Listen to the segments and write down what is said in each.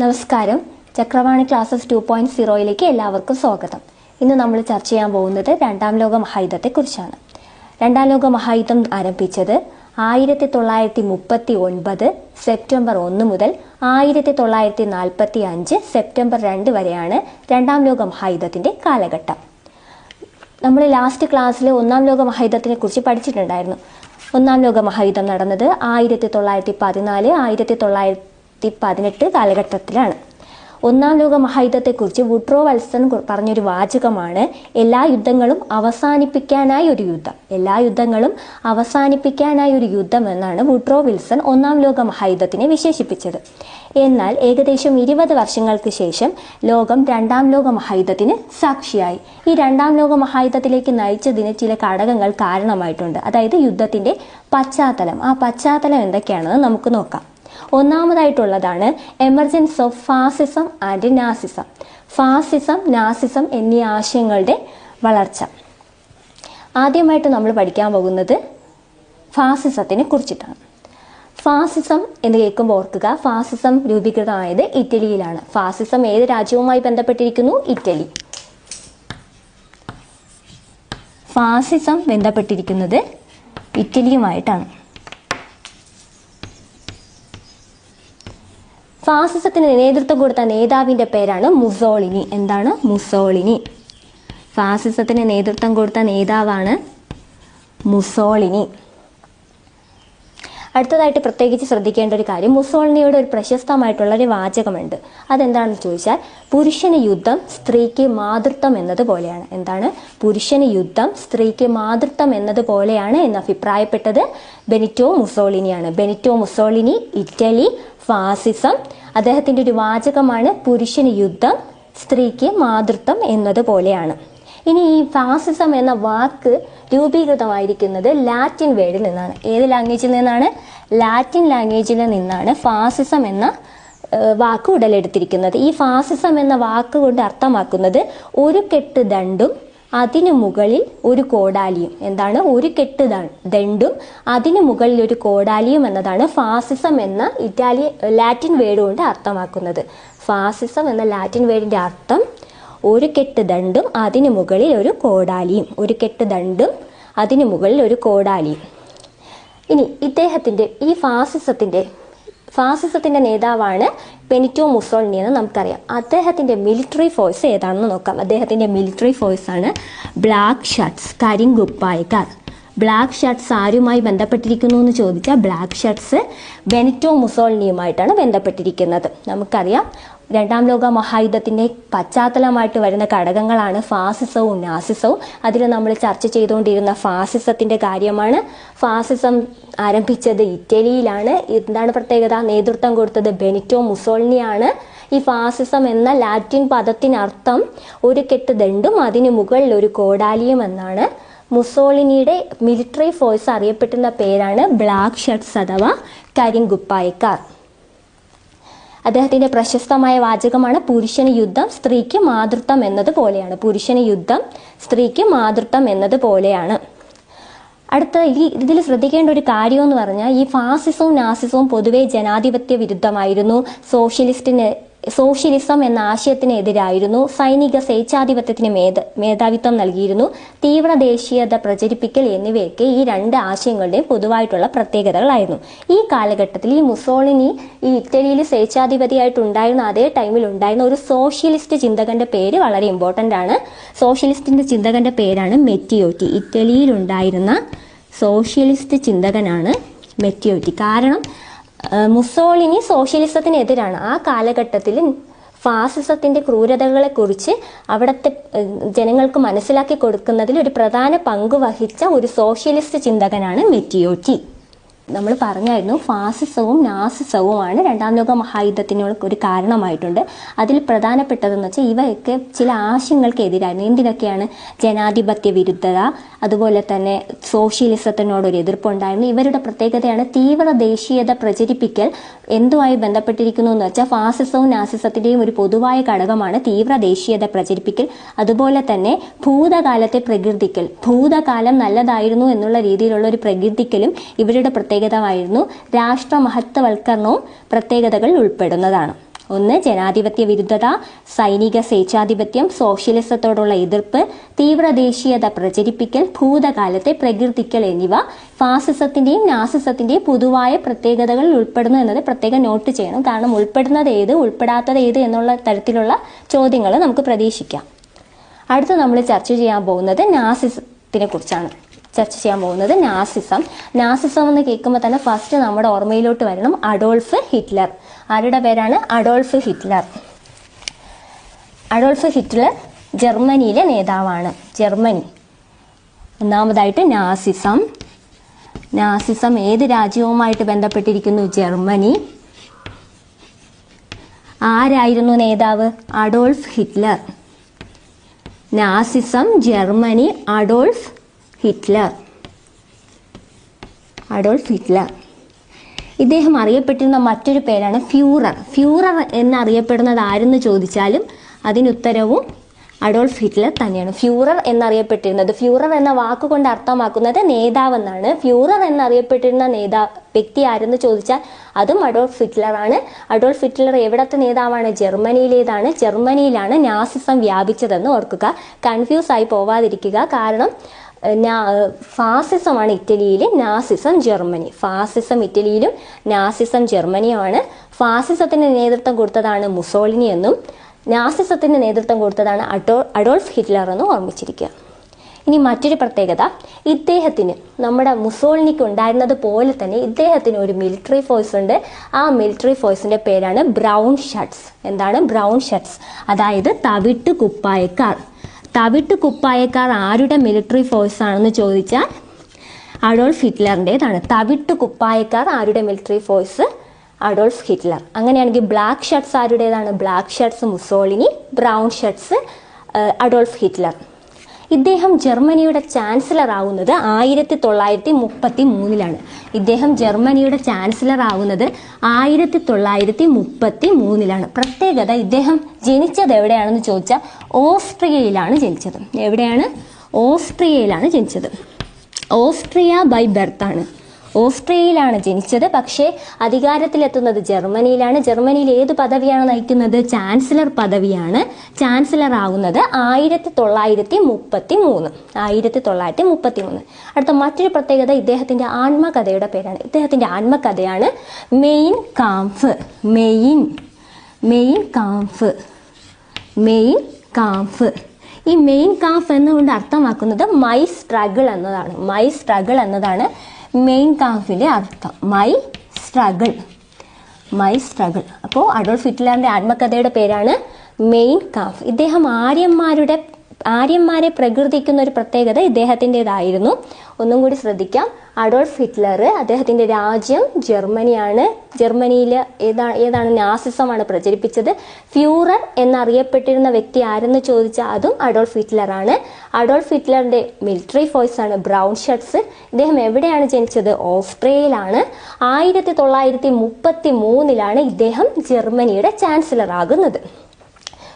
നമസ്കാരം. ചക്രവാണി ക്ലാസ്സസ് 2.0യിലേക്ക് എല്ലാവർക്കും സ്വാഗതം. ഇന്ന് നമ്മൾ ചർച്ച ചെയ്യാൻ പോകുന്നത് രണ്ടാം ലോക മഹായുദ്ധത്തെക്കുറിച്ചാണ്. രണ്ടാം ലോക മഹായുദ്ധം ആരംഭിച്ചത് 1939 സെപ്റ്റംബർ 1 മുതൽ 1945 സെപ്റ്റംബർ 2 വരെയാണ് രണ്ടാം ലോക മഹായുദ്ധത്തിൻ്റെ കാലഘട്ടം. നമ്മൾ ലാസ്റ്റ് ക്ലാസ്സിൽ ഒന്നാം ലോക മഹായുദ്ധത്തിനെ കുറിച്ച് പഠിച്ചിട്ടുണ്ടായിരുന്നു. ഒന്നാം ലോക മഹായുദ്ധം നടന്നത് 1914 1918 കാലഘട്ടത്തിലാണ്. ഒന്നാം ലോക മഹായുദ്ധത്തെക്കുറിച്ച് വുഡ്രോ വിൽസൺ പറഞ്ഞൊരു വാചകമാണ് എല്ലാ യുദ്ധങ്ങളും അവസാനിപ്പിക്കാനായി ഒരു യുദ്ധം. എല്ലാ യുദ്ധങ്ങളും അവസാനിപ്പിക്കാനായി ഒരു യുദ്ധം എന്നാണ് വുഡ്രോ വിൽസൺ ഒന്നാം ലോക മഹായുദ്ധത്തിനെ വിശേഷിപ്പിച്ചത്. എന്നാൽ ഏകദേശം 20 വർഷങ്ങൾക്ക് ശേഷം ലോകം രണ്ടാം ലോക മഹായുദ്ധത്തിന് സാക്ഷിയായി. ഈ രണ്ടാം ലോക മഹായുദ്ധത്തിലേക്ക് നയിച്ചതിന് ചില ഘടകങ്ങൾ കാരണമായിട്ടുണ്ട്. അതായത് യുദ്ധത്തിൻ്റെ പശ്ചാത്തലം. ആ പശ്ചാത്തലം എന്തൊക്കെയാണെന്ന് നമുക്ക് നോക്കാം. ഒന്നാമതായിട്ടുള്ളതാണ് emergence of fascism and Nazism. Fascism, Nazism എന്നീ ആശയങ്ങളുടെ വളർച്ച. ആദ്യമായിട്ട് നമ്മൾ പഠിക്കാൻ പോകുന്നത് ഫാസിസത്തിനെ കുറിച്ചിട്ടാണ്. ഫാസിസം എന്ന് കേൾക്കുമ്പോൾ ഓർക്കുക, ഫാസിസം രൂപീകൃതമായത് ഇറ്റലിയിലാണ്. ഫാസിസം ഏത് രാജ്യവുമായി ബന്ധപ്പെട്ടിരിക്കുന്നു? ഇറ്റലി. ഫാസിസം ബന്ധപ്പെട്ടിരിക്കുന്നത് ഇറ്റലിയുമായിട്ടാണ്. ഫാസിസത്തിന് നേതൃത്വം കൊടുത്ത നേതാവിൻ്റെ പേരാണ് മുസോളിനി. എന്താണ്? മുസോളിനി. ഫാസിസത്തിന് നേതൃത്വം കൊടുത്ത നേതാവാണ് മുസോളിനി. അടുത്തതായിട്ട് പ്രത്യേകിച്ച് ശ്രദ്ധിക്കേണ്ട ഒരു കാര്യം, മുസോളിനിയുടെ ഒരു പ്രശസ്തമായിട്ടുള്ളൊരു വാചകമുണ്ട്. അതെന്താണെന്ന് ചോദിച്ചാൽ, പുരുഷന് യുദ്ധം സ്ത്രീക്ക് മാതൃത്വം എന്നതുപോലെയാണ്. എന്താണ്? പുരുഷന് യുദ്ധം സ്ത്രീക്ക് മാതൃത്വം എന്നതുപോലെയാണ് എന്ന് അഭിപ്രായപ്പെട്ടത് ബെനിറ്റോ മുസോളിനിയാണ്. ബെനിറ്റോ മുസോളിനി, ഇറ്റലി, ഫാസിസം. അദ്ദേഹത്തിൻ്റെ ഒരു വാചകമാണ് പുരുഷന് യുദ്ധം സ്ത്രീക്ക് മാതൃത്വം എന്നതുപോലെയാണ്. ഇനി ഈ ഫാസിസം എന്ന വാക്ക് രൂപീകൃതമായിരിക്കുന്നത് ലാറ്റിൻ വേർഡിൽ നിന്നാണ്. ഏത് ലാംഗ്വേജിൽ നിന്നാണ്? ലാറ്റിൻ ലാംഗ്വേജിൽ നിന്നാണ് ഫാസിസം എന്ന വാക്ക് ഉടലെടുത്തിരിക്കുന്നത്. ഈ ഫാസിസം എന്ന വാക്ക് കൊണ്ട് അർത്ഥമാക്കുന്നത് ഒരു കെട്ട് ദണ്ടും അതിനു മുകളിൽ ഒരു കോടാലിയും. എന്താണ്? ഒരു കെട്ട് ദണ്ടും അതിനു മുകളിൽ ഒരു കോടാലിയും എന്നതാണ് ഫാസിസം എന്ന ലാറ്റിൻ വേർഡ് കൊണ്ട് അർത്ഥമാക്കുന്നത്. ഫാസിസം എന്ന ലാറ്റിൻ വേർഡിൻ്റെ അർത്ഥം ഒരു കെട്ട് ദണ്ടും അതിനു മുകളിൽ ഒരു കോടാലിയും. ഒരു കെട്ട് ദണ്ടും അതിനു മുകളിൽ ഒരു കോടാലിയും. ഇനി ഇദ്ദേഹത്തിൻ്റെ ഈ ഫാസിസത്തിൻ്റെ നേതാവാണ് ബെനിറ്റോ മുസോളിനി എന്ന് നമുക്കറിയാം. അദ്ദേഹത്തിൻ്റെ മിലിറ്ററി ഫോഴ്സ് ഏതാണെന്ന് നോക്കാം. അദ്ദേഹത്തിൻ്റെ മിലിറ്ററി ഫോഴ്സ് ആണ് ബ്ലാക്ക് ഷർട്ട്സ്, കരിങ്കുപ്പായക്കാർ. ബ്ലാക്ക് ഷർട്ട്സ് ആരുമായി ബന്ധപ്പെട്ടിരിക്കുന്നു എന്ന് ചോദിച്ചാൽ, ബ്ലാക്ക് ഷർട്ട്സ് ബെനിറ്റോ മുസോളിനിയുമായിട്ടാണ് ബന്ധപ്പെട്ടിരിക്കുന്നത്. നമുക്കറിയാം രണ്ടാം ലോക മഹായുദ്ധത്തിൻ്റെ പശ്ചാത്തലമായിട്ട് വരുന്ന ഘടകങ്ങളാണ് ഫാസിസവും നാസിസവും. അതിൽ നമ്മൾ ചർച്ച ചെയ്തുകൊണ്ടിരുന്ന ഫാസിസത്തിൻ്റെ കാര്യമാണ്. ഫാസിസം ആരംഭിച്ചത് ഇറ്റലിയിലാണ്. എന്താണ് പ്രത്യേകത? നേതൃത്വം കൊടുത്തത് ബെനിറ്റോ മുസോളിനിയാണ്. ഈ ഫാസിസം എന്ന ലാറ്റിൻ പദത്തിനർത്ഥം ഒരു കെട്ട് ദണ്ടും അതിനു മുകളിൽ ഒരു കോടാലിയും എന്നാണ്. മുസോളിനിയുടെ മിലിറ്ററി ഫോഴ്സ് അറിയപ്പെട്ടുന്ന പേരാണ് ബ്ലാക്ക് ഷർട്ട്സ് അഥവാ കരിങ്കുപ്പായക്കാർ. അദ്ദേഹത്തിൻ്റെ പ്രശസ്തമായ വാചകമാണ് പുരുഷന് യുദ്ധം സ്ത്രീക്ക് മാതൃത്വം എന്നതുപോലെയാണ്. പുരുഷന് യുദ്ധം സ്ത്രീക്ക് മാതൃത്വം എന്നതുപോലെയാണ്. അടുത്ത ഇതിൽ ശ്രദ്ധിക്കേണ്ട ഒരു കാര്യം എന്ന് പറഞ്ഞാൽ, ഈ ഫാസിസവും നാസിസവും പൊതുവെ ജനാധിപത്യ വിരുദ്ധമായിരുന്നു. സോഷ്യലിസം എന്ന ആശയത്തിനെതിരായിരുന്നു. സൈനിക സ്വേച്ഛാധിപത്യത്തിന് മേധാവിത്വം നൽകിയിരുന്നു. തീവ്ര ദേശീയത പ്രചരിപ്പിക്കൽ എന്നിവയൊക്കെ ഈ രണ്ട് ആശയങ്ങളുടെയും പൊതുവായിട്ടുള്ള പ്രത്യേകതകളായിരുന്നു. ഈ കാലഘട്ടത്തിൽ ഈ മുസോളിനി ഈ ഇറ്റലിയിൽ സ്വേച്ഛാധിപതിയായിട്ടുണ്ടായിരുന്ന അതേ ടൈമിൽ ഉണ്ടായിരുന്ന ഒരു സോഷ്യലിസ്റ്റ് ചിന്തകന്റെ പേര് വളരെ ഇമ്പോർട്ടൻ്റ് ആണ്. സോഷ്യലിസ്റ്റിന്റെ ചിന്തകന്റെ പേരാണ് മെറ്റിയോറ്റി. ഇറ്റലിയിലുണ്ടായിരുന്ന സോഷ്യലിസ്റ്റ് ചിന്തകനാണ് മെറ്റിയോറ്റി. കാരണം മുസോളിനി സോഷ്യലിസത്തിനെതിരാണ്. ആ കാലഘട്ടത്തിൽ ഫാസിസത്തിൻ്റെ ക്രൂരതകളെക്കുറിച്ച് അവിടുത്തെ ജനങ്ങൾക്ക് മനസ്സിലാക്കി കൊടുക്കുന്നതിൽ ഒരു പ്രധാന പങ്ക് വഹിച്ച ഒരു സോഷ്യലിസ്റ്റ് ചിന്തകനാണ് മെറ്റിയോറ്റി. നമ്മൾ പറഞ്ഞായിരുന്നു ഫാസിസവും നാസിസവുമാണ് രണ്ടാം ലോക മഹായുദ്ധത്തിനുള്ള ഒരു കാരണമായിട്ടുണ്ട്. അതിൽ പ്രധാനപ്പെട്ടതെന്ന് വെച്ചാൽ ഇവയൊക്കെ ചില ആശയങ്ങൾക്ക് എതിരായിരുന്നു. എന്തിനൊക്കെയാണ്? ജനാധിപത്യ വിരുദ്ധത, അതുപോലെ തന്നെ സോഷ്യലിസത്തിനോടൊരു എതിർപ്പുണ്ടായിരുന്നു. ഇവരുടെ പ്രത്യേകതയാണ് തീവ്ര ദേശീയത പ്രചരിപ്പിക്കൽ. എന്തുമായി ബന്ധപ്പെട്ടിരിക്കുന്നു എന്ന് വെച്ചാൽ ഫാസിസവും നാസിസത്തിൻ്റെയും ഒരു പൊതുവായ ഘടകമാണ് തീവ്ര ദേശീയത പ്രചരിപ്പിക്കൽ. അതുപോലെ തന്നെ ഭൂതകാലത്തെ പ്രകീർത്തിക്കൽ. ഭൂതകാലം നല്ലതായിരുന്നു എന്നുള്ള രീതിയിലുള്ള ഒരു പ്രകീർത്തിക്കലും ഇവരുടെ പ്രത്യേകതമായിരുന്നു. രാഷ്ട്ര മഹത്വവൽക്കരണവും പ്രത്യേകതകളിൽ ഉൾപ്പെടുന്നതാണ്. ഒന്ന് ജനാധിപത്യ വിരുദ്ധത, സൈനിക സ്വേച്ഛാധിപത്യം, സോഷ്യലിസത്തോടുള്ള എതിർപ്പ്, തീവ്രദേശീയത പ്രചരിപ്പിക്കൽ, ഭൂതകാലത്തെ പ്രകീർത്തിക്കൽ എന്നിവ ഫാസിസത്തിന്റെയും നാസിസത്തിന്റെയും പൊതുവായ പ്രത്യേകതകളിൽ ഉൾപ്പെടുന്നു എന്നത് പ്രത്യേകം നോട്ട് ചെയ്യണം. കാരണം ഉൾപ്പെടുന്നത് ഏത്, ഉൾപ്പെടാത്തത് ഏത് എന്നുള്ള തരത്തിലുള്ള ചോദ്യങ്ങൾ നമുക്ക് പ്രതീക്ഷിക്കാം. അടുത്ത് നമ്മൾ ചർച്ച ചെയ്യാൻ പോകുന്നത് നാസിസത്തിനെ കുറിച്ചാണ്. നാസിസം എന്ന് കേൾക്കുമ്പോൾ തന്നെ ഫസ്റ്റ് നമ്മുടെ ഓർമ്മയിലോട്ട് വരണം അഡോൾഫ് ഹിറ്റ്ലർ. ആരുടെ പേരാണ്? Adolf Hitler. അഡോൾഫ് ഹിറ്റ്ലർ ജർമ്മനിയിലെ നേതാവാണ്. ജർമ്മനി. ഒന്നാമതായിട്ട് നാസിസം ഏത് രാജ്യവുമായിട്ട് ബന്ധപ്പെട്ടിരിക്കുന്നു? ജർമ്മനി. ആരായിരുന്നു നേതാവ്? Adolf Hitler. Nazism Germany, Adolf Hitler. ഇദ്ദേഹം അറിയപ്പെട്ടിരുന്ന മറ്റൊരു പേരാണ് ഫ്യൂറർ. ഫ്യൂറർ എന്നറിയപ്പെടുന്നത് ആരെന്ന് ചോദിച്ചാലും അതിനുത്തരവും അഡോൾഫ് ഹിറ്റ്ലർ തന്നെയാണ്. ഫ്യൂറർ എന്നറിയപ്പെട്ടിരുന്നത്, ഫ്യൂറർ എന്ന വാക്കുകൊണ്ട് അർത്ഥമാക്കുന്നത് നേതാവെന്നാണ്. ഫ്യൂറർ എന്നറിയപ്പെട്ടിരുന്ന വ്യക്തി ആരെന്ന് ചോദിച്ചാൽ അതും അഡോൾഫ് ഹിറ്റ്ലർ ആണ്. അഡോൾഫ് ഹിറ്റ്ലർ എവിടത്തെ നേതാവാണ്? ജർമ്മനിയിലേതാണ്. ജർമ്മനിയിലാണ് നാസിസം വ്യാപിച്ചതെന്ന് ഓർക്കുക. കൺഫ്യൂസ് ആയി പോവാതിരിക്കുക. കാരണം ഫാസിസമാണ് ഇറ്റലിയിൽ, നാസിസം ജർമ്മനി. ഫാസിസം ഇറ്റലിയിലും നാസിസം ജർമ്മനിയുമാണ്. ഫാസിസത്തിന് നേതൃത്വം കൊടുത്തതാണ് മുസോളിനി എന്നും നാസിസത്തിന് നേതൃത്വം കൊടുത്തതാണ് അഡോൾഫ് ഹിറ്റ്ലർ എന്നും ഓർമ്മിച്ചിരിക്കുക. ഇനി മറ്റൊരു പ്രത്യേകത, ഇദ്ദേഹത്തിന് നമ്മുടെ മുസോളിനിക്ക് ഉണ്ടായിരുന്നത് പോലെ തന്നെ ഇദ്ദേഹത്തിന് ഒരു മിലിറ്ററി ഫോഴ്സ് ഉണ്ട്. ആ മിലിറ്ററി ഫോഴ്സിന്റെ പേരാണ് ബ്രൗൺ ഷർട്ട്സ്. എന്താണ് ബ്രൗൺ ഷർട്ട്സ്? അതായത് തവിട്ട് കുപ്പായക്കാർ. തവിട്ട് കുപ്പായക്കാർ ആരുടെ മിലിറ്ററി ഫോഴ്സ് ആണെന്ന് ചോദിച്ചാൽ അഡോൾഫ് ഹിറ്റ്ലറിൻ്റെതാണ്. തവിട്ട് കുപ്പായക്കാർ ആരുടെ മിലിറ്ററി ഫോഴ്സ്? Adolf Hitler. അങ്ങനെയാണെങ്കിൽ ബ്ലാക്ക് ഷർട്ട്സ് ആരുടേതാണ്? Black shirts Mussolini, brown shirts Adolf Hitler. ഇദ്ദേഹം ജർമ്മനിയുടെ ചാൻസലർ ആവുന്നത് 1933. ഇദ്ദേഹം ജർമ്മനിയുടെ ചാൻസലർ ആവുന്നത് 1933. പ്രത്യേകത, ഇദ്ദേഹം ജനിച്ചത് എവിടെയാണെന്ന് ചോദിച്ചാൽ ഓസ്ട്രിയയിലാണ് ജനിച്ചത്. എവിടെയാണ്? ഓസ്ട്രിയയിലാണ് ജനിച്ചത്. ഓസ്ട്രിയ ബൈ ബർത്ത് ആണ്. ഓസ്ട്രിയയിലാണ് ജനിച്ചത്. പക്ഷേ അധികാരത്തിലെത്തുന്നത് ജർമ്മനിയിലാണ്. ജർമ്മനിയിൽ ഏത് പദവിയാണ് നയിക്കുന്നത്? ചാൻസലർ പദവിയാണ്. ചാൻസലർ ആകുന്നത് 1933. അടുത്ത മറ്റൊരു പ്രത്യേകത, ഇദ്ദേഹത്തിന്റെ ആത്മകഥയുടെ പേരാണ്. ഇദ്ദേഹത്തിന്റെ ആത്മകഥയാണ് മെയിൻ കാംഫ്. ഈ മെയിൻ കാംഫ് എന്നുകൊണ്ട് അർത്ഥമാക്കുന്നത് മൈ സ്ട്രഗിൾ എന്നതാണ്. മെയിൻ കാംഫിന്റെ അർത്ഥം മൈ സ്ട്രഗിൾ. അപ്പോൾ അഡോൾഫ് ഹിറ്റ്ലറിന്റെ ആത്മകഥയുടെ പേരാണ് മെയിൻ കാംഫ്. ഇദ്ദേഹം ആര്യന്മാരെ പ്രകീർത്തിക്കുന്ന ഒരു പ്രത്യേകത ഇദ്ദേഹത്തിൻ്റെതായിരുന്നു. ഒന്നും കൂടി ശ്രദ്ധിക്കാം. അഡോൾഫ് ഹിറ്റ്ലർ, അദ്ദേഹത്തിന്റെ രാജ്യം ജർമ്മനിയാണ്. ജർമ്മനിയിൽ ഏതാണ്? നാസിസമാണ് പ്രചരിപ്പിച്ചത്. ഫ്യൂറർ എന്നറിയപ്പെട്ടിരുന്ന വ്യക്തി ആരെന്ന് ചോദിച്ചാൽ അതും അഡോൾഫ് ഹിറ്റ്ലർ ആണ്. അഡോൾഫ് ഹിറ്റ്ലറിന്റെ മിലിറ്ററി ഫോഴ്സ് ആണ് ബ്രൗൺ ഷർട്ട്സ്. ഇദ്ദേഹം എവിടെയാണ് ജനിച്ചത്? ഓസ്ട്രിയയിലാണ്. 1933 ഇദ്ദേഹം ജർമ്മനിയുടെ ചാൻസലർ ആകുന്നത്.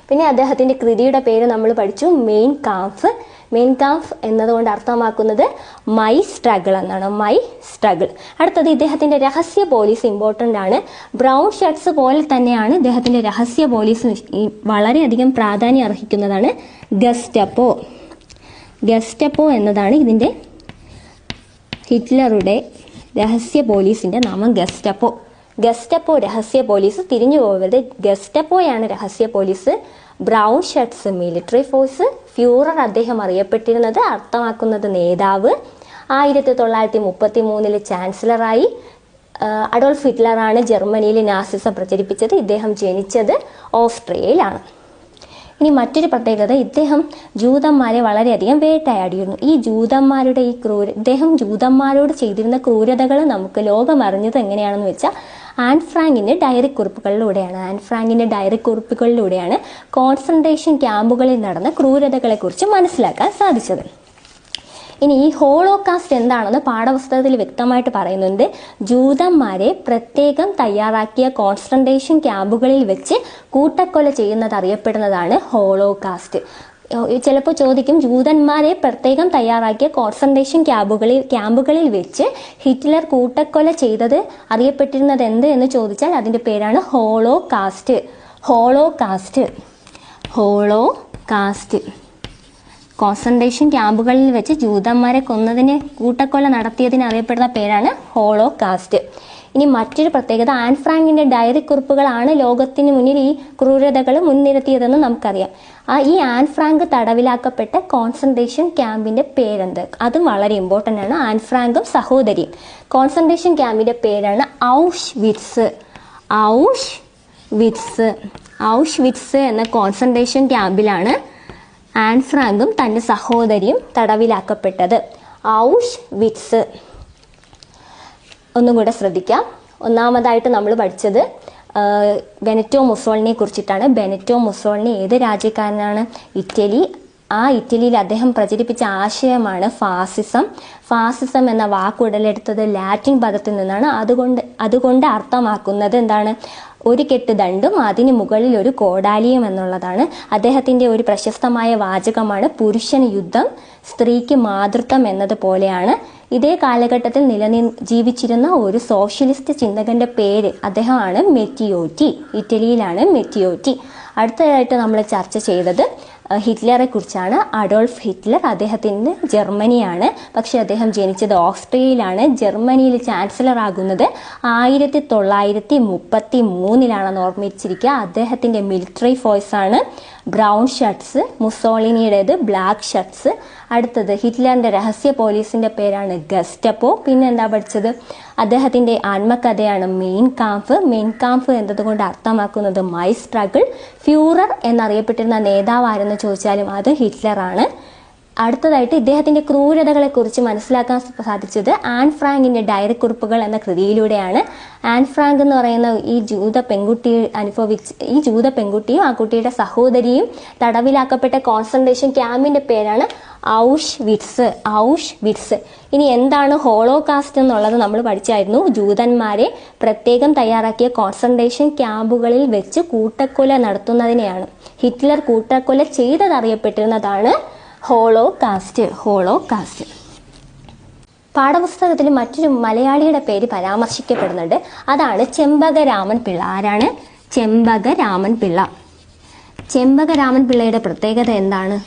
പിന്നെ അദ്ദേഹത്തിന്റെ കൃതിയുടെ പേര് നമ്മൾ പഠിച്ചു, മെയിൻ കാംഫ്. മെയിൻ കാംഫ് എന്നതുകൊണ്ട് അർത്ഥമാക്കുന്നത് മൈ സ്ട്രഗിൾ എന്നാണ്. My struggle. അടുത്തത് ഇദ്ദേഹത്തിന്റെ രഹസ്യ പോലീസ് ഇമ്പോർട്ടൻ്റ് ആണ്. ബ്രൗൺ ഷർട്ട്സ് പോലെ തന്നെയാണ് ഇദ്ദേഹത്തിന്റെ രഹസ്യ പോലീസ് വളരെയധികം പ്രാധാന്യം അർഹിക്കുന്നതാണ്. ഗസ്റ്റപ്പോ എന്നതാണ് ഇതിന്റെ ഹിറ്റ്ലറുടെ രഹസ്യ പോലീസിന്റെ നാമം. ഗസ്റ്റപ്പോ രഹസ്യ പോലീസ്. തിരിഞ്ഞു പോകരുത്. ഗസ്റ്റപ്പോയാണ് രഹസ്യ police, Brown Shirts military force, Fuhrer അദ്ദേഹം അറിയപ്പെട്ടിരുന്നത്, അർത്ഥമാക്കുന്നത് നേതാവ്. 1933 ചാൻസലറായി. അഡോൾഫ് ഹിറ്റ്ലറാണ് ജർമ്മനിയിൽ നാസിസം പ്രചരിപ്പിച്ചത്. ഇദ്ദേഹം ജനിച്ചത് ഓസ്ട്രിയയിലാണ്. ഇനി മറ്റൊരു പ്രത്യേകത, ഇദ്ദേഹം ജൂതന്മാരെ വളരെയധികം വേട്ടയാടിയിരുന്നു. ഇദ്ദേഹം ജൂതന്മാരോട് ചെയ്തിരുന്ന ക്രൂരതകൾ നമുക്ക് ലോകം അറിഞ്ഞത് എങ്ങനെയാണെന്ന് വെച്ചാൽ ആൻ ഫ്രാങ്കിന്റെ ഡയറി കുറിപ്പുകളിലൂടെയാണ് കോൺസെൻട്രേഷൻ ക്യാമ്പുകളിൽ നടന്ന ക്രൂരതകളെക്കുറിച്ച് മനസ്സിലാക്കാൻ സാധിച്ചത്. ഇനി ഈ ഹോളോകാസ്റ്റ് എന്താണെന്ന് പാഠപുസ്തകത്തിൽ വ്യക്തമായിട്ട് പറയുന്നുണ്ട്. ജൂതന്മാരെ പ്രത്യേകം തയ്യാറാക്കിയ കോൺസെൻട്രേഷൻ ക്യാമ്പുകളിൽ വെച്ച് കൂട്ടക്കൊല ചെയ്യുന്നത് അറിയപ്പെടുന്നതാണ് ഹോളോകാസ്റ്റ്. ചിലപ്പോൾ ചോദിക്കും, ജൂതന്മാരെ പ്രത്യേകം തയ്യാറാക്കിയ കോൺസെൻട്രേഷൻ ക്യാമ്പുകളിൽ വെച്ച് ഹിറ്റ്ലർ കൂട്ടക്കൊല ചെയ്തത് അറിയപ്പെട്ടിരുന്നത് എന്ത് എന്ന് ചോദിച്ചാൽ അതിൻ്റെ പേരാണ് ഹോളോകാസ്റ്റ്. ഹോളോകാസ്റ്റ്. ഹോളോകാസ്റ്റ്. കോൺസെൻട്രേഷൻ ക്യാമ്പുകളിൽ വെച്ച് ജൂതന്മാരെ കൊന്നതിന് കൂട്ടക്കൊല നടത്തിയതിന് അറിയപ്പെടുന്ന പേരാണ് ഹോളോകാസ്റ്റ്. ഇനി മറ്റൊരു പ്രത്യേകത, ആൻ ഫ്രാങ്കിന്റെ ഡയറി കുറിപ്പുകളാണ് ലോകത്തിന് മുന്നിൽ ഈ ക്രൂരതകൾ മുൻനിർത്തിയതെന്ന് നമുക്കറിയാം. ഈ ആൻ ഫ്രാങ്ക് തടവിലാക്കപ്പെട്ട കോൺസെൻട്രേഷൻ ക്യാമ്പിന്റെ പേരെന്ത്? അതും വളരെ ഇമ്പോർട്ടൻ്റ് ആണ്. ആൻ ഫ്രാങ്കും സഹോദരിയും. കോൺസെൻട്രേഷൻ ക്യാമ്പിന്റെ പേരാണ് ഔഷ്വിറ്റ്സ്. ഔഷ്വിറ്റ്സ് എന്ന കോൺസെൻട്രേഷൻ ക്യാമ്പിലാണ് ആൻ ഫ്രാങ്കും തൻ്റെ സഹോദരിയും തടവിലാക്കപ്പെട്ടത്. ഔഷ്വിറ്റ്സ്. ഒന്നും കൂടെ ശ്രദ്ധിക്കാം. ഒന്നാമതായിട്ട് നമ്മൾ പഠിച്ചത് ബെനറ്റോ മുസോളിനിയെ കുറിച്ചിട്ടാണ്. ബെനറ്റോ മുസോളിനി ഏത് രാജ്യക്കാരനാണ്? ഇറ്റലി. ആ ഇറ്റലിയിൽ അദ്ദേഹം പ്രചരിപ്പിച്ച ആശയമാണ് ഫാസിസം. ഫാസിസം എന്ന വാക്ക് ഉടലെടുത്തത് ലാറ്റിൻ പദത്തിൽ നിന്നാണ്. അതുകൊണ്ട് അർത്ഥമാക്കുന്നത് എന്താണ്? ഒരു കെട്ട് ദണ്ടും അതിന് മുകളിൽ ഒരു കോടാലിയും എന്നുള്ളതാണ്. അദ്ദേഹത്തിൻ്റെ ഒരു പ്രശസ്തമായ വാചകമാണ് പുരുഷന് യുദ്ധം, സ്ത്രീക്ക് മാതൃത്വം എന്നതുപോലെയാണ്. ഇതേ കാലഘട്ടത്തിൽ ജീവിച്ചിരുന്ന ഒരു സോഷ്യലിസ്റ്റ് ചിന്തകന്റെ പേര് അദ്ദേഹമാണ് മെറ്റിയോറ്റി. ഇറ്റലിയിലാണ് മെറ്റിയോറ്റി. അടുത്തതായിട്ട് നമ്മൾ ചർച്ച ചെയ്തത് ഹിറ്റ്ലറെ കുറിച്ചാണ്. Adolf Hitler. അദ്ദേഹത്തിൻ്റെ ജർമ്മനിയാണ്, പക്ഷെ അദ്ദേഹം ജനിച്ചത് ഓസ്ട്രിയയിലാണ്. ജർമ്മനിയിൽ ചാൻസലർ ആകുന്നത് 1933 ഓർമ്മിച്ചിരിക്കുക. അദ്ദേഹത്തിൻ്റെ മിലിറ്ററി ഫോഴ്സ് ആണ് ബ്രൗൺ ഷർട്ട്സ്, മുസോളിനിയുടേത് ബ്ലാക്ക് ഷർട്ട്സ്. അടുത്തത് ഹിറ്റ്ലറിൻ്റെ രഹസ്യ പോലീസിൻ്റെ പേരാണ് ഗസ്റ്റപ്പോ. പിന്നെ എന്താ പഠിച്ചത്? അദ്ദേഹത്തിൻ്റെ ആത്മകഥയാണ് മെയിൻ കാംഫ്. മെയിൻ കാംഫ് എന്നതുകൊണ്ട് അർത്ഥമാക്കുന്നത് മൈ സ്ട്രഗിൾ. ഫ്യൂറർ എന്നറിയപ്പെട്ടിരുന്ന നേതാവ് ആരെന്ന് ചോദിച്ചാലും അത് ഹിറ്റ്ലറാണ്. അടുത്തതായിട്ട് ഇദ്ദേഹത്തിൻ്റെ ക്രൂരതകളെക്കുറിച്ച് മനസ്സിലാക്കാൻ സാധിച്ചത് ആൻ ഫ്രാങ്കിൻ്റെ ഡയറി കുറിപ്പുകൾ എന്ന കൃതിയിലൂടെയാണ്. ആൻ ഫ്രാങ്ക് എന്ന് പറയുന്ന ഈ ജൂത പെൺകുട്ടിയും ആ കുട്ടിയുടെ സഹോദരിയും തടവിലാക്കപ്പെട്ട കോൺസെൻട്രേഷൻ ക്യാമ്പിൻ്റെ പേരാണ് ഔഷ്വിറ്റ്സ്. ഇനി എന്താണ് ഹോളോകാസ്റ്റ് എന്നുള്ളത് നമ്മൾ പഠിച്ചായിരുന്നു. ജൂതന്മാരെ പ്രത്യേകം തയ്യാറാക്കിയ കോൺസെൻട്രേഷൻ ക്യാമ്പുകളിൽ വെച്ച് കൂട്ടക്കൊല നടത്തുന്നതിനെയാണ്. ഹിറ്റ്ലർ കൂട്ടക്കൊല ചെയ്തതറിയപ്പെട്ടിരുന്നതാണ് ഹോളോകാസ്റ്റ്. പാഠപുസ്തകത്തിൽ മറ്റൊരു മലയാളിയുടെ പേര് പരാമർശിക്കപ്പെടുന്നുണ്ട്. അതാണ് ചെമ്പകരാമൻ പിള്ള. ആരാണ്? ചെമ്പകരാമൻ പിള്ള. ചെമ്പകരാമൻ പിള്ളയുടെ പ്രത്യേകത എന്താണ്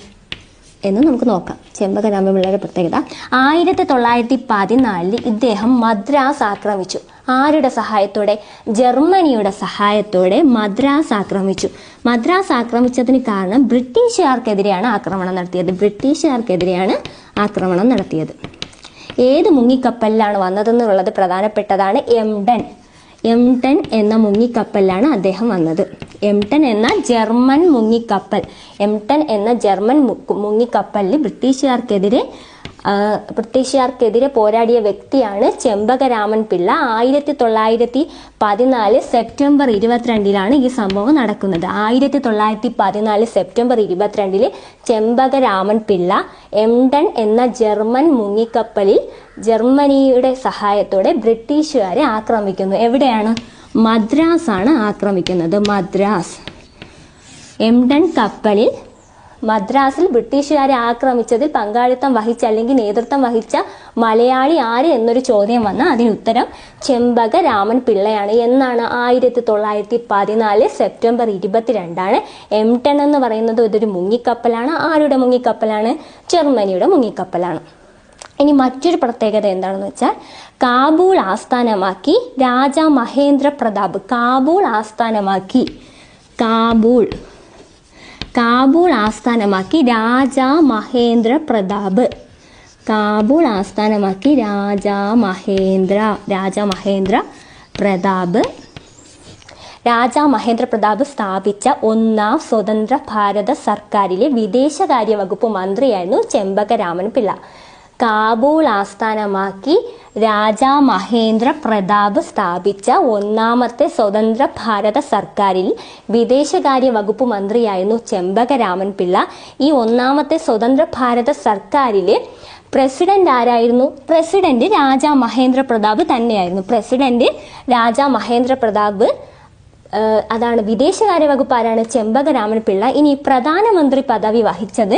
എന്ന് നമുക്ക് നോക്കാം. ചെമ്പകരാമൻ പിള്ളയുടെ പ്രത്യേകത, 1914 ഇദ്ദേഹം മദ്രാസ് ആക്രമിച്ചു. ആരുടെ സഹായത്തോടെ? ജർമ്മനിയുടെ സഹായത്തോടെ മദ്രാസ് ആക്രമിച്ചു. മദ്രാസ് ആക്രമിച്ചതിന് കാരണം ബ്രിട്ടീഷുകാർക്കെതിരെയാണ് ആക്രമണം നടത്തിയത്. ഏത് മുങ്ങിക്കപ്പലിലാണ് വന്നതെന്നുള്ളത് പ്രധാനപ്പെട്ടതാണ്. എംടൺ എന്ന മുങ്ങിക്കപ്പലിലാണ് അദ്ദേഹം വന്നത്. എംടൺ എന്ന ജർമ്മൻ മുങ്ങിക്കപ്പലിൽ ബ്രിട്ടീഷുകാർക്കെതിരെ പോരാടിയ വ്യക്തിയാണ് ചെമ്പകരാമൻ പിള്ള. 1914 സെപ്റ്റംബർ 22 ഈ സംഭവം നടക്കുന്നത്. 1914 സെപ്റ്റംബർ 22 ചെമ്പകരാമൻ പിള്ള എംടൺ എന്ന ജർമ്മൻ മുങ്ങിക്കപ്പലിൽ ജർമ്മനിയുടെ സഹായത്തോടെ ബ്രിട്ടീഷുകാരെ ആക്രമിക്കുന്നു. എവിടെയാണ്? മദ്രാസ് ആണ് ആക്രമിക്കുന്നത്. മദ്രാസ്. എംടൺ കപ്പലിൽ മദ്രാസിൽ ബ്രിട്ടീഷുകാരെ ആക്രമിച്ചതിൽ പങ്കാളിത്തം വഹിച്ച അല്ലെങ്കിൽ നേതൃത്വം വഹിച്ച മലയാളി ആര് എന്നൊരു ചോദ്യം വന്നാൽ അതിനുത്തരം ചെമ്പകരാമൻ പിള്ളയാണ്. എന്നാണ്? 1914 സെപ്റ്റംബർ 22. എംടൺ എന്ന് പറയുന്നത് ഇതൊരു മുങ്ങിക്കപ്പലാണ്. ആരുടെ മുങ്ങിക്കപ്പലാണ്? ജർമ്മനിയുടെ മുങ്ങിക്കപ്പലാണ്. ഇനി മറ്റൊരു പ്രത്യേകത എന്താണെന്ന് വെച്ചാൽ, കാബൂൾ ആസ്ഥാനമാക്കി രാജാ മഹേന്ദ്ര പ്രതാപ് കാബൂൾ ആസ്ഥാനമാക്കി രാജാ മഹേന്ദ്ര പ്രതാപ് സ്ഥാപിച്ച ഒന്നാം സ്വതന്ത്ര ഭാരത സർക്കാരിലെ വിദേശകാര്യ വകുപ്പ് മന്ത്രിയായിരുന്നു ചെമ്പകരാമൻ പിള്ള. കാബൂൾ ആസ്ഥാനമാക്കി രാജാ മഹേന്ദ്ര പ്രതാപ് സ്ഥാപിച്ച ഒന്നാമത്തെ സ്വതന്ത്ര ഭാരത സർക്കാരിൽ വിദേശകാര്യ വകുപ്പ് മന്ത്രിയായിരുന്നു ചെമ്പകരാമൻ പിള്ള. ഈ ഒന്നാമത്തെ സ്വതന്ത്ര ഭാരത സർക്കാരില് പ്രസിഡന്റ് ആരായിരുന്നു? പ്രസിഡന്റ് രാജാ മഹേന്ദ്ര പ്രതാപ് തന്നെയായിരുന്നു. അതാണ് വിദേശകാര്യ വകുപ്പ് ആരാണ്? ചെമ്പകരാമൻ പിള്ള. ഇനി പ്രധാനമന്ത്രി പദവി വഹിച്ചത്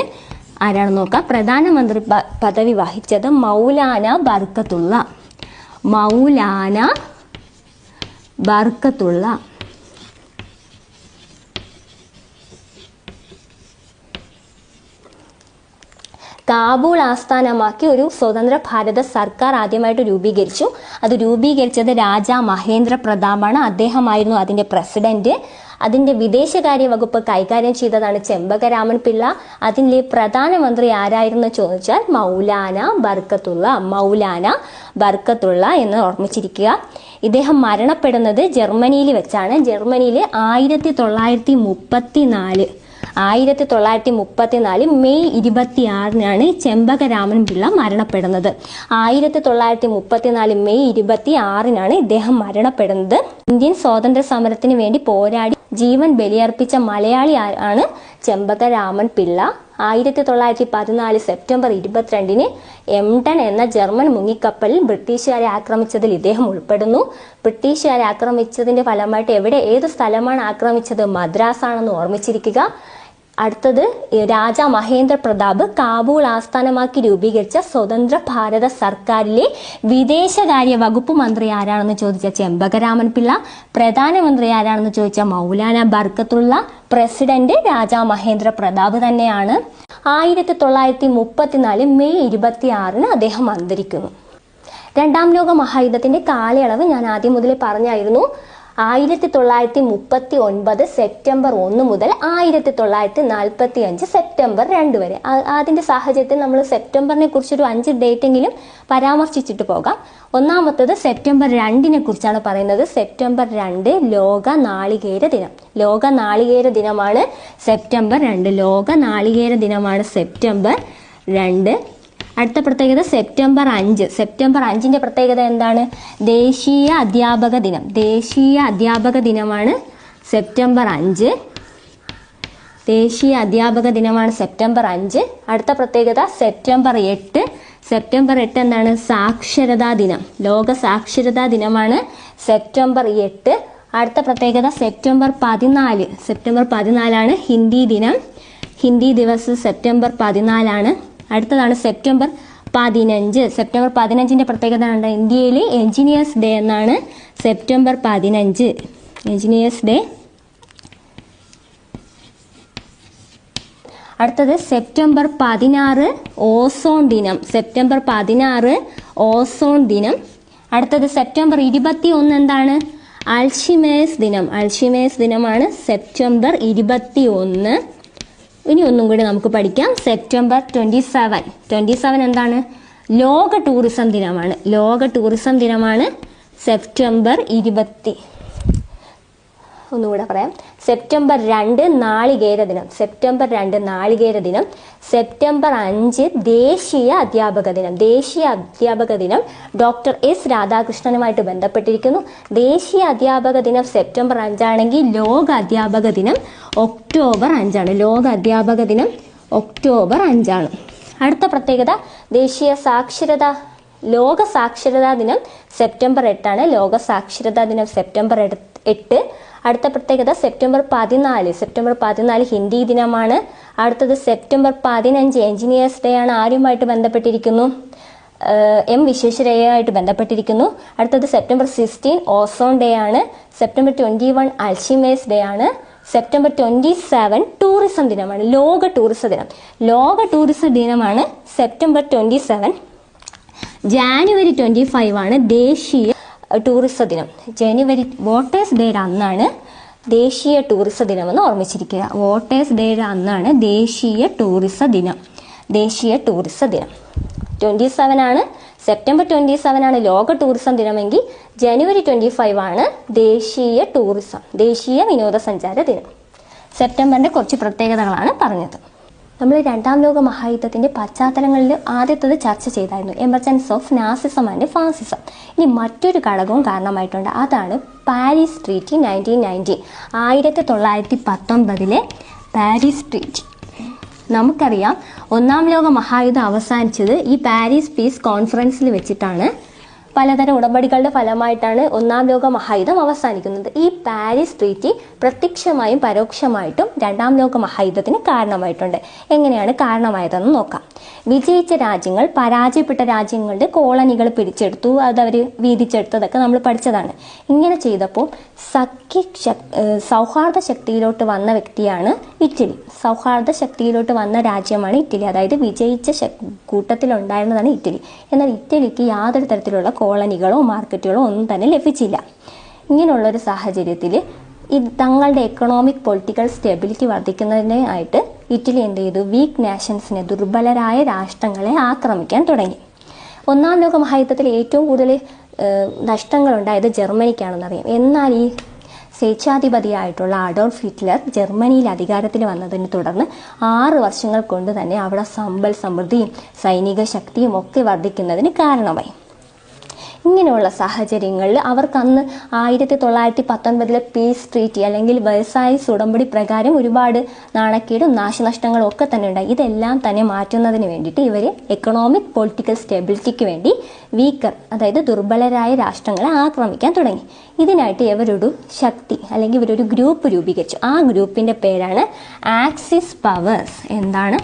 ആരാണെന്ന് നോക്കാം. പ്രധാനമന്ത്രി പദവി വഹിച്ചത് മൗലാന ബർക്കത്തുള്ള. മൗലാന ബർക്കത്തുള്ള. കാബൂൾ ആസ്ഥാനമാക്കി ഒരു സ്വതന്ത്ര ഭാരത സർക്കാർ ആദ്യമായിട്ട് രൂപീകരിച്ചു. അത് രൂപീകരിച്ചത് രാജാ മഹേന്ദ്ര പ്രതാപാണ്. അദ്ദേഹമായിരുന്നു അതിന്റെ പ്രസിഡന്റ്. അതിന്റെ വിദേശകാര്യ വകുപ്പ് കൈകാര്യം ചെയ്തതാണ് ചെമ്പകരാമൻ പിള്ള. അതിന്റെ പ്രധാനമന്ത്രി ആരായിരുന്നു ചോദിച്ചാൽ മൗലാന ബർക്കത്തുള്ള. മൗലാന ബർക്കത്തുള്ള എന്ന് ഓർമ്മിച്ചിരിക്കുക. ഇദ്ദേഹം മരണപ്പെടുന്നത് ജർമ്മനിയിൽ വെച്ചാണ്. ജർമ്മനിയിൽ 1934 മെയ് 26 ചെമ്പകരാമൻ പിള്ള മരണപ്പെടുന്നത്. 1934 മെയ് 26 ഇദ്ദേഹം മരണപ്പെടുന്നത്. ഇന്ത്യൻ സ്വാതന്ത്ര്യ സമരത്തിന് വേണ്ടി പോരാടി ജീവൻ ബലിയർപ്പിച്ച മലയാളി ആണ് ചെമ്പകരാമൻ പിള്ള. 1914 സെപ്റ്റംബർ 22 എംടൺ എന്ന ജർമ്മൻ മുങ്ങിക്കപ്പലിൽ ബ്രിട്ടീഷുകാരെ ആക്രമിച്ചതിൽ ഇദ്ദേഹം ഉൾപ്പെടുന്നു. ബ്രിട്ടീഷുകാരെ ആക്രമിച്ചതിന്റെ ഫലമായിട്ട് ഏത് സ്ഥലമാണ് ആക്രമിച്ചത്? മദ്രാസ് ആണെന്ന് ഓർമ്മിച്ചിരിക്കുക. അടുത്തത് രാജാ മഹേന്ദ്ര പ്രതാപ് കാബൂൾ ആസ്ഥാനമാക്കി രൂപീകരിച്ച സ്വതന്ത്ര ഭാരത സർക്കാരിലെ വിദേശകാര്യ വകുപ്പ് മന്ത്രി ആരാണെന്ന് ചോദിച്ച ചെമ്പകരാമൻ പിള്ള. പ്രധാനമന്ത്രി ആരാണെന്ന് ചോദിച്ച മൗലാന ബർക്കത്തുള്ള. പ്രസിഡന്റ് രാജാ മഹേന്ദ്ര പ്രതാപ് തന്നെയാണ്. 1934 മെയ് 26 അദ്ദേഹം അന്തരിക്കുന്നു. രണ്ടാം ലോക മഹായുദ്ധത്തിന്റെ കാലയളവ് ഞാൻ ആദ്യം മുതലേ പറഞ്ഞായിരുന്നു. 1939 സെപ്റ്റംബർ 1 മുതൽ 1945 സെപ്റ്റംബർ 2 വരെ. അതിന്റെ സാഹചര്യത്തിൽ നമ്മൾ സെപ്റ്റംബറിനെ കുറിച്ചൊരു 5 ഡേറ്റ് എങ്കിലും പരാമർശിച്ചിട്ട് പോകാം. ഒന്നാമത്തത് സെപ്റ്റംബർ 2 കുറിച്ചാണ് പറയുന്നത്. സെപ്റ്റംബർ 2 ലോക നാളികേര ദിനം. ലോക നാളികേര ദിനമാണ് സെപ്റ്റംബർ 2. ലോക നാളികേര ദിനമാണ് സെപ്റ്റംബർ 2. അടുത്ത പ്രത്യേകത സെപ്റ്റംബർ 5. സെപ്റ്റംബർ 5 പ്രത്യേകത എന്താണ്? ദേശീയ അധ്യാപക ദിനം. ദേശീയ അധ്യാപക ദിനമാണ് സെപ്റ്റംബർ 5. ദേശീയ അധ്യാപക ദിനമാണ് സെപ്റ്റംബർ 5. അടുത്ത പ്രത്യേകത സെപ്റ്റംബർ 8. സെപ്റ്റംബർ 8 എന്താണ്? സാക്ഷരതാ ദിനം. ലോക സാക്ഷരതാ ദിനമാണ് സെപ്റ്റംബർ 8. അടുത്ത പ്രത്യേകത സെപ്റ്റംബർ 14. സെപ്റ്റംബർ 14 ഹിന്ദി ദിനം. ഹിന്ദി ദിവസ് സെപ്റ്റംബർ 14. അടുത്തതാണ് സെപ്റ്റംബർ 15. സെപ്റ്റംബർ 15 പ്രത്യേകത ഉണ്ട്. ഇന്ത്യയിലെ എഞ്ചിനീയേഴ്സ് ഡേ എന്നാണ് സെപ്റ്റംബർ 15. Engineers day. അടുത്തത് സെപ്റ്റംബർ 16 ഓസോൺ ദിനം. സെപ്റ്റംബർ 16 ഓസോൺ ദിനം. അടുത്തത് സെപ്റ്റംബർ 21 എന്താണ്? അൽഷിമേഴ്സ് ദിനം. അൽഷിമേഴ്സ് ദിനമാണ് സെപ്റ്റംബർ 21. ഇനി ഒന്നും കൂടി നമുക്ക് പഠിക്കാം. സെപ്റ്റംബർ 27 എന്താണ്? ലോക ടൂറിസം ദിനമാണ്. ലോക ടൂറിസം ദിനമാണ് സെപ്റ്റംബർ 20. ഒന്നുകൂടെ പറയാം. സെപ്റ്റംബർ 2 നാളികേര ദിനം. സെപ്റ്റംബർ 2 നാളികേര ദിനം. സെപ്റ്റംബർ 5 ദേശീയ അധ്യാപക ദിനം. ദേശീയ അധ്യാപക ദിനം ഡോക്ടർ എസ് രാധാകൃഷ്ണനുമായിട്ട് ബന്ധപ്പെട്ടിരിക്കുന്നു. ദേശീയ അധ്യാപക ദിനം സെപ്റ്റംബർ 5 ആണെങ്കിൽ ലോക അധ്യാപക ദിനം ഒക്ടോബർ 5 ആണ്. ലോക അധ്യാപക ദിനം ഒക്ടോബർ 5 ആണ്. അടുത്ത പ്രത്യേകത ലോക സാക്ഷരതാ ദിനം സെപ്റ്റംബർ 8 ആണ്. ലോക സാക്ഷരതാ ദിനം സെപ്റ്റംബർ 8. അടുത്ത പ്രത്യേകത സെപ്റ്റംബർ 14. സെപ്റ്റംബർ 14 ഹിന്ദി ദിനമാണ്. അടുത്തത് സെപ്റ്റംബർ 15 എഞ്ചിനീയേഴ്സ് ഡേ ആണ്. ആരുമായിട്ട് ബന്ധപ്പെട്ടിരിക്കുന്നു? എം വിശ്വേശ്വരയ്യയുമായിട്ട് ബന്ധപ്പെട്ടിരിക്കുന്നു. അടുത്തത് സെപ്റ്റംബർ 16 ഓസോൺ ഡേ ആണ്. സെപ്റ്റംബർ 21 അൽഷിമേഴ്സ് ഡേ ആണ്. സെപ്റ്റംബർ 27 ടൂറിസം ദിനമാണ്. ലോക ടൂറിസം ദിനം. ലോക ടൂറിസം ദിനമാണ് സെപ്റ്റംബർ 27. ജാനുവരി 25 ആണ് ദേശീയ ടൂറിസ ദിനം. ജനുവരി വോട്ടേഴ്സ് ഡേയുടെ അന്നാണ് ദേശീയ ടൂറിസ ദിനമെന്ന് ഓർമ്മിച്ചിരിക്കുക. വോട്ടേഴ്സ് ഡേയുടെ അന്നാണ് ദേശീയ ടൂറിസ ദിനം. ദേശീയ ടൂറിസ ദിനം 27 ആണ്. സെപ്റ്റംബർ 27 ആണ് ലോക ടൂറിസം ദിനമെങ്കിൽ ജനുവരി 25 ആണ് ദേശീയ വിനോദസഞ്ചാര ദിനം. സെപ്റ്റംബറിന്റെ കുറച്ച് പ്രത്യേകതകളാണ് പറഞ്ഞത്. നമ്മൾ രണ്ടാം ലോക മഹായുദ്ധത്തിന്റെ പശ്ചാത്തലങ്ങളിൽ ആദ്യത്തത് ചർച്ച ചെയ്തായിരുന്നു, എമർജൻസ് ഓഫ് നാസിസം ആൻഡ് ഫാസിസം. ഇനി മറ്റൊരു ഘടകവും കാരണമായിട്ടുണ്ട്, അതാണ് പാരീസ് ട്രീറ്റി 1919. 1919 Paris treaty. നമുക്കറിയാം ഒന്നാം ലോക മഹായുദ്ധം അവസാനിച്ചത് ഈ പാരീസ് പീസ് കോൺഫറൻസിൽ വെച്ചിട്ടാണ്. പലതരം ഉടമ്പടികളുടെ ഫലമായിട്ടാണ് ഒന്നാം ലോക മഹായുദ്ധം അവസാനിക്കുന്നത്. ഈ പാരീസ് ട്രീറ്റി പ്രത്യക്ഷമായും പരോക്ഷമായിട്ടും രണ്ടാം ലോക മഹായുദ്ധത്തിന് കാരണമായിട്ടുണ്ട്. എങ്ങനെയാണ് കാരണമായതെന്ന് നോക്കാം. വിജയിച്ച രാജ്യങ്ങൾ പരാജയപ്പെട്ട രാജ്യങ്ങളുടെ കോളനികൾ പിടിച്ചെടുത്തു, അതവർ വീതിച്ചെടുത്തതൊക്കെ നമ്മൾ പഠിച്ചതാണ്. ഇങ്ങനെ ചെയ്തപ്പോൾ സൗഹാർദ്ദ ശക്തിയിലോട്ട് വന്ന വ്യക്തിയാണ് ഇറ്റലി. സൗഹാർദ്ദ ശക്തിയിലോട്ട് വന്ന രാജ്യമാണ് ഇറ്റലി. അതായത് വിജയിച്ച കൂട്ടത്തിലുണ്ടായിരുന്നതാണ് ഇറ്റലി. എന്നാൽ ഇറ്റലിക്ക് യാതൊരു തരത്തിലുള്ള കോളനികളോ മാർക്കറ്റുകളോ ഒന്നും തന്നെ ലഭിച്ചില്ല. ഇങ്ങനെയുള്ളൊരു സാഹചര്യത്തിൽ തങ്ങളുടെ എക്കണോമിക് പൊളിറ്റിക്കൽ സ്റ്റെബിലിറ്റി വർദ്ധിക്കുന്നതിനായിട്ട് ഇറ്റലി എന്ത് ചെയ്തു? വീക്ക് നാഷൻസിനെ, ദുർബലരായ രാഷ്ട്രങ്ങളെ ആക്രമിക്കാൻ തുടങ്ങി. ഒന്നാം ലോക മഹായുദ്ധത്തിൽ ഏറ്റവും കൂടുതൽ നഷ്ടങ്ങളുണ്ടായത് ജർമ്മനിക്കാണെന്നറിയാം. എന്നാൽ ഈ സ്വേച്ഛാധിപതിയായിട്ടുള്ള അഡോൾഫ് ഹിറ്റ്ലർ ജർമ്മനിയിൽ അധികാരത്തിൽ വന്നതിനെ തുടർന്ന് 6 വർഷങ്ങൾ കൊണ്ട് തന്നെ അവിടെ സമ്പൽ സമൃദ്ധിയും സൈനിക ശക്തിയും ഒക്കെ വർദ്ധിക്കുന്നതിന് കാരണമായി. ഇങ്ങനെയുള്ള സാഹചര്യങ്ങളിൽ അവർക്ക് അന്ന് 1919 പീസ് ട്രീറ്റി അല്ലെങ്കിൽ വെർസായിൽസ് ഉടമ്പടി പ്രകാരം ഒരുപാട് നാണക്കേടും നാശനഷ്ടങ്ങളും ഒക്കെ തന്നെ ഉണ്ടായി. ഇതെല്ലാം തന്നെ മാറ്റുന്നതിന് വേണ്ടിയിട്ട് ഇവർ എക്കണോമിക് പൊളിറ്റിക്കൽ സ്റ്റെബിലിറ്റിക്ക് വേണ്ടി വീക്കർ, അതായത് ദുർബലരായ രാഷ്ട്രങ്ങളെ ആക്രമിക്കാൻ തുടങ്ങി. ഇതിനായിട്ട് ഇവരൊരു ശക്തി അല്ലെങ്കിൽ ഇവരൊരു ഗ്രൂപ്പ് രൂപീകരിച്ചു. ആ ഗ്രൂപ്പിൻ്റെ പേരാണ് ആക്സിസ് പവേഴ്സ്. എന്താണ്?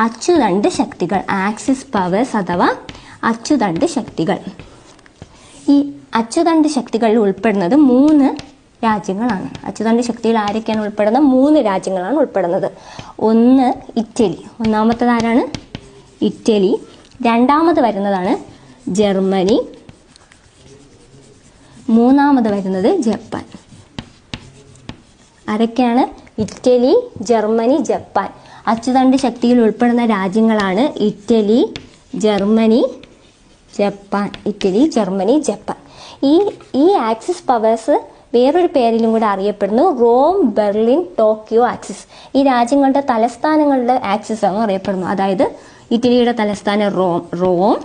അച്ചുതണ്ട് ശക്തികൾ. ആക്സിസ് പവേഴ്സ് അഥവാ അച്ചുതണ്ട് ശക്തികൾ. ഈ അച്ചുതണ്ട് ശക്തികളിൽ ഉൾപ്പെടുന്നത് 3 രാജ്യങ്ങളാണ്. അച്ചുതണ്ട് ശക്തികൾ ആരൊക്കെയാണ് ഉൾപ്പെടുന്നത്? 3 രാജ്യങ്ങളാണ് ഉൾപ്പെടുന്നത്. ഒന്ന് ഇറ്റലി. ഒന്നാമത്തത് ആരാണ്? ഇറ്റലി. രണ്ടാമത് വരുന്നതാണ് ജർമ്മനി. മൂന്നാമത് വരുന്നത് ജപ്പാൻ. ആരൊക്കെയാണ്? Italy, Germany, Japan. അച്ചുതണ്ട് ശക്തിയിൽ ഉൾപ്പെടുന്ന രാജ്യങ്ങളാണ് Italy, Germany, Japan. Italy, Germany, Japan. ഈ ആക്സിസ് പവേഴ്സ് വേറൊരു പേരിലും കൂടെ അറിയപ്പെടുന്നു റോം, ബെർലിൻ, ടോക്കിയോ ആക്സിസ്. ഈ രാജ്യങ്ങളുടെ തലസ്ഥാനങ്ങളുടെ ആക്സിസ് ആണ് അറിയപ്പെടുന്നു. അതായത് ഇറ്റലിയുടെ തലസ്ഥാനം റോം,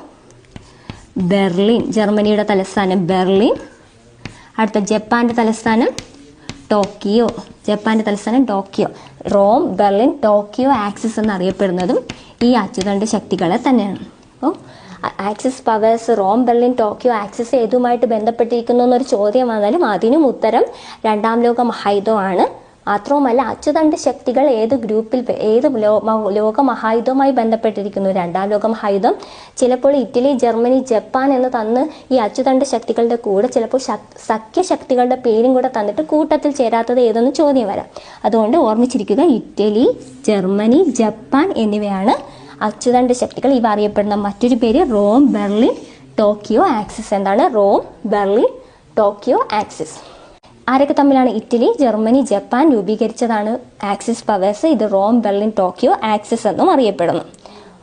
ബെർലിൻ. ജർമ്മനിയുടെ തലസ്ഥാനം ബെർലിൻ. അടുത്ത ജപ്പാന്റെ തലസ്ഥാനം ടോക്കിയോ. ജപ്പാന്റെ തലസ്ഥാനം Tokyo. Rome, Berlin, Tokyo axis എന്നറിയപ്പെടുന്നതും ഈ അച്ചുതണ്ട് ശക്തികളെ തന്നെയാണ്. അപ്പോൾ axis powers, Rome, Berlin, Tokyo axis ഏതുമായിട്ട് ബന്ധപ്പെട്ടിരിക്കുന്നു എന്നൊരു ചോദ്യം വന്നാലും അതിനും ഉത്തരം രണ്ടാം ലോക മഹായുദ്ധമാണ്. മാത്രവുമല്ല അച്ചുതണ്ട് ശക്തികൾ ഏത് ലോക മഹായുദ്ധവുമായി ബന്ധപ്പെട്ടിരിക്കുന്നു? രണ്ടാം ലോക മഹായുദ്ധം. ചിലപ്പോൾ ഇറ്റലി, ജർമ്മനി, ജപ്പാൻ എന്ന് തന്ന് ഈ അച്ചുതണ്ട് ശക്തികളുടെ കൂടെ ചിലപ്പോൾ സഖ്യശക്തികളുടെ പേരും കൂടെ തന്നിട്ട് കൂട്ടത്തിൽ ചേരാത്തത് ഏതെന്ന് ചോദ്യം വരാം. അതുകൊണ്ട് ഓർമ്മിച്ചിരിക്കുക, ഇറ്റലി, ജർമ്മനി, ജപ്പാൻ എന്നിവയാണ് അച്ചുതണ്ട് ശക്തികൾ. ഇവ അറിയപ്പെടുന്ന മറ്റൊരു പേര് റോം, ബെർലിൻ, ടോക്കിയോ ആക്സിസ്. എന്താണ്? Rome, Berlin, Tokyo axis. ആരൊക്കെ തമ്മിലാണ്? ഇറ്റലി, ജർമ്മനി, ജപ്പാൻ രൂപീകരിച്ചതാണ് ആക്സിസ് പവേഴ്സ്. ഇത് റോം, ബെർലിൻ, ടോക്കിയോ ആക്സിസ് എന്നും അറിയപ്പെടുന്നു.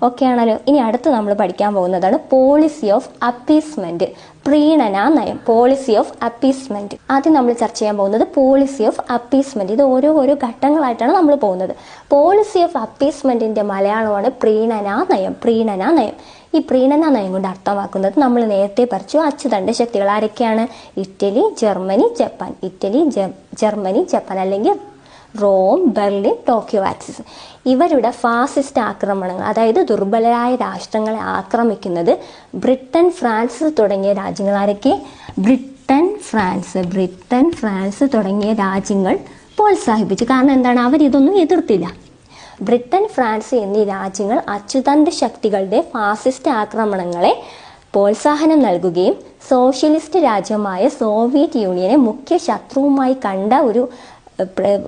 ഓക്കെ ആണല്ലോ. ഇനി അടുത്ത് നമ്മൾ പഠിക്കാൻ പോകുന്നതാണ് പോളിസി ഓഫ് അപ്പീസ്മെന്റ്, പ്രീണന നയം. Policy of appeasement. ആദ്യം നമ്മൾ ചർച്ച ചെയ്യാൻ പോകുന്നത് പോളിസി ഓഫ് അപ്പീസ്മെന്റ്. ഇത് ഓരോ ഘട്ടങ്ങളായിട്ടാണ് നമ്മൾ പോകുന്നത്. പോളിസി ഓഫ് അപ്പീസ്മെന്റിന്റെ മലയാളമാണ് പ്രീണന നയം. പ്രീണന നയം. ഈ പ്രീണന നയം കൊണ്ട് അർത്ഥമാക്കുന്നത് നമ്മൾ നേരത്തെ പഠിച്ചു അച്ചുതണ്ട് ശക്തികൾ. ആരൊക്കെയാണ്? Italy, Germany, Japan. Italy, Germany, Japan അല്ലെങ്കിൽ റോം, ബെർലിൻ, ടോക്കിയോ ആക്സിസ്. ഇവരുടെ ഫാസിസ്റ്റ് ആക്രമണങ്ങൾ, അതായത് ദുർബലരായ രാഷ്ട്രങ്ങളെ ആക്രമിക്കുന്നത് ബ്രിട്ടൻ, ഫ്രാൻസ് തുടങ്ങിയ രാജ്യങ്ങൾ. ആരൊക്കെ? ബ്രിട്ടൻ, ഫ്രാൻസ് തുടങ്ങിയ രാജ്യങ്ങൾ പ്രോത്സാഹിപ്പിച്ചു. കാരണം എന്താണ്? അവരിതൊന്നും എതിർത്തില്ല. ബ്രിട്ടൻ, ഫ്രാൻസ് എന്നീ രാജ്യങ്ങൾ അച്ചുതണ്ട് ശക്തികളുടെ ഫാസിസ്റ്റ് ആക്രമണങ്ങളെ പ്രോത്സാഹനം നൽകുകയും സോഷ്യലിസ്റ്റ് രാജ്യമായ സോവിയറ്റ് യൂണിയനെ മുഖ്യ ശത്രുവുമായി കണ്ട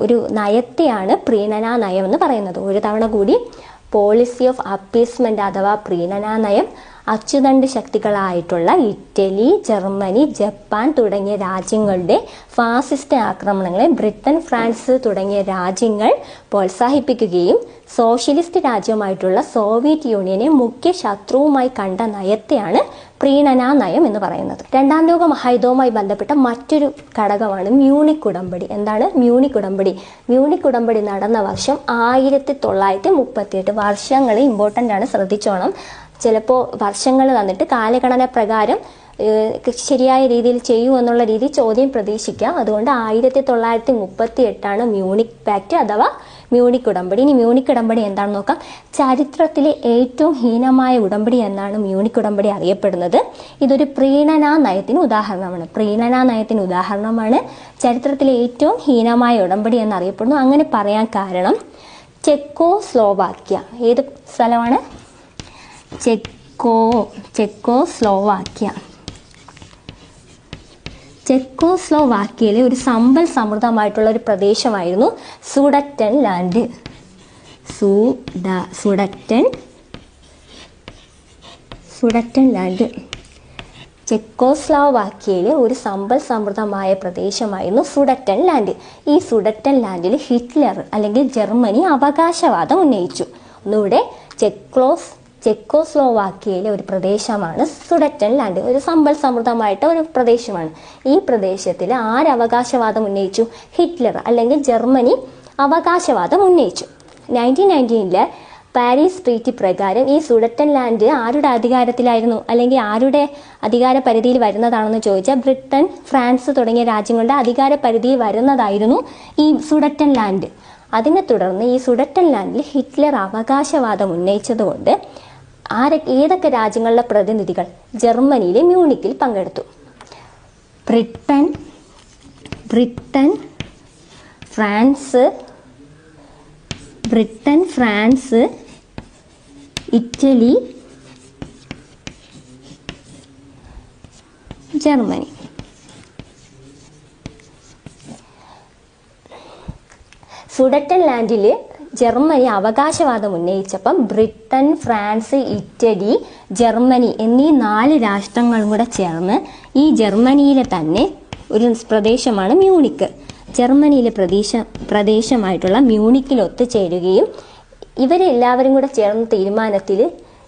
ഒരു നയത്തെയാണ് പ്രീണന നയം എന്ന് പറയുന്നത്. ഒരു തവണ കൂടി, പോളിസി ഓഫ് അപ്പീസ്മെന്റ് അഥവാ പ്രീണന നയം അച്ചുതണ്ട് ശക്തികളായിട്ടുള്ള ഇറ്റലി, ജർമ്മനി, ജപ്പാൻ തുടങ്ങിയ രാജ്യങ്ങളുടെ ഫാസിസ്റ്റ് ആക്രമണങ്ങളെ ബ്രിട്ടൻ, ഫ്രാൻസ് തുടങ്ങിയ രാജ്യങ്ങൾ പ്രോത്സാഹിപ്പിക്കുകയും സോഷ്യലിസ്റ്റ് രാജ്യമായിട്ടുള്ള സോവിയറ്റ് യൂണിയനെ മുഖ്യ ശത്രുവുമായി കണ്ട നയത്തെയാണ് പ്രീണന നയം എന്ന് പറയുന്നത്. രണ്ടാം ലോക മഹായുദ്ധവുമായി ബന്ധപ്പെട്ട മറ്റൊരു ഘടകമാണ് മ്യൂണിക് ഉടമ്പടി. എന്താണ് മ്യൂണിക് ഉടമ്പടി? മ്യൂണിക് ഉടമ്പടി നടന്ന വർഷം 1938. വർഷങ്ങൾ ഇമ്പോർട്ടൻ്റ് ആണ്, ശ്രദ്ധിച്ചോണം. ചിലപ്പോൾ വർഷങ്ങൾ തന്നിട്ട് കാലഗണന പ്രകാരം ശരിയായ രീതിയിൽ ചെയ്യൂ എന്നുള്ള രീതി ചോദ്യം പ്രതീക്ഷിക്കാം. അതുകൊണ്ട് 1938 മ്യൂണിക് പാക്റ്റ് അഥവാ മ്യൂണിക് ഉടമ്പടി. ഇനി മ്യൂണിക് ഉടമ്പടി എന്താണെന്ന് നോക്കാം. ചരിത്രത്തിലെ ഏറ്റവും ഹീനമായ ഉടമ്പടി എന്നാണ് മ്യൂണിക് ഉടമ്പടി അറിയപ്പെടുന്നത്. ഇതൊരു പ്രീണന നയത്തിന് ഉദാഹരണമാണ്. ചരിത്രത്തിലെ ഏറ്റവും ഹീനമായ ഉടമ്പടി എന്നറിയപ്പെടുന്നു. അങ്ങനെ പറയാൻ കാരണം ചെക്കോസ്ലോവാക്യ, ഏത് സ്ഥലമാണ്? ചെക്കോസ്ലോവാക്യയിലെ ഒരു സമ്പൽ സമൃദ്ധമായിട്ടുള്ള ഒരു പ്രദേശമായിരുന്നു സുഡറ്റൻ ലാൻഡ്. സുഡറ്റൻ ലാൻഡ് ചെക്കോസ്ലോവാക്യയിലെ ഒരു സമ്പൽ സമൃദ്ധമായ പ്രദേശമായിരുന്നു സുഡറ്റൻ ലാൻഡ്. ഈ സുഡറ്റൻ ലാൻഡിൽ ഹിറ്റ്ലർ അല്ലെങ്കിൽ ജർമ്മനി അവകാശവാദം ഉന്നയിച്ചു. ഒന്നുകൂടെ, ചെക്കോസ്ലോവാക്യയിലെ ഒരു പ്രദേശമാണ് സുഡറ്റൻ ലാൻഡ്. ഒരു സമ്പൽ സമൃദ്ധമായിട്ട് ഒരു പ്രദേശമാണ്. ഈ പ്രദേശത്തിൽ ആര് അവകാശവാദം ഉന്നയിച്ചു? ഹിറ്റ്ലർ അല്ലെങ്കിൽ ജർമ്മനി അവകാശവാദം ഉന്നയിച്ചു. 1919 പാരീസ് ട്രീറ്റി പ്രകാരം ഈ സുഡറ്റൻ ലാൻഡ് ആരുടെ അധികാരത്തിലായിരുന്നു, അല്ലെങ്കിൽ ആരുടെ അധികാര പരിധിയിൽ വരുന്നതാണെന്ന് ചോദിച്ചാൽ ബ്രിട്ടൻ, ഫ്രാൻസ് തുടങ്ങിയ രാജ്യങ്ങളുടെ അധികാര പരിധിയിൽ വരുന്നതായിരുന്നു ഈ സുഡറ്റൻ ലാൻഡ്. അതിനെ തുടർന്ന് ഈ സുഡറ്റൻ ലാൻഡിൽ ഹിറ്റ്ലർ അവകാശവാദം ഉന്നയിച്ചതുകൊണ്ട് ഏതൊക്കെ രാജ്യങ്ങളുടെ പ്രതിനിധികൾ ജർമ്മനിയിലെ മ്യൂണിക്കിൽ പങ്കെടുത്തു? Britain, France, Italy, Germany. സുഡറ്റൻ ലാൻഡിൽ ജർമ്മനി അവകാശവാദം ഉന്നയിച്ചപ്പം ബ്രിട്ടൻ, ഫ്രാൻസ്, ഇറ്റലി, ജർമ്മനി എന്നീ 4 രാഷ്ട്രങ്ങളും കൂടെ ചേർന്ന് ഈ ജർമ്മനിയിലെ തന്നെ ഒരു പ്രദേശമാണ് മ്യൂണിക്ക്. ജർമ്മനിയിലെ പ്രദേശമായിട്ടുള്ള മ്യൂണിക്കിൽ ഒത്തുചേരുകയും ഇവരെല്ലാവരും കൂടെ ചേർന്ന തീരുമാനത്തിൽ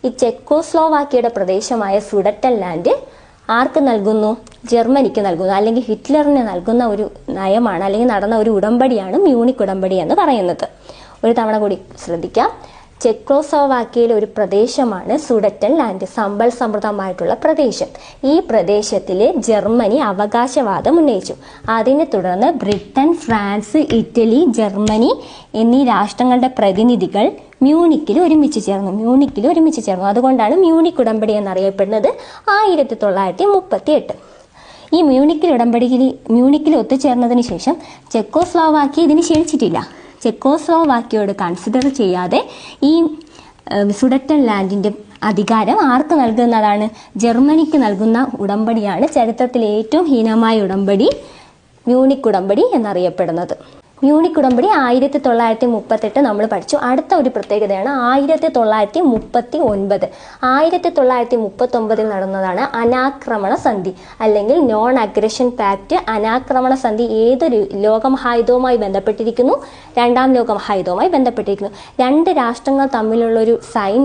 ഈ ചെക്കോസ്ലോവാക്യയുടെ പ്രദേശമായ സുഡറ്റൻ ലാൻഡ് ആർക്ക് നൽകുന്നു? ജർമ്മനിക്ക് നൽകുന്നു, അല്ലെങ്കിൽ ഹിറ്റ്ലറിന് നൽകുന്ന ഒരു നയമാണ്, അല്ലെങ്കിൽ നടന്ന ഒരു ഉടമ്പടിയാണ് മ്യൂണിക് ഉടമ്പടി എന്ന് പറയുന്നത്. ഒരു തവണ കൂടി ശ്രദ്ധിക്കാം. ചെക്കോസ്ലോവാക്യയിലെ ഒരു പ്രദേശമാണ് സുഡറ്റൻ ലാൻഡ്, സമ്പൽ സമൃദ്ധമായിട്ടുള്ള പ്രദേശം. ഈ പ്രദേശത്തിൽ ജർമ്മനി അവകാശവാദം ഉന്നയിച്ചു. അതിനെ തുടർന്ന് ബ്രിട്ടൻ, ഫ്രാൻസ്, ഇറ്റലി, ജർമ്മനി എന്നീ രാഷ്ട്രങ്ങളുടെ പ്രതിനിധികൾ മ്യൂണിക്കിൽ ഒരുമിച്ച് ചേർന്നു. അതുകൊണ്ടാണ് മ്യൂണിക് ഉടമ്പടി എന്നറിയപ്പെടുന്നത്. 1938 ഈ മ്യൂണിക്കിൽ ഒത്തുചേർന്നതിന് ശേഷം ചെക്കോസ്ലോവാക്യ ഇതിന് ക്ഷണിച്ചിട്ടില്ല. ചെക്കോസ്ലോവാക്യയോട് കൺസിഡർ ചെയ്യാതെ ഈ സുഡറ്റൻ ലാൻഡിന്റെ അധികാരം ആർക്ക് നൽകുന്നതാണ്? ജർമ്മനിക്ക് നൽകുന്ന ഉടമ്പടിയാണ് ചരിത്രത്തിലെ ഏറ്റവും ഹീനമായ ഉടമ്പടി, മ്യൂണിക് ഉടമ്പടി എന്നറിയപ്പെടുന്നത്. മ്യൂണിക് ഉടമ്പടി 1938 നമ്മൾ പഠിച്ചു. അടുത്ത ഒരു പ്രത്യേകതയാണ് 1939. 1939 നടന്നതാണ് അനാക്രമണ സന്ധി അല്ലെങ്കിൽ നോൺ അഗ്രഷൻ പാക്ട്. അനാക്രമണ സന്ധി ഏതൊരു ലോകമഹായുദ്ധവുമായി ബന്ധപ്പെട്ടിരിക്കുന്നു? 2ാം ലോകമഹായുദ്ധവുമായി ബന്ധപ്പെട്ടിരിക്കുന്നു. 2 രാഷ്ട്രങ്ങൾ തമ്മിലുള്ളൊരു സൈൻ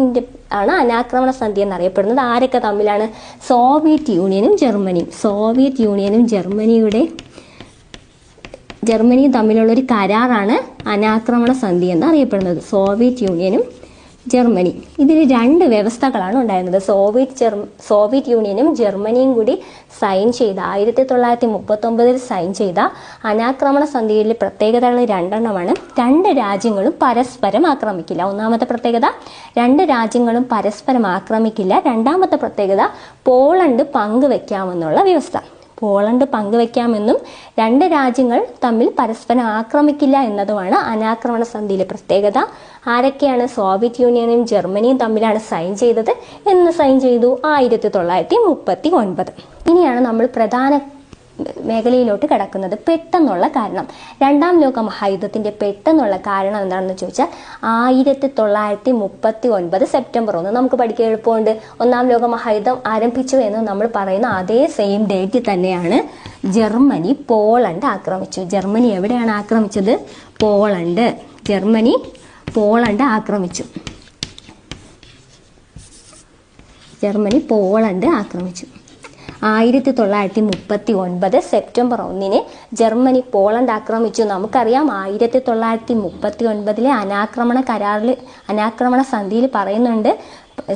ആണ് അനാക്രമണ സന്ധി എന്നറിയപ്പെടുന്നത്. ആരൊക്കെ തമ്മിലാണ്? സോവിയറ്റ് യൂണിയനും ജർമ്മനിയും തമ്മിലുള്ളൊരു കരാറാണ് അനാക്രമണ സന്ധി എന്നറിയപ്പെടുന്നത്. സോവിയറ്റ് യൂണിയനും ജർമ്മനി, ഇതിൽ 2 വ്യവസ്ഥകളാണ് ഉണ്ടായിരുന്നത്. സോവിയറ്റ് യൂണിയനും ജർമ്മനിയും കൂടി സൈൻ ചെയ്ത 1939 സൈൻ ചെയ്ത അനാക്രമണ സന്ധിയിലെ പ്രത്യേകതകൾ 2 2 രാജ്യങ്ങളും പരസ്പരം ആക്രമിക്കില്ല. ഒന്നാമത്തെ പ്രത്യേകത 2 രാജ്യങ്ങളും പരസ്പരം ആക്രമിക്കില്ല. 2ാമത്തെ പ്രത്യേകത പോളണ്ട് പങ്കുവെക്കാമെന്നുള്ള വ്യവസ്ഥ. പോളണ്ട് പങ്കുവെക്കാമെന്നും 2 രാജ്യങ്ങൾ തമ്മിൽ പരസ്പരം ആക്രമിക്കില്ല എന്നതുമാണ് അനാക്രമണ സന്ധിയിലെ പ്രത്യേകത. ആരൊക്കെയാണ്? സോവിയറ്റ് യൂണിയനും ജർമ്മനിയും തമ്മിലാണ് സൈൻ ചെയ്തത്. എന്ന് സൈൻ ചെയ്തു? 1939. ഇനിയാണ് നമ്മൾ പ്രധാന മേഖലയിലോട്ട് കിടക്കുന്നത്. പെട്ടെന്നുള്ള കാരണം, 2ാം ലോക മഹായുദ്ധത്തിന്റെ പെട്ടെന്നുള്ള കാരണം എന്താണെന്ന് ചോദിച്ചാൽ 1939 സെപ്റ്റംബർ 1. നമുക്ക് പഠിക്കാൻ എളുപ്പമുണ്ട്. 1ാം ലോക മഹായുദ്ധം ആരംഭിച്ചു എന്ന് നമ്മൾ പറയുന്ന അതേ സെയിം ഡേറ്റ് തന്നെയാണ് ജർമ്മനി പോളണ്ട് ആക്രമിച്ചു. ജർമ്മനി എവിടെയാണ് ആക്രമിച്ചത്? പോളണ്ട്. ജർമ്മനി പോളണ്ട് ആക്രമിച്ചു. 1939 സെപ്റ്റംബർ 1 ജർമ്മനി പോളണ്ട് ആക്രമിച്ചു. നമുക്കറിയാം 1939 അനാക്രമണ സന്ധിയിൽ പറയുന്നുണ്ട്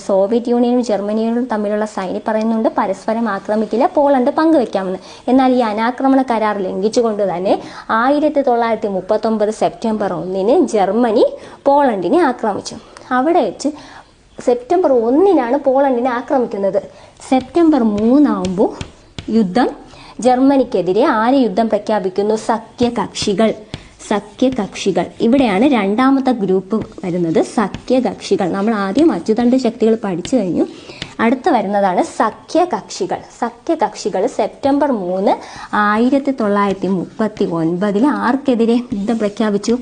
സോവിയറ്റ് യൂണിയനും ജർമ്മനിയും തമ്മിലുള്ള സൈനിക പറയുന്നുണ്ട് പരസ്പരം ആക്രമിക്കില്ല, പോളണ്ട് പങ്കുവെക്കാമെന്ന്. എന്നാൽ ഈ അനാക്രമണ കരാർ ലംഘിച്ചുകൊണ്ട് തന്നെ 1939 സെപ്റ്റംബർ 1 ജർമ്മനി പോളണ്ടിനെ ആക്രമിച്ചു. അവിടെ വെച്ച് സെപ്റ്റംബർ 1 പോളണ്ടിനെ ആക്രമിക്കുന്നത്. സെപ്റ്റംബർ 3 ആകുമ്പോൾ യുദ്ധം ജർമ്മനിക്കെതിരെ ആര് യുദ്ധം പ്രഖ്യാപിക്കുന്നു? സഖ്യകക്ഷികൾ. ഇവിടെയാണ് രണ്ടാമത്തെ ഗ്രൂപ്പ് വരുന്നത്, സഖ്യകക്ഷികൾ. നമ്മൾ ആദ്യം അച്ചുതണ്ട് ശക്തികൾ പഠിച്ചു കഴിഞ്ഞു. അടുത്ത് വരുന്നതാണ് സഖ്യകക്ഷികൾ സെപ്റ്റംബർ 3 1939 ആർക്കെതിരെ യുദ്ധം പ്രഖ്യാപിച്ചു?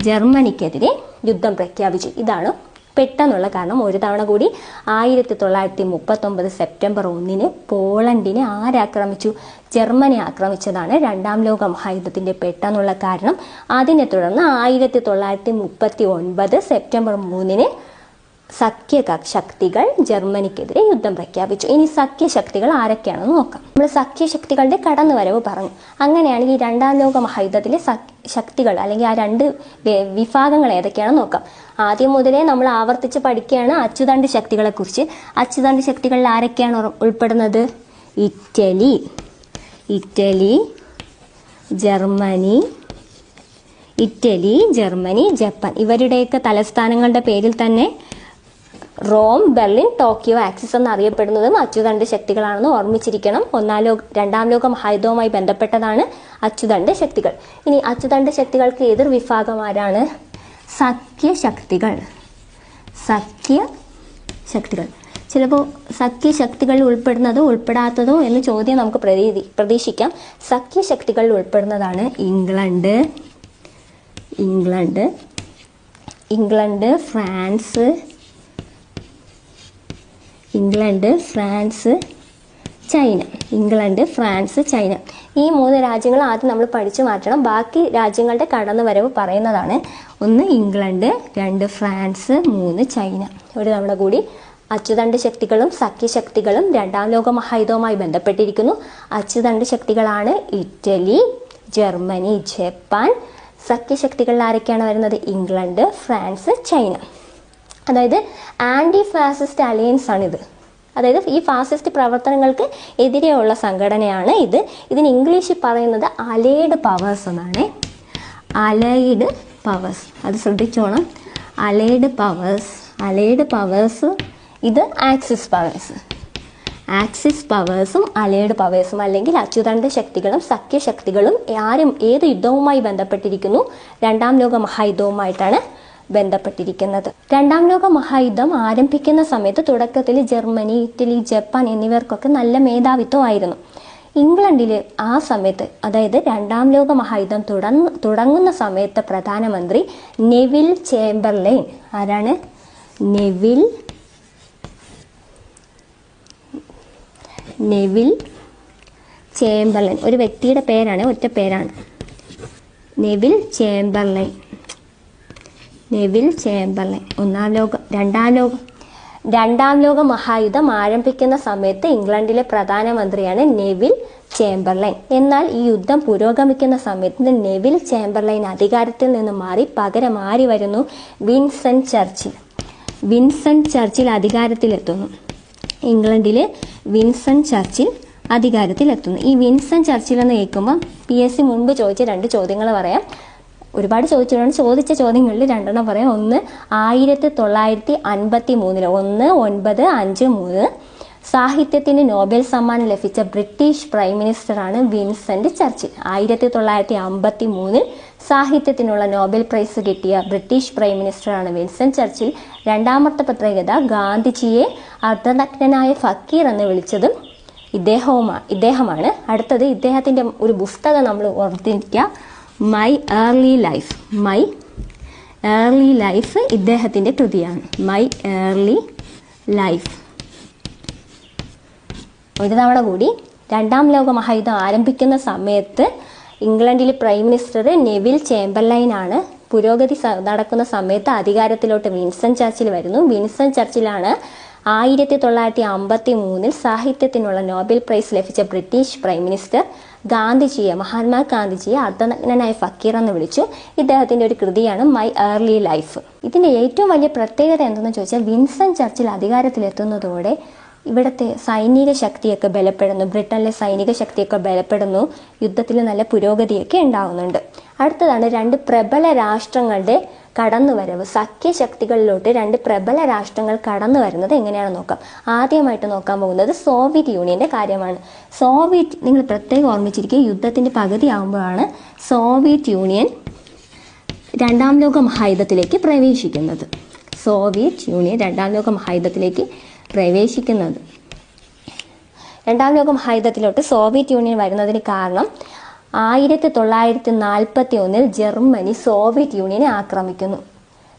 ജർമ്മനിക്കെതിരെ യുദ്ധം പ്രഖ്യാപിച്ചു. ഇതാണ് പെട്ടെന്നുള്ള കാരണം. ഒരു തവണ കൂടി 1939 സെപ്റ്റംബർ 1 പോളണ്ടിനെ ആരാക്രമിച്ചു? ജർമ്മനി ആക്രമിച്ചതാണ് രണ്ടാം ലോക മഹായുദ്ധത്തിന്റെ പെട്ടെന്നുള്ള കാരണം. അതിനെ തുടർന്ന് 1939 സെപ്റ്റംബർ 3 സഖ്യശക്തികൾ ജർമ്മനിക്കെതിരെ യുദ്ധം പ്രഖ്യാപിച്ചു. ഇനി സഖ്യശക്തികൾ ആരൊക്കെയാണെന്ന് നോക്കാം. നമ്മൾ സഖ്യശക്തികളുടെ കടന്നുവരവ് പറഞ്ഞു. അങ്ങനെയാണെങ്കിൽ രണ്ടാം ലോക മഹായുദ്ധത്തിലെ ശക്തികൾ അല്ലെങ്കിൽ ആ രണ്ട് വിഭാഗങ്ങൾ ഏതൊക്കെയാണെന്ന് നോക്കാം. ആദ്യം മുതലേ നമ്മൾ ആവർത്തിച്ച് പഠിക്കുകയാണ് അച്ചുതണ്ട് ശക്തികളെ കുറിച്ച്. അച്ചുതണ്ട് ശക്തികളിൽ ആരൊക്കെയാണ് ഉൾപ്പെടുന്നത്? Italy, Germany, Japan. ഇവരുടെയൊക്കെ തലസ്ഥാനങ്ങളുടെ പേരിൽ തന്നെ റോം, ബെർലിൻ, ടോക്കിയോ, ആക്സിസ് എന്നറിയപ്പെടുന്നതും അച്ചുതണ്ട് ശക്തികളാണെന്ന് ഓർമ്മിച്ചിരിക്കണം. രണ്ടാം ലോക മഹായുദ്ധവുമായി ബന്ധപ്പെട്ടതാണ് അച്ചുതണ്ട് ശക്തികൾ. ഇനി അച്ചുതണ്ട് ശക്തികൾക്ക് എതിർ വിഭാഗം ആരാണ്? സഖ്യശക്തികൾ. ചിലപ്പോൾ സഖ്യശക്തികളിൽ ഉൾപ്പെടുന്നതോ ഉൾപ്പെടാത്തതോ എന്ന് ചോദ്യം നമുക്ക് പ്രതീക്ഷിക്കാം. സഖ്യശക്തികളിൽ ഉൾപ്പെടുന്നതാണ് ഇംഗ്ലണ്ട്, ഫ്രാൻസ്, ചൈന. ഈ 3 രാജ്യങ്ങൾ ആദ്യം നമ്മൾ പഠിച്ചു മാറ്റണം. ബാക്കി രാജ്യങ്ങളുടെ കടന്നുവരവ് പറയുന്നതാണ്. 1 ഇംഗ്ലണ്ട്, 2 ഫ്രാൻസ്, 3 ചൈന. ഒരു തവണ കൂടി അച്ചുതണ്ട് ശക്തികളും സഖ്യശക്തികളും രണ്ടാം ലോക മഹായുദ്ധവുമായി ബന്ധപ്പെട്ടിരിക്കുന്നു. അച്ചുതണ്ട് ശക്തികളാണ് ഇറ്റലി, ജർമ്മനി, ജപ്പാൻ. സഖ്യശക്തികളിൽ ആരൊക്കെയാണ് വരുന്നത്? England, France, China. അതായത് ആൻറ്റി ഫാസിസ്റ്റ് അലയൻസ് ആണിത്. അതായത് ഈ ഫാസിസ്റ്റ് പ്രവർത്തനങ്ങൾക്ക് എതിരെയുള്ള സംഘടനയാണ് ഇത്. ഇതിന് ഇംഗ്ലീഷിൽ പറയുന്നത് അലൈഡ് പവേഴ്സ് എന്നാണ്. അലൈഡ് പവേഴ്സ്, അത് ശ്രദ്ധിച്ചോണം. Allied powers. ഇത് ആക്സിസ് പവേഴ്സും അലൈഡ് പവേഴ്സും അല്ലെങ്കിൽ അച്ചുതണ്ട് ശക്തികളും സഖ്യശക്തികളും ഏത് യുദ്ധവുമായി ബന്ധപ്പെട്ടിരിക്കുന്നു? രണ്ടാം ലോക മഹായുദ്ധവുമായിട്ടാണ് ബന്ധപ്പെട്ടിരിക്കുന്നത്. രണ്ടാം ലോക മഹായുദ്ധം ആരംഭിക്കുന്ന സമയത്ത് തുടക്കത്തിൽ ജർമ്മനി, ഇറ്റലി, ജപ്പാൻ എന്നിവർക്കൊക്കെ നല്ല മേധാവിത്വമായിരുന്നു. ഇംഗ്ലണ്ടിൽ ആ സമയത്ത്, അതായത് രണ്ടാം ലോക മഹായുദ്ധം തുടങ്ങുന്ന സമയത്ത് പ്രധാനമന്ത്രി നെവിൽ ചേംബർലൈൻ. ആരാണ്? Neville Chamberlain. ഒരു വ്യക്തിയുടെ പേരാണ്, ഒറ്റ പേരാണ്. Neville Chamberlain. രണ്ടാം ലോക മഹായുദ്ധം ആരംഭിക്കുന്ന സമയത്ത് ഇംഗ്ലണ്ടിലെ പ്രധാനമന്ത്രിയാണ് നെവിൽ ചേംബർലൈൻ. എന്നാൽ ഈ യുദ്ധം പുരോഗമിക്കുന്ന സമയത്ത് നെവിൽ ചേംബർലൈൻ അധികാരത്തിൽ നിന്ന് മാറി പകരം ആര് വരുന്നു? വിൻസൻ ചർച്ചിൽ അധികാരത്തിലെത്തുന്നു. ഇംഗ്ലണ്ടിലെ വിൻസൻ ചർച്ചിൽ അധികാരത്തിലെത്തുന്നു. ഈ വിൻസൻ ചർച്ചിൽ എന്ന് കേൾക്കുമ്പോൾ PSC മുൻപ് ചോദിച്ച 2 ചോദ്യങ്ങൾ പറയാം. ഒരുപാട് ചോദിച്ച ചോദ്യങ്ങളിൽ 2 പറയാം. ഒന്ന് 1953 1953 സാഹിത്യത്തിന് നോബൽ സമ്മാനം ലഭിച്ച ബ്രിട്ടീഷ് പ്രൈം മിനിസ്റ്ററാണ് വിൻസെന്റ് ചർച്ചിൽ. 1953 സാഹിത്യത്തിനുള്ള നോബൽ പ്രൈസ് കിട്ടിയ ബ്രിട്ടീഷ് പ്രൈം മിനിസ്റ്ററാണ് വിൻസെന്റ് ചർച്ചിൽ. രണ്ടാമത്തെ പ്രത്യേകത, ഗാന്ധിജിയെ അർദ്ധനഗ്നനായ ഫക്കീർ എന്ന് വിളിച്ചതും ഇദ്ദേഹമാണ്. അടുത്തത് ഇദ്ദേഹത്തിൻ്റെ ഒരു പുസ്തകം നമ്മൾ ഓർത്തിരിക്കുക, മൈ ഏർലി ലൈഫ് ഇദ്ദേഹത്തിൻ്റെ കൃതിയാണ്. My early life. ഒരു തവണ കൂടി, രണ്ടാം ലോക മഹായുദ്ധം ആരംഭിക്കുന്ന സമയത്ത് ഇംഗ്ലണ്ടിലെ പ്രൈം മിനിസ്റ്റർ നെവിൽ ചേംബർലൈൻ ആണ്. പുരോഗതി നടക്കുന്ന സമയത്ത് അധികാരത്തിലോട്ട് വിൻസൻ ചർച്ചിൽ വരുന്നു. വിൻസൻ ചർച്ചിലാണ് 1953 സാഹിത്യത്തിനുള്ള നോബൽ പ്രൈസ് ലഭിച്ച ബ്രിട്ടീഷ് പ്രൈം മിനിസ്റ്റർ മഹാത്മാ ഗാന്ധിജിയെ അർദ്ധനഗ്നനായ ഫക്കീർ എന്ന് വിളിച്ചു. ഇദ്ദേഹത്തിന്റെ ഒരു കൃതിയാണ് മൈ ഏർലി ലൈഫ്. ഇതിന്റെ ഏറ്റവും വലിയ പ്രത്യേകത എന്തെന്ന് ചോദിച്ചാൽ, വിൻസ്റ്റൺ ചർച്ചിൽ അധികാരത്തിലെത്തുന്നതോടെ ഇവിടുത്തെ സൈനിക ശക്തിയൊക്കെ ബലപ്പെടുന്നു, ബ്രിട്ടനിലെ സൈനിക ശക്തിയൊക്കെ ബലപ്പെടുന്നു, യുദ്ധത്തിൽ നല്ല പുരോഗതിയൊക്കെ ഉണ്ടാകുന്നുണ്ട്. അടുത്തതാണ് രണ്ട് പ്രബല രാഷ്ട്രങ്ങളുടെ കടന്നുവരവ്. സഖ്യശക്തികളിലോട്ട് രണ്ട് പ്രബല രാഷ്ട്രങ്ങൾ കടന്നു വരുന്നത് എങ്ങനെയാണെന്ന് നോക്കാം. ആദ്യമായിട്ട് നോക്കാൻ പോകുന്നത് സോവിയറ്റ് യൂണിയന്റെ കാര്യമാണ്. നിങ്ങൾ പ്രത്യേകം ഓർമ്മിച്ചിരിക്കുക, യുദ്ധത്തിന്റെ പകുതി ആകുമ്പോഴാണ് സോവിയറ്റ് യൂണിയൻ രണ്ടാം ലോക മഹായുദ്ധത്തിലേക്ക് പ്രവേശിക്കുന്നത്. സോവിയറ്റ് യൂണിയൻ രണ്ടാം ലോക മഹായുദ്ധത്തിലേക്ക് പ്രവേശിക്കുന്നത്. രണ്ടാം ലോക മഹായുദ്ധത്തിലോട്ട് സോവിയറ്റ് യൂണിയൻ വരുന്നതിന് കാരണം 1941 ജർമ്മനി സോവിയറ്റ് യൂണിയനെ ആക്രമിക്കുന്നു.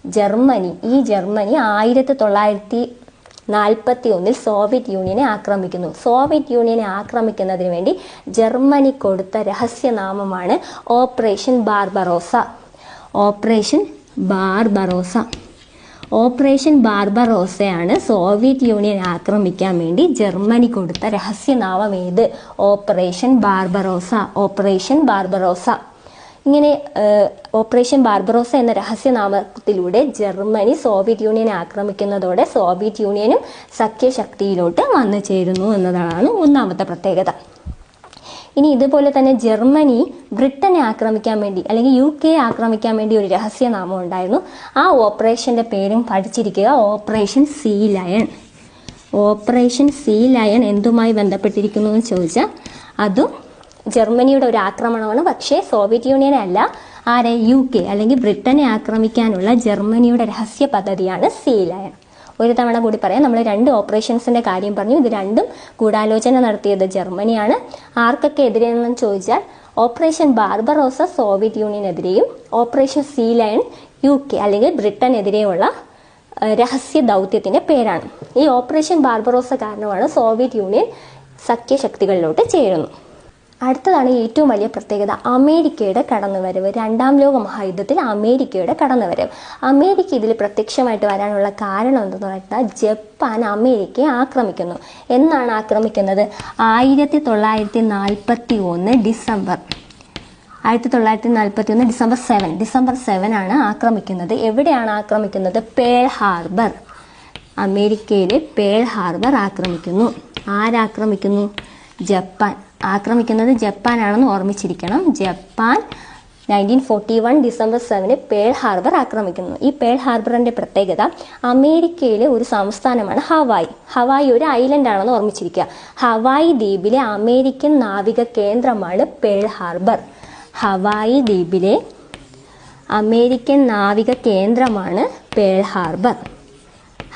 ജർമ്മനി 1941 സോവിയറ്റ് യൂണിയനെ ആക്രമിക്കുന്നു. സോവിയറ്റ് യൂണിയനെ ആക്രമിക്കുന്നതിന് വേണ്ടി ജർമ്മനി കൊടുത്ത രഹസ്യനാമമാണ് ഓപ്പറേഷൻ ബാർബറോസ. ഓപ്പറേഷൻ ബാർബറോസയാണ് സോവിയറ്റ് യൂണിയൻ ആക്രമിക്കാൻ വേണ്ടി ജർമ്മനി കൊടുത്ത രഹസ്യനാമം. ഏത്? Operation Barbarossa. ഇങ്ങനെ ഓപ്പറേഷൻ ബാർബറോസ എന്ന രഹസ്യനാമത്തിലൂടെ ജർമ്മനി സോവിയറ്റ് യൂണിയനെ ആക്രമിക്കുന്നതോടെ സോവിയറ്റ് യൂണിയനും സഖ്യശക്തിയിലോട്ട് വന്നു ചേരുന്നു എന്നതാണ് ഒന്നാമത്തെ പ്രത്യേകത. ഇനി ഇതുപോലെ തന്നെ ജർമ്മനി ബ്രിട്ടനെ ആക്രമിക്കാൻ വേണ്ടി അല്ലെങ്കിൽ UK ആക്രമിക്കാൻ വേണ്ടി ഒരു രഹസ്യനാമം ഉണ്ടായിരുന്നു. ആ ഓപ്പറേഷന്റെ പേരും പഠിച്ചിരിക്കുക, ഓപ്പറേഷൻ സീ ലയൺ എന്തുമായി ബന്ധപ്പെട്ടിരിക്കുന്നു എന്ന് ചോദിച്ചാൽ അതും ജർമ്മനിയുടെ ഒരു ആക്രമണമാണ്. പക്ഷേ സോവിയറ്റ് യൂണിയനെ അല്ല, UK അല്ലെങ്കിൽ ബ്രിട്ടനെ ആക്രമിക്കാനുള്ള ജർമ്മനിയുടെ രഹസ്യ പദ്ധതിയാണ് സീ ലയൺ. ഒരു തവണ കൂടി പറയാം, നമ്മൾ രണ്ട് ഓപ്പറേഷൻസിന്റെ കാര്യം പറഞ്ഞു. ഇത് രണ്ടും ഗൂഢാലോചന നടത്തിയത് ജർമ്മനിയാണ്. ആർക്കൊക്കെ എതിരെയെന്ന് ചോദിച്ചാൽ ഓപ്പറേഷൻ ബാർബറോസ സോവിയറ്റ് യൂണിയനെതിരെയും ഓപ്പറേഷൻ സീ ലയൺ UK അല്ലെങ്കിൽ ബ്രിട്ടനെതിരെയുള്ള രഹസ്യ ദൗത്യത്തിന്റെ പേരാണ്. ഈ ഓപ്പറേഷൻ ബാർബറോസ കാരണമാണ് സോവിയറ്റ് യൂണിയൻ സഖ്യശക്തികളിലോട്ട് ചേരുന്നു. അടുത്തതാണ് ഏറ്റവും വലിയ പ്രത്യേകത, അമേരിക്കയുടെ കടന്നുവരവ്. രണ്ടാം ലോക മഹായുദ്ധത്തിൽ അമേരിക്കയുടെ കടന്നുവരവ്. അമേരിക്ക ഇതിൽ പ്രത്യക്ഷമായിട്ട് വരാനുള്ള കാരണം എന്തെന്ന് പറഞ്ഞാൽ ജപ്പാൻ അമേരിക്കയെ ആക്രമിക്കുന്നു. എന്നാണ് ആക്രമിക്കുന്നത്? 1941 ഡിസംബർ 7 ആണ് ആക്രമിക്കുന്നത്. എവിടെയാണ് ആക്രമിക്കുന്നത്? Pearl Harbor. അമേരിക്കയിലെ പേൾ ഹാർബർ ആക്രമിക്കുന്നു. ആരാക്രമിക്കുന്നു? ജപ്പാൻ. ആക്രമിക്കുന്നത് ജപ്പാനാണെന്ന് ഓർമ്മിച്ചിരിക്കണം. ജപ്പാൻ 1941 ഡിസംബർ 7 പേൾ ഹാർബർ ആക്രമിക്കുന്നു. ഈ പേൾ ഹാർബറിന്റെ പ്രത്യേകത, അമേരിക്കയിലെ ഒരു സംസ്ഥാനമാണ് ഹവായ്. ഹവായ് ഒരു ഐലൻഡ് ആണെന്ന് ഓർമ്മിച്ചിരിക്കുക. ഹവായ് ദ്വീപിലെ അമേരിക്കൻ നാവിക കേന്ദ്രമാണ് പേൾ ഹാർബർ. ഹവായ് ദ്വീപിലെ അമേരിക്കൻ നാവിക കേന്ദ്രമാണ് പേൾ ഹാർബർ.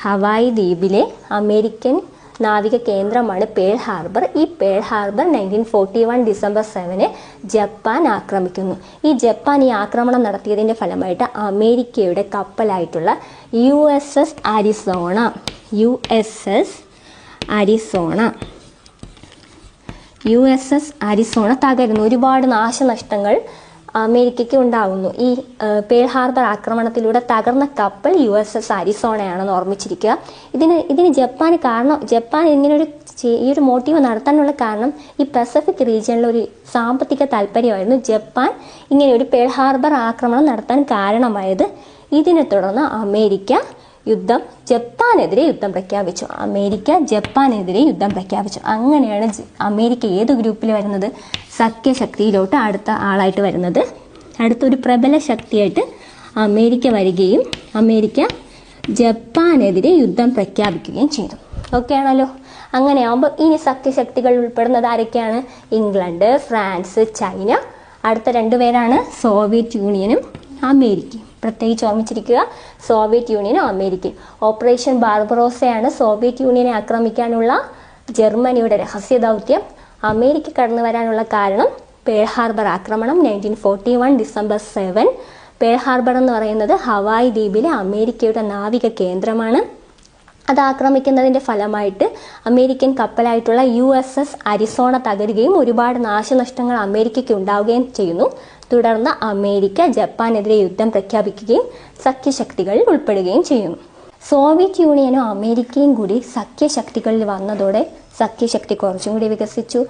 ഹവായ് ദ്വീപിലെ അമേരിക്കൻ നാവിക കേന്ദ്രമാണ് പേൾ ഹാർബർ. ഈ പേൾ ഹാർബർ 1941 ഡിസംബർ 7 ജപ്പാൻ ആക്രമിക്കുന്നു. ഈ ജപ്പാൻ ഈ ആക്രമണം നടത്തിയതിൻ്റെ ഫലമായിട്ട് അമേരിക്കയുടെ കപ്പലായിട്ടുള്ള USS അരിസോണ തകരുന്നു. ഒരുപാട് നാശനഷ്ടങ്ങൾ അമേരിക്കയ്ക്ക് ഉണ്ടാകുന്നു. ഈ പേൾ ഹാർബർ ആക്രമണത്തിലൂടെ തകർന്ന കപ്പൽ USS അരിസോണയാണെന്ന് ഓർമ്മിച്ചിരിക്കുക. ഇതിന് ജപ്പാൻ ഇങ്ങനൊരു ഈ ഒരു മോട്ടീവ് നടത്താനുള്ള കാരണം ഈ പസഫിക് റീജിയനിലെ ഒരു സാമ്പത്തിക താല്പര്യമായിരുന്നു ജപ്പാൻ ഇങ്ങനെ ഒരു പേൾ ഹാർബർ ആക്രമണം നടത്താൻ കാരണമായത്. ഇതിനെ തുടർന്ന് അമേരിക്ക ജപ്പാനെതിരെ യുദ്ധം പ്രഖ്യാപിച്ചു. അങ്ങനെയാണ് അമേരിക്ക ഏത് ഗ്രൂപ്പിൽ വരുന്നത്? സഖ്യശക്തിയിലോട്ട് അടുത്ത ആളായിട്ട് വരുന്നത്. അടുത്തൊരു പ്രബല ശക്തിയായിട്ട് അമേരിക്ക വരികയും അമേരിക്ക ജപ്പാനെതിരെ യുദ്ധം പ്രഖ്യാപിക്കുകയും ചെയ്തു. ഓക്കെ ആണല്ലോ. അങ്ങനെയാകുമ്പോൾ ഇനി സഖ്യശക്തികൾ ഉൾപ്പെടുന്നത് ആരൊക്കെയാണ്? England, France, China. അടുത്ത രണ്ടുപേരാണ് സോവിയറ്റ് യൂണിയനും അമേരിക്കയും. പ്രത്യേകിച്ച് ഓർമ്മിച്ചിരിക്കുക, സോവിയറ്റ് യൂണിയനും അമേരിക്കയും. ഓപ്പറേഷൻ ബാർബറോസയാണ് സോവിയറ്റ് യൂണിയനെ ആക്രമിക്കാനുള്ള ജർമ്മനിയുടെ രഹസ്യ ദൗത്യം. അമേരിക്ക കടന്നു വരാനുള്ള കാരണം പേൾ ഹാർബർ ആക്രമണം 1941 ഡിസംബർ 7. പേൾ ഹാർബർ എന്ന് പറയുന്നത് ഹവായ് ദ്വീപിലെ അമേരിക്കയുടെ നാവിക കേന്ദ്രമാണ്. അത് ആക്രമിക്കുന്നതിൻ്റെ ഫലമായിട്ട് അമേരിക്കൻ കപ്പലായിട്ടുള്ള USS അരിസോണ തകരുകയും ഒരുപാട് നാശനഷ്ടങ്ങൾ അമേരിക്കയ്ക്ക് ഉണ്ടാവുകയും ചെയ്യുന്നു. തുടർന്ന് അമേരിക്ക ജപ്പാനെതിരെ യുദ്ധം പ്രഖ്യാപിക്കുകയും സഖ്യശക്തികളിൽ ഉൾപ്പെടുകയും ചെയ്യുന്നു. സോവിയറ്റ് യൂണിയനും അമേരിക്കയും കൂടി സഖ്യശക്തികളിൽ വന്നതോടെ സഖ്യശക്തി കുറച്ചും കൂടി വികസിച്ചു.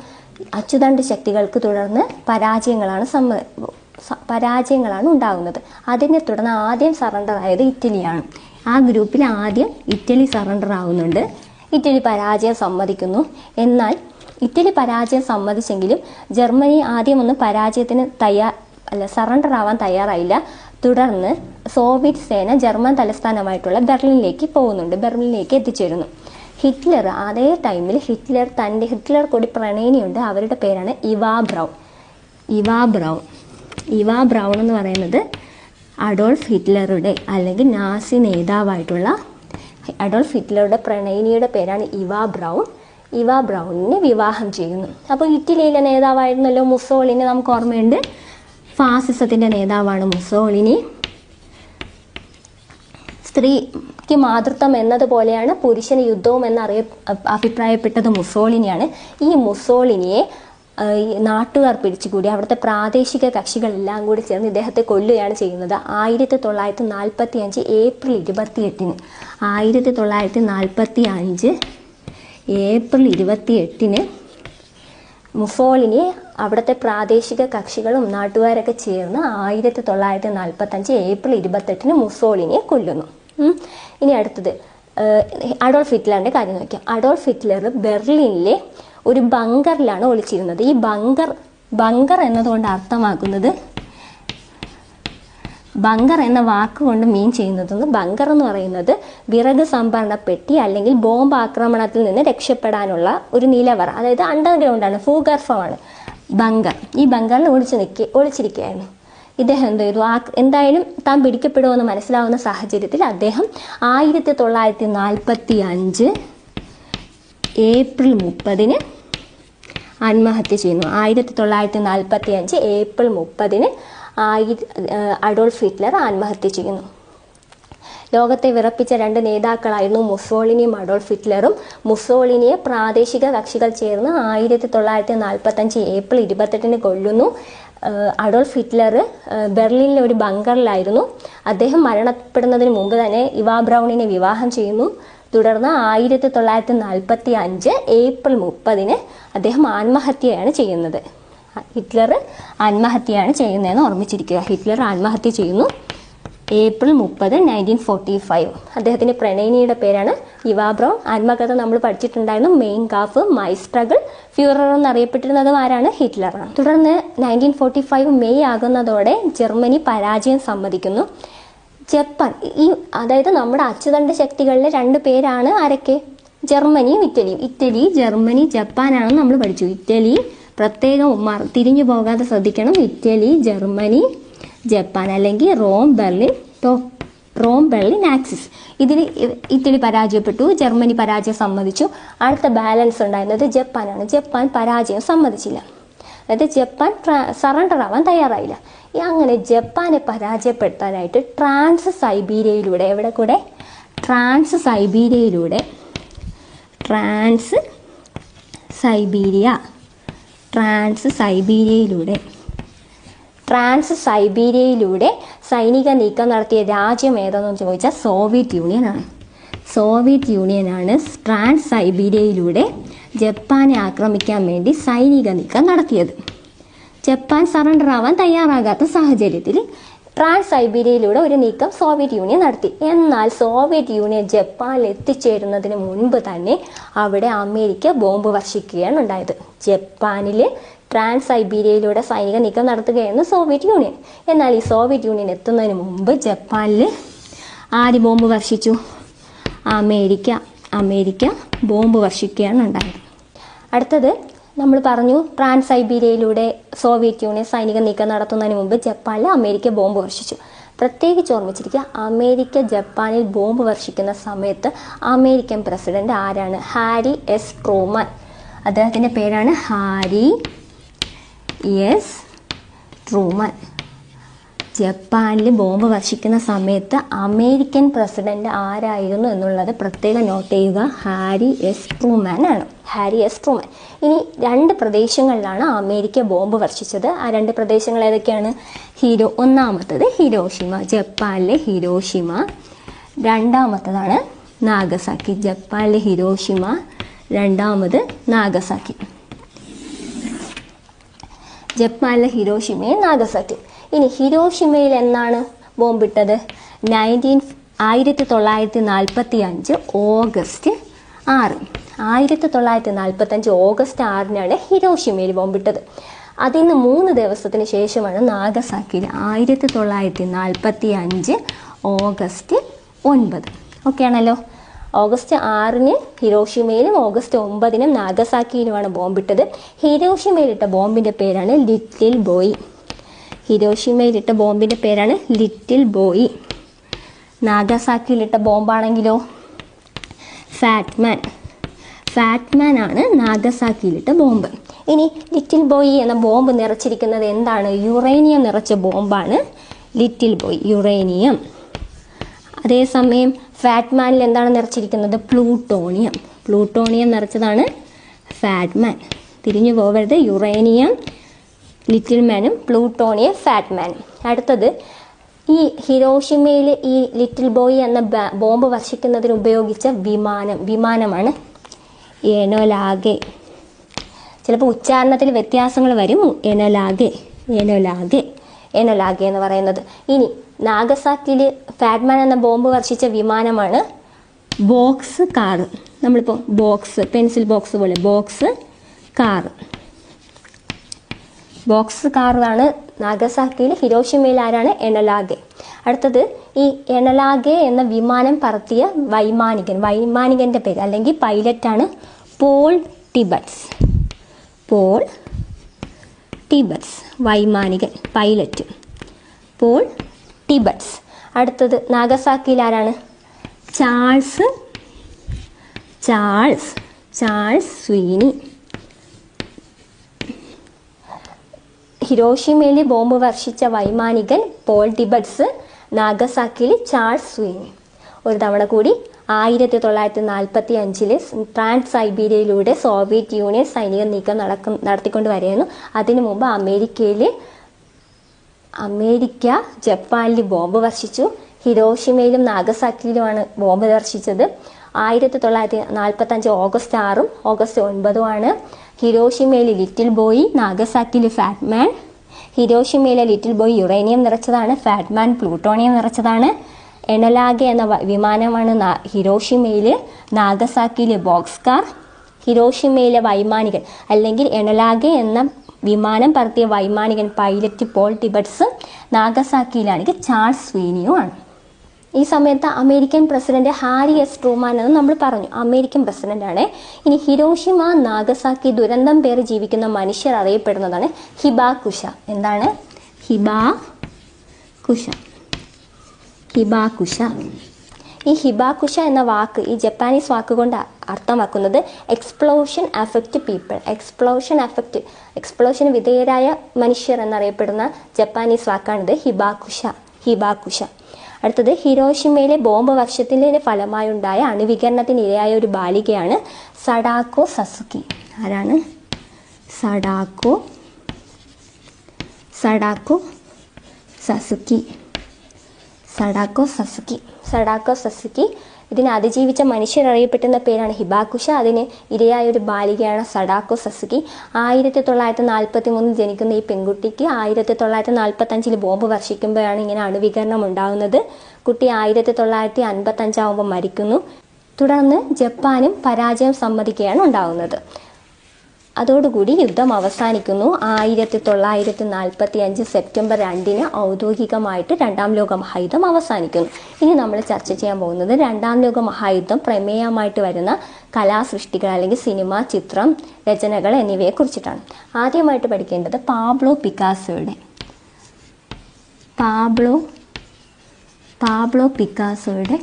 അച്ചുതണ്ട് ശക്തികൾക്ക് തുടർന്ന് പരാജയങ്ങളാണ് ഉണ്ടാകുന്നത്. അതിനെ തുടർന്ന് ആദ്യം സറണ്ടർ ആയത് ഇറ്റലിയാണ്. ആ ഗ്രൂപ്പിൽ ആദ്യം ഇറ്റലി സറണ്ടർ ആവുന്നുണ്ട്. ഇറ്റലി പരാജയം സമ്മതിക്കുന്നു. എന്നാൽ ഇറ്റലി പരാജയം സമ്മതിച്ചെങ്കിലും ജർമ്മനി ആദ്യം ഒന്നും പരാജയത്തിന് സറണ്ടർ ആവാൻ തയ്യാറായില്ല. തുടർന്ന് സോവിയറ്റ് സേന ജർമ്മൻ തലസ്ഥാനമായിട്ടുള്ള ബെർലിനിലേക്ക് പോകുന്നുണ്ട്, ബെർലിനിലേക്ക് എത്തിച്ചേരുന്നു. ഹിറ്റ്ലർ അതേ ടൈമിൽ ഹിറ്റ്ലർ കൂടി പ്രണയിനിയുണ്ട്. അവരുടെ പേരാണ് ഇവാ ബ്രൗൺ എന്ന് പറയുന്നത് അഡോൾഫ് ഹിറ്റ്ലറുടെ അല്ലെങ്കിൽ നാസി നേതാവായിട്ടുള്ള അഡോൾഫ് ഹിറ്റ്ലറുടെ പ്രണയിനിയുടെ പേരാണ് ഇവാ ബ്രൗണിനെ വിവാഹം ചെയ്യുന്നു. അപ്പോൾ ഇറ്റലിയിലെ നേതാവായിരുന്നല്ലോ മുസോളിനി, നമുക്ക് ഓർമ്മയുണ്ട്. ഫാസിസത്തിൻ്റെ നേതാവാണ് മുസോളിനി. സ്ത്രീക്ക് മാതൃത്വം എന്നതുപോലെയാണ് പുരുഷന് യുദ്ധവും അഭിപ്രായപ്പെട്ടത് മുസോളിനിയാണ്. ഈ മുസോളിനിയെ നാട്ടുകാർ പിടിച്ചുകൂടി അവിടുത്തെ പ്രാദേശിക കക്ഷികളെല്ലാം കൂടി ചേർന്ന് ഇദ്ദേഹത്തെ കൊല്ലുകയാണ് ചെയ്യുന്നത്. 1945 ഏപ്രിൽ 28-ന് 1945 ഏപ്രിൽ 28-ന് മുസോളിനിയെ അവിടുത്തെ പ്രാദേശിക കക്ഷികളും നാട്ടുകാരൊക്കെ ചേർന്ന് 1945 ഏപ്രിൽ 28-ന് മുസോളിനിയെ കൊല്ലുന്നു. ഇനി അടുത്തത് അഡോൾഫ് ഹിറ്റ്ലറിൻ്റെ കാര്യം നോക്കാം. അഡോൾഫ് ഹിറ്റ്ലർ ബെർലിനിലെ ഒരു ബങ്കറിലാണ് ഒളിച്ചിരുന്നത്. ഈ ബങ്കർ എന്നതുകൊണ്ട് അർത്ഥമാക്കുന്നത്, ബങ്കർ എന്ന വാക്കുകൊണ്ട് മീൻ ചെയ്യുന്നത്, ബങ്കർ എന്ന് പറയുന്നത് വിറക് സംഭരണ പെട്ടി അല്ലെങ്കിൽ ബോംബ് ആക്രമണത്തിൽ നിന്ന് രക്ഷപ്പെടാനുള്ള ഒരു നിലവറ, അതായത് അണ്ടർഗ്രൗണ്ടാണ്, ഭൂഗർഭമാണ് ബങ്കർ. ഈ ബങ്കറിൽ ഒളിച്ചിരിക്കുകയായിരുന്നു. ഇദ്ദേഹം എന്ത് ചെയ്തു? എന്തായാലും താൻ പിടിക്കപ്പെടുമെന്ന് മനസ്സിലാവുന്ന സാഹചര്യത്തിൽ അദ്ദേഹം 1945 ഏപ്രിൽ 30-ന് ആത്മഹത്യ ചെയ്യുന്നു. 1945 ഏപ്രിൽ 30-ന് അഡോൾഫ് ഹിറ്റ്ലർ ആത്മഹത്യ ചെയ്യുന്നു. ലോകത്തെ വിറപ്പിച്ച രണ്ട് നേതാക്കളായിരുന്നു മുസോളിനിയും അഡോൾഫ് ഹിറ്റ്ലറും. മുസോളിനിയെ പ്രാദേശിക കക്ഷികൾ ചേർന്ന് 1945 ഏപ്രിൽ 28-ന് കൊല്ലുന്നു. അഡോൾഫ് ഹിറ്റ്ലർ ബെർലിനിലെ ഒരു ബങ്കറിലായിരുന്നു. അദ്ദേഹം മരണപ്പെടുന്നതിന് മുമ്പ് തന്നെ ഇവാ ബ്രൗണിനെ വിവാഹം ചെയ്യുന്നു. തുടർന്ന് 1945 ഏപ്രിൽ 30-ന് അദ്ദേഹം ആത്മഹത്യയാണ് ചെയ്യുന്നത്. ഹിറ്റ്ലർ ആത്മഹത്യയാണ് ചെയ്യുന്നതെന്ന് ഓർമ്മിച്ചിരിക്കുക. ഹിറ്റ്ലർ ആത്മഹത്യ ചെയ്യുന്നു ഏപ്രിൽ 30, 1945. അദ്ദേഹത്തിൻ്റെ പ്രണയിനിയുടെ പേരാണ് ഇവാ ബ്രൗൺ. ആത്മകഥ നമ്മൾ പഠിച്ചിട്ടുണ്ടായിരുന്നു. മെയിൻ കാഫ്, മൈ സ്ട്രഗിൾ, ഫ്യൂറർ എന്നറിയപ്പെട്ടിരുന്നതും ആരാണ്? ഹിറ്റ്ലറാണ്. തുടർന്ന് 1945 മെയ് ആകുന്നതോടെ ജർമ്മനി പരാജയം സമ്മതിക്കുന്നു. ജപ്പാൻ, അതായത് നമ്മുടെ അച്ചുതണ്ട് ശക്തികളിലെ രണ്ട് പേരാണ് ആരൊക്കെ? ജർമ്മനിയും ഇറ്റലിയും. ഇറ്റലി, ജർമ്മനി, ജപ്പാനാണെന്ന് നമ്മൾ പഠിച്ചു. ഇറ്റലി പ്രത്യേകം തിരിഞ്ഞു പോകാതെ ശ്രദ്ധിക്കണം. ഇറ്റലി, ജർമ്മനി, ജപ്പാൻ, അല്ലെങ്കിൽ റോം ബെർലിൻ ആക്സിസ്. ഇതിൽ ഇറ്റലി പരാജയപ്പെട്ടു, ജർമ്മനി പരാജയം സമ്മതിച്ചു. അടുത്ത ബാലൻസ് ഉണ്ടായിരുന്നത് ജപ്പാനാണ്. ജപ്പാൻ പരാജയം സമ്മതിച്ചില്ല, അതായത് ജപ്പാൻ സറണ്ടർ ആവാൻ തയ്യാറായില്ല. അങ്ങനെ ജപ്പാനെ പരാജയപ്പെടുത്താനായിട്ട് ട്രാൻസ് സൈബീരിയയിലൂടെ സൈനിക നീക്കം നടത്തിയ രാജ്യം ഏതെന്ന് ചോദിച്ചാൽ സോവിയറ്റ് യൂണിയനാണ്. ട്രാൻസ് സൈബീരിയയിലൂടെ ജപ്പാനെ ആക്രമിക്കാൻ വേണ്ടി സൈനിക നീക്കം നടത്തിയത്. ജപ്പാൻ സറണ്ടർ ആവാൻ തയ്യാറാകാത്ത സാഹചര്യത്തിൽ ട്രാൻസ് സൈബീരിയയിലൂടെ ഒരു നീക്കം സോവിയറ്റ് യൂണിയൻ നടത്തി. എന്നാൽ സോവിയറ്റ് യൂണിയൻ ജപ്പാനിൽ എത്തിച്ചേരുന്നതിന് മുൻപ് തന്നെ അവിടെ അമേരിക്ക ബോംബ് വർഷിക്കുകയാണ് ഉണ്ടായത്. ജപ്പാനിൽ ട്രാൻസ് സൈബീരിയയിലൂടെ സൈനിക നീക്കം നടത്തുകയായിരുന്നു സോവിയറ്റ് യൂണിയൻ. എന്നാൽ ഈ സോവിയറ്റ് യൂണിയൻ എത്തുന്നതിന് മുമ്പ് ജപ്പാനിൽ ആര് ബോംബ് വർഷിച്ചു? അമേരിക്ക ബോംബ് വർഷിക്കുകയാണ് ഉണ്ടായത്. അടുത്തത് നമ്മൾ പറഞ്ഞു, ട്രാൻസ് സൈബീരിയയിലൂടെ സോവിയറ്റ് യൂണിയൻ സൈനിക നീക്കം നടത്തുന്നതിന് മുമ്പ് ജപ്പാനിൽ അമേരിക്ക ബോംബ് വർഷിച്ചു. പ്രത്യേകിച്ച് ഓർമ്മിച്ചിരിക്കുക, അമേരിക്ക ജപ്പാനിൽ ബോംബ് വർഷിക്കുന്ന സമയത്ത് അമേരിക്കൻ പ്രസിഡന്റ് ആരാണ്? Harry S Truman. അദ്ദേഹത്തിൻ്റെ പേരാണ് ഹാരി എസ് ട്രൂമാൻ. ജപ്പാനിൽ ബോംബ് വർഷിക്കുന്ന സമയത്ത് അമേരിക്കൻ പ്രസിഡന്റ് ആരായിരുന്നു എന്നുള്ളത് പ്രത്യേകം നോട്ട് ചെയ്യുക. Harry S Truman. ഇനി രണ്ട് പ്രദേശങ്ങളിലാണ് അമേരിക്ക ബോംബ് വർഷിച്ചത്. ആ രണ്ട് പ്രദേശങ്ങൾ ഏതൊക്കെയാണ്? ഒന്നാമത്തത് ഹിരോഷിമ, ജപ്പാനിലെ ഹിരോഷിമ. രണ്ടാമത്തതാണ് നാഗസാക്കി. ജപ്പാനിലെ ഹിരോഷിമ, രണ്ടാമത് നാഗസാക്കി. ജപ്പാനിലെ ഹിരോഷിമയും നാഗസാക്കി. ഇനി ഹിരോഷിമയിൽ എന്നാണ് ബോംബിട്ടത്? 1945 ഓഗസ്റ്റ് 6. 1945 ഓഗസ്റ്റ് 6 ഹിരോഷിമയിൽ ബോംബിട്ടത്. അതിന് 3 ദിവസത്തിന് ശേഷമാണ് നാഗസാക്കിയിൽ 1945 ഓഗസ്റ്റ് 9. ഓക്കെ ആണല്ലോ. ഓഗസ്റ്റ് 6 ഹിരോഷിമയിലും ഓഗസ്റ്റ് 9 നാഗസാക്കിയിലുമാണ് ബോംബിട്ടത്. ഹിരോഷിമയിലിട്ട ബോംബിൻ്റെ പേരാണ് ലിറ്റിൽ ബോയ്. ഹിരോഷിമയിലിട്ട ബോംബിൻ്റെ പേരാണ് ലിറ്റിൽ ബോയ്. നാഗസാക്കിയിലിട്ട ബോംബാണെങ്കിലോ ഫാറ്റ്മാൻ. ഫാറ്റ്മാൻ ആണ് നാഗസാക്കിയിലിട്ട ബോംബ്. ഇനി ലിറ്റിൽ ബോയ് എന്ന ബോംബ് നിറച്ചിരിക്കുന്നത് എന്താണ്? യുറേനിയം നിറച്ച ബോംബാണ് ലിറ്റിൽ ബോയ്, യുറേനിയം. അതേസമയം ഫാറ്റ്മാനിൽ എന്താണ് നിറച്ചിരിക്കുന്നത്? പ്ലൂട്ടോണിയം. പ്ലൂട്ടോണിയം നിറച്ചതാണ് ഫാറ്റ്മാൻ. തിരിഞ്ഞു പോകരുത്. യുറേനിയം ലിറ്റിൽ മാനും പ്ലൂട്ടോണിയം ഫാറ്റ്മാനും. അടുത്തത്, ഈ ഹിരോഷിമയിൽ ഈ ലിറ്റിൽ ബോയ് എന്ന ബോംബ് വർഷിക്കുന്നതിന് ഉപയോഗിച്ച വിമാനമാണ് എനോലാഗെ. ചിലപ്പോൾ ഉച്ചാരണത്തിൽ വ്യത്യാസങ്ങൾ വരും. എനോലാഗെ എന്ന് പറയുന്നത്. ഇനി നാഗസാക്കിയിൽ ഫാറ്റ്മാൻ എന്ന ബോംബ് വർഷിച്ച വിമാനമാണ് ബോക്സ് കാർ. നമ്മളിപ്പോൾ ബോക്സ്, പെൻസിൽ ബോക്സ് പോലെ ബോക്സ് കാറാണ് നാഗസാക്കിയിൽ. ഹിരോഷിമയിൽ ആരാണ്? എനോലാഗെ. അടുത്തത്, ഈ എനോലാഗെ എന്ന വിമാനം പറത്തിയ വൈമാനികൻ്റെ പേര് അല്ലെങ്കിൽ പൈലറ്റാണ് പോൾ ടിബറ്റ്സ്. വൈമാനികൻ, പൈലറ്റ് പോൾ ടിബറ്റ്സ്. അടുത്തത് നാഗസാക്കിയിൽ ആരാണ്? Charles Sweeney. ഹിരോഷിമയിൽ ബോംബ് വർഷിച്ച വൈമാനികൻ പോൾ ടിബറ്റ്സ്, നാഗസാക്കിയിൽ ചാൾസ് സ്വീനി. ഒരു തവണ കൂടി, 1945 ട്രാൻസ് സൈബീരിയയിലൂടെ സോവിയറ്റ് യൂണിയൻ സൈനിക നീക്കം നടത്തിക്കൊണ്ട് വരികയായിരുന്നു. അതിനു മുമ്പ് അമേരിക്ക ജപ്പാനിൽ ബോംബ് വർഷിച്ചു. ഹിരോഷിമയിലും നാഗസാക്കിയിലുമാണ് ബോംബ് വർഷിച്ചത്. 1945 ഓഗസ്റ്റ് 6 ഓഗസ്റ്റ് 9 ഹിരോഷിമയിൽ ലിറ്റിൽ ബോയ്, നാഗസാക്കിയിൽ ഫാറ്റ്മാൻ. ഹിരോഷിമയിലെ ലിറ്റിൽ ബോയ് യുറേനിയം നിറച്ചതാണ്, ഫാറ്റ്മാൻ പ്ലൂട്ടോണിയം നിറച്ചതാണ്. എനോലാഗെ എന്ന വിമാനമാണ് ഹിരോഷിമയിൽ, നാഗസാക്കിയിലെ ബോക്സ് കാർ. ഹിരോഷിമയിലെ വൈമാനികൻ അല്ലെങ്കിൽ എനോലാഗെ എന്ന വിമാനം പറത്തിയ വൈമാനികൻ പൈലറ്റ് പോൾ ടിബറ്റ്സ്, നാഗസാക്കിയിലാണെങ്കിൽ ചാൾസ് സ്വീനിയുമാണ്. ഈ സമയത്ത് American president Harry S Truman എന്ന് നമ്മൾ പറഞ്ഞു, അമേരിക്കൻ പ്രസിഡന്റാണ്. ഇനി ഹിരോഷിമ നാഗസാക്കി ദുരന്തം പേറി ജീവിക്കുന്ന മനുഷ്യർ അറിയപ്പെടുന്നതാണ് ഹിബാകുഷ. എന്താണ്? ഹിബാകുഷ. ഈ ഹിബാകുഷ എന്ന വാക്ക്, ഈ ജപ്പാനീസ് വാക്ക് കൊണ്ട് അർത്ഥമാക്കുന്നത് എക്സ്പ്ലോഷൻ അഫക്റ്റ് പീപ്പിൾ. എക്സ്പ്ലോഷന് വിധേയരായ മനുഷ്യർ എന്നറിയപ്പെടുന്ന ജപ്പാനീസ് വാക്കാണിത്, ഹിബാകുഷ. അടുത്തത്, ഹിരോഷിമയിലെ ബോംബ് വർഷത്തിൻ്റെ ഫലമായുണ്ടായ അണുവികരണത്തിനിരയായ ഒരു ബാലികയാണ് സഡാക്കോ സസുക്കി. ആരാണ്? Sadako Sasaki. ഇതിനെ അതിജീവിച്ച മനുഷ്യർ അറിയപ്പെടുന്ന പേരാണ് ഹിബാകുഷ. അതിന് ഇരയായ ഒരു ബാലികയാണ് സഡാക്കോ സസുക്കി. 1943 ജനിക്കുന്ന ഈ പെൺകുട്ടിക്ക് 1945 ബോംബ് വർഷിക്കുമ്പോഴാണ് ഇങ്ങനെ അണുവികരണം ഉണ്ടാകുന്നത്. കുട്ടി 1955 ആകുമ്പോൾ മരിക്കുന്നു. തുടർന്ന് ജപ്പാനും പരാജയം സമ്മതിക്കുകയാണ് ഉണ്ടാകുന്നത്. അതോടുകൂടി യുദ്ധം അവസാനിക്കുന്നു. 1945 സെപ്റ്റംബർ 2 ഔദ്യോഗികമായിട്ട് രണ്ടാം ലോക മഹായുദ്ധം അവസാനിക്കുന്നു. ഇനി നമ്മൾ ചർച്ച ചെയ്യാൻ പോകുന്നത് രണ്ടാം ലോക മഹായുദ്ധം പ്രമേയമായിട്ട് വരുന്ന കലാസൃഷ്ടികൾ അല്ലെങ്കിൽ സിനിമ, ചിത്രം, രചനകൾ എന്നിവയെ കുറിച്ചിട്ടാണ്. ആദ്യമായിട്ട് പഠിക്കേണ്ടത് പാബ്ലോ പിക്കാസോയുടെ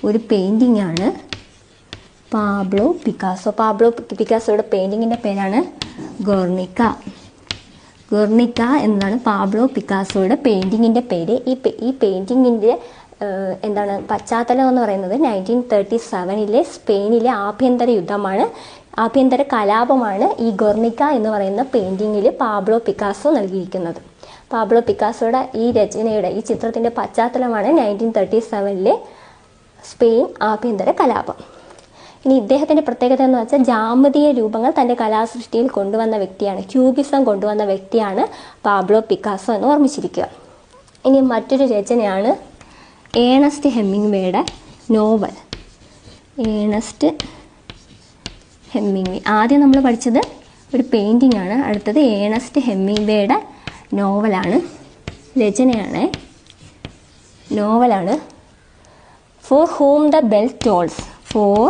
ഒരു പെയിൻറ്റിംഗ് ആണ്. പാബ്ലോ പിക്കാസോയുടെ പെയിൻറ്റിങ്ങിൻ്റെ പേരാണ് ഗൊർണിക്ക എന്നതാണ് പാബ്ലോ പിക്കാസോയുടെ പെയിൻറ്റിങ്ങിൻ്റെ പേര്. ഈ പെയിൻറ്റിങ്ങിൻ്റെ പശ്ചാത്തലം എന്ന് പറയുന്നത് 1937 സ്പെയിനിലെ ആഭ്യന്തര കലാപമാണ് ഈ ഗൊർണിക്ക എന്ന് പറയുന്ന പെയിൻറ്റിങ്ങിൽ പാബ്ലോ പിക്കാസോ നൽകിയിരിക്കുന്നത്. പാബ്ലോ പിക്കാസോയുടെ ഈ ചിത്രത്തിൻ്റെ പശ്ചാത്തലമാണ് 1937 സ്പെയിൻ ആഭ്യന്തര കലാപം. ഇനി ഇദ്ദേഹത്തിൻ്റെ പ്രത്യേകത എന്ന് വെച്ചാൽ ജാമിതീയ രൂപങ്ങൾ തൻ്റെ കലാസൃഷ്ടിയിൽ കൊണ്ടുവന്ന വ്യക്തിയാണ്, ക്യൂബിസം കൊണ്ടുവന്ന വ്യക്തിയാണ് പാബ്ലോ പിക്കാസോ എന്ന് ഓർമ്മിച്ചിരിക്കുക. ഇനി മറ്റൊരു രചനയാണ് ഏണസ്റ്റ് ഹെമിംഗ്വേയുടെ നോവൽ. ഏണസ്റ്റ് ഹെമിംഗ്വേ, ആദ്യം നമ്മൾ പഠിച്ചത് ഒരു പെയിൻറ്റിംഗ് ആണ്, അടുത്തത് ഏണസ്റ്റ് ഹെമിംഗ്വേയുടെ നോവലാണ്, രചനയാണ്, നോവലാണ്. For Whom the Bell Tolls. For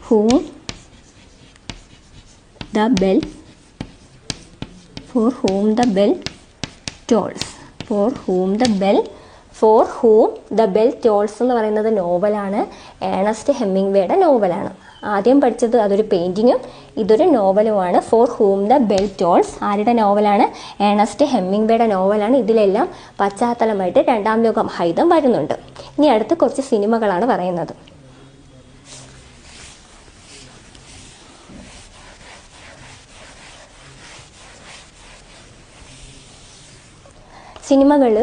whom the bell for whom the bell tolls. For whom the bell tolls എന്ന് പറയുന്നത് നോവലാണ്, ഏണസ്റ്റ് ഹെമിംഗ്വേയുടെ നോവലാണ്. ആദ്യം പഠിച്ചത് അതൊരു പെയിൻറ്റിങ്ങും ഇതൊരു നോവലുമാണ്. ഫോർ ഹൂം ദ ബെൽ ടോൾസ് ആരുടെ നോവലാണ്? ഏണസ്റ്റ് ഹെമിംഗ്വേയുടെ നോവലാണ്. ഇതിലെല്ലാം പശ്ചാത്തലമായിട്ട് രണ്ടാം ലോക മഹായുദ്ധം വരുന്നുണ്ട്. ഇനി അടുത്ത് കുറച്ച് സിനിമകളാണ് പറയുന്നത്. സിനിമകൾ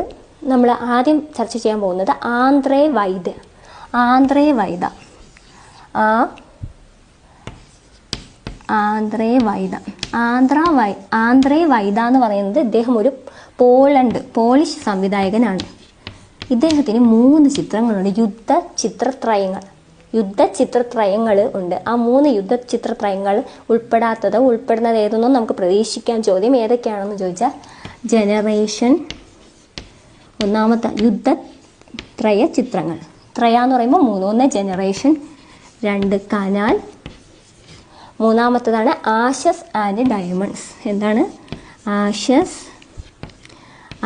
നമ്മൾ ആദ്യം ചർച്ച ചെയ്യാൻ പോകുന്നത് ആന്ത്രേ വൈദ. ആന്ത്രേ വൈദ എന്ന് പറയുന്നത് ഇദ്ദേഹം ഒരു പോളിഷ് സംവിധായകനാണ്. ഇദ്ദേഹത്തിന് 3 ചിത്രങ്ങളുണ്ട്, യുദ്ധചിത്രത്രയങ്ങൾ ഉണ്ട്. ആ 3 യുദ്ധചിത്രത്രയങ്ങൾ ഉൾപ്പെടുന്നത് ഏതെന്നും നമുക്ക് പ്രതീക്ഷിക്കാം. ചോദ്യം ഏതൊക്കെയാണെന്ന് ചോദിച്ചാൽ ജനറേഷൻ, ഒന്നാമത്തെ യുദ്ധത്രയ ചിത്രങ്ങൾ, ത്രയ എന്ന് പറയുമ്പോൾ 3, 1 ജനറേഷൻ, 2 കനാൽ, മൂന്നാമത്തേതാണ് ആഷസ് ആൻഡ് ഡയമണ്ട്സ്. എന്താണ് Ashes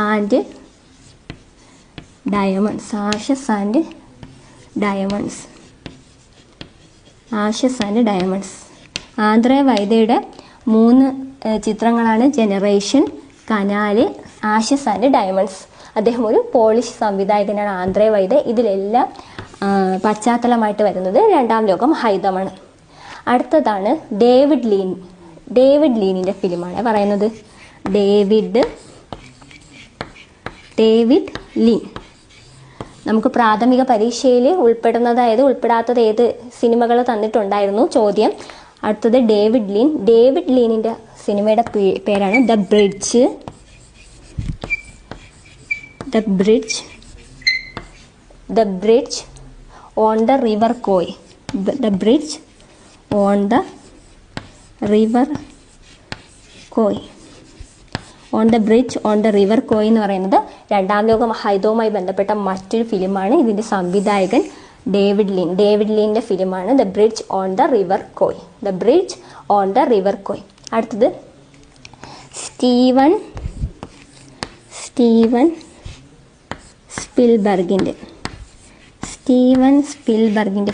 and Diamonds? Ashes and Diamonds. Andrzej വൈദയുടെ 3 ചിത്രങ്ങളാണ് Generation, Canal, Ashes and Diamonds. അദ്ദേഹം ഒരു പോളിഷ് സംവിധായകനാണ് ആന്ത്രേ വൈദ. ഇതിലെല്ലാം പശ്ചാത്തലമായിട്ട് വരുന്നത് രണ്ടാം ലോക മഹായുദ്ധമാണ്. അടുത്തതാണ് ഡേവിഡ് ലീനിൻ്റെ ഫിലിമാണ് പറയുന്നത്. David lean. നമുക്ക് പ്രാഥമിക പരീക്ഷയിൽ ഉൾപ്പെടാത്തത് ഏത് സിനിമകൾ തന്നിട്ടുണ്ടായിരുന്നു ചോദ്യം. അടുത്തത് ഡേവിഡ് ലീനിൻ്റെ സിനിമയുടെ പേരാണ് The Bridge on the River Kwai. The Bridge on the River Kwai എന്ന് പറയുന്നത് രണ്ടാം ലോക മഹായുദ്ധവുമായി ബന്ധപ്പെട്ട മറ്റൊരു ഫിലിമാണ്. ഇതിൻ്റെ സംവിധായകൻ ഡേവിഡ് ലീനിൻ്റെ ഫിലിമാണ് The Bridge on the River Kwai. അടുത്തത് സ്റ്റീവൻ സ്പിൽബർഗിൻ്റെ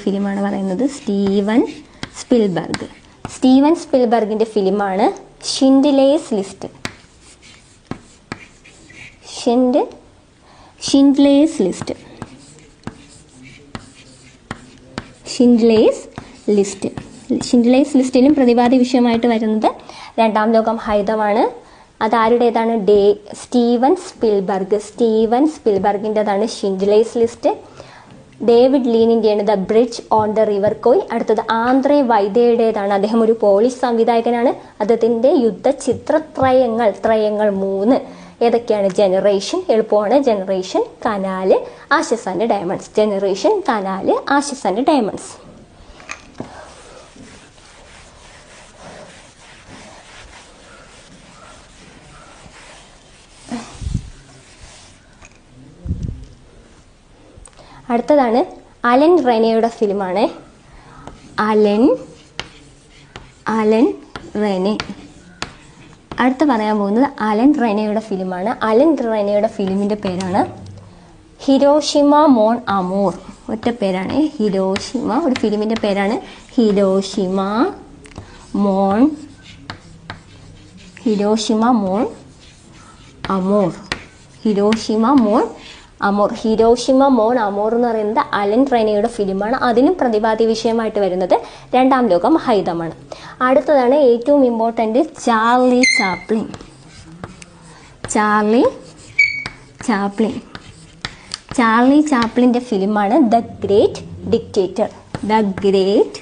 ഫിലിമാണ് പറയുന്നത്. സ്റ്റീവൻ സ്പിൽബർഗിൻ്റെ ഫിലിമാണ് ഷിൻഡ്ലേഴ്സ് ലിസ്റ്റ്. ഷിൻഡ്ലേഴ്സ് ലിസ്റ്റിലും പ്രതിപാദ്യ വിഷയമായിട്ട് വരുന്നത് രണ്ടാം ലോക മഹായുദ്ധമാണ്. അതാരുടേതാണ്? സ്റ്റീവൻ സ്പിൽബർഗിൻ്റെതാണ് ഷിൻഡ്ലേഴ്സ് ലിസ്റ്റ്. ഡേവിഡ് ലീനിൻ്റെയാണ് The Bridge on the River Kwai. അടുത്തത് ആന്ത്രേ വൈദയുടേതാണ്. അദ്ദേഹം ഒരു പോളിഷ് സംവിധായകനാണ്. അദ്ദേഹത്തിൻ്റെ യുദ്ധചിത്രത്രയങ്ങൾ 3 ഏതൊക്കെയാണ്? ജനറേഷൻ, എളുപ്പമാണ്, Generation, Canal, Ashes and Diamonds. Generation, Canal, Ashes and Diamonds. അടുത്തതാണ് അലൻ റെനയുടെ ഫിലിമാണ്. Alain Resnais. അടുത്ത് പറയാൻ പോകുന്നത് അലൻ റെനയുടെ ഫിലിമാണ്. അലൻ റെനയുടെ ഫിലിമിൻ്റെ പേരാണ് ഹിരോഷിമ മോൺ അമോർ. ഒറ്റ പേരാണ് ഹിരോഷിമ. ഒരു ഫിലിമിൻ്റെ പേരാണ് ഹിരോഷിമ മോൺ അമോർ. ഹിരോഷിമ മോൺ അമോർ എന്ന് പറയുന്നത് അലൻ റെനയുടെ ഫിലിമാണ്. അതിനും പ്രതിപാദ്യ വിഷയമായിട്ട് വരുന്നത് രണ്ടാം ലോക മഹായുദ്ധമാണ്. അടുത്തതാണ് ഏറ്റവും ഇമ്പോർട്ടൻ്റ് ചാർലി ചാപ്ലിൻ. ചാർലി ചാപ്ലിൻ്റെ ഫിലിമാണ് The Great Dictator. The Great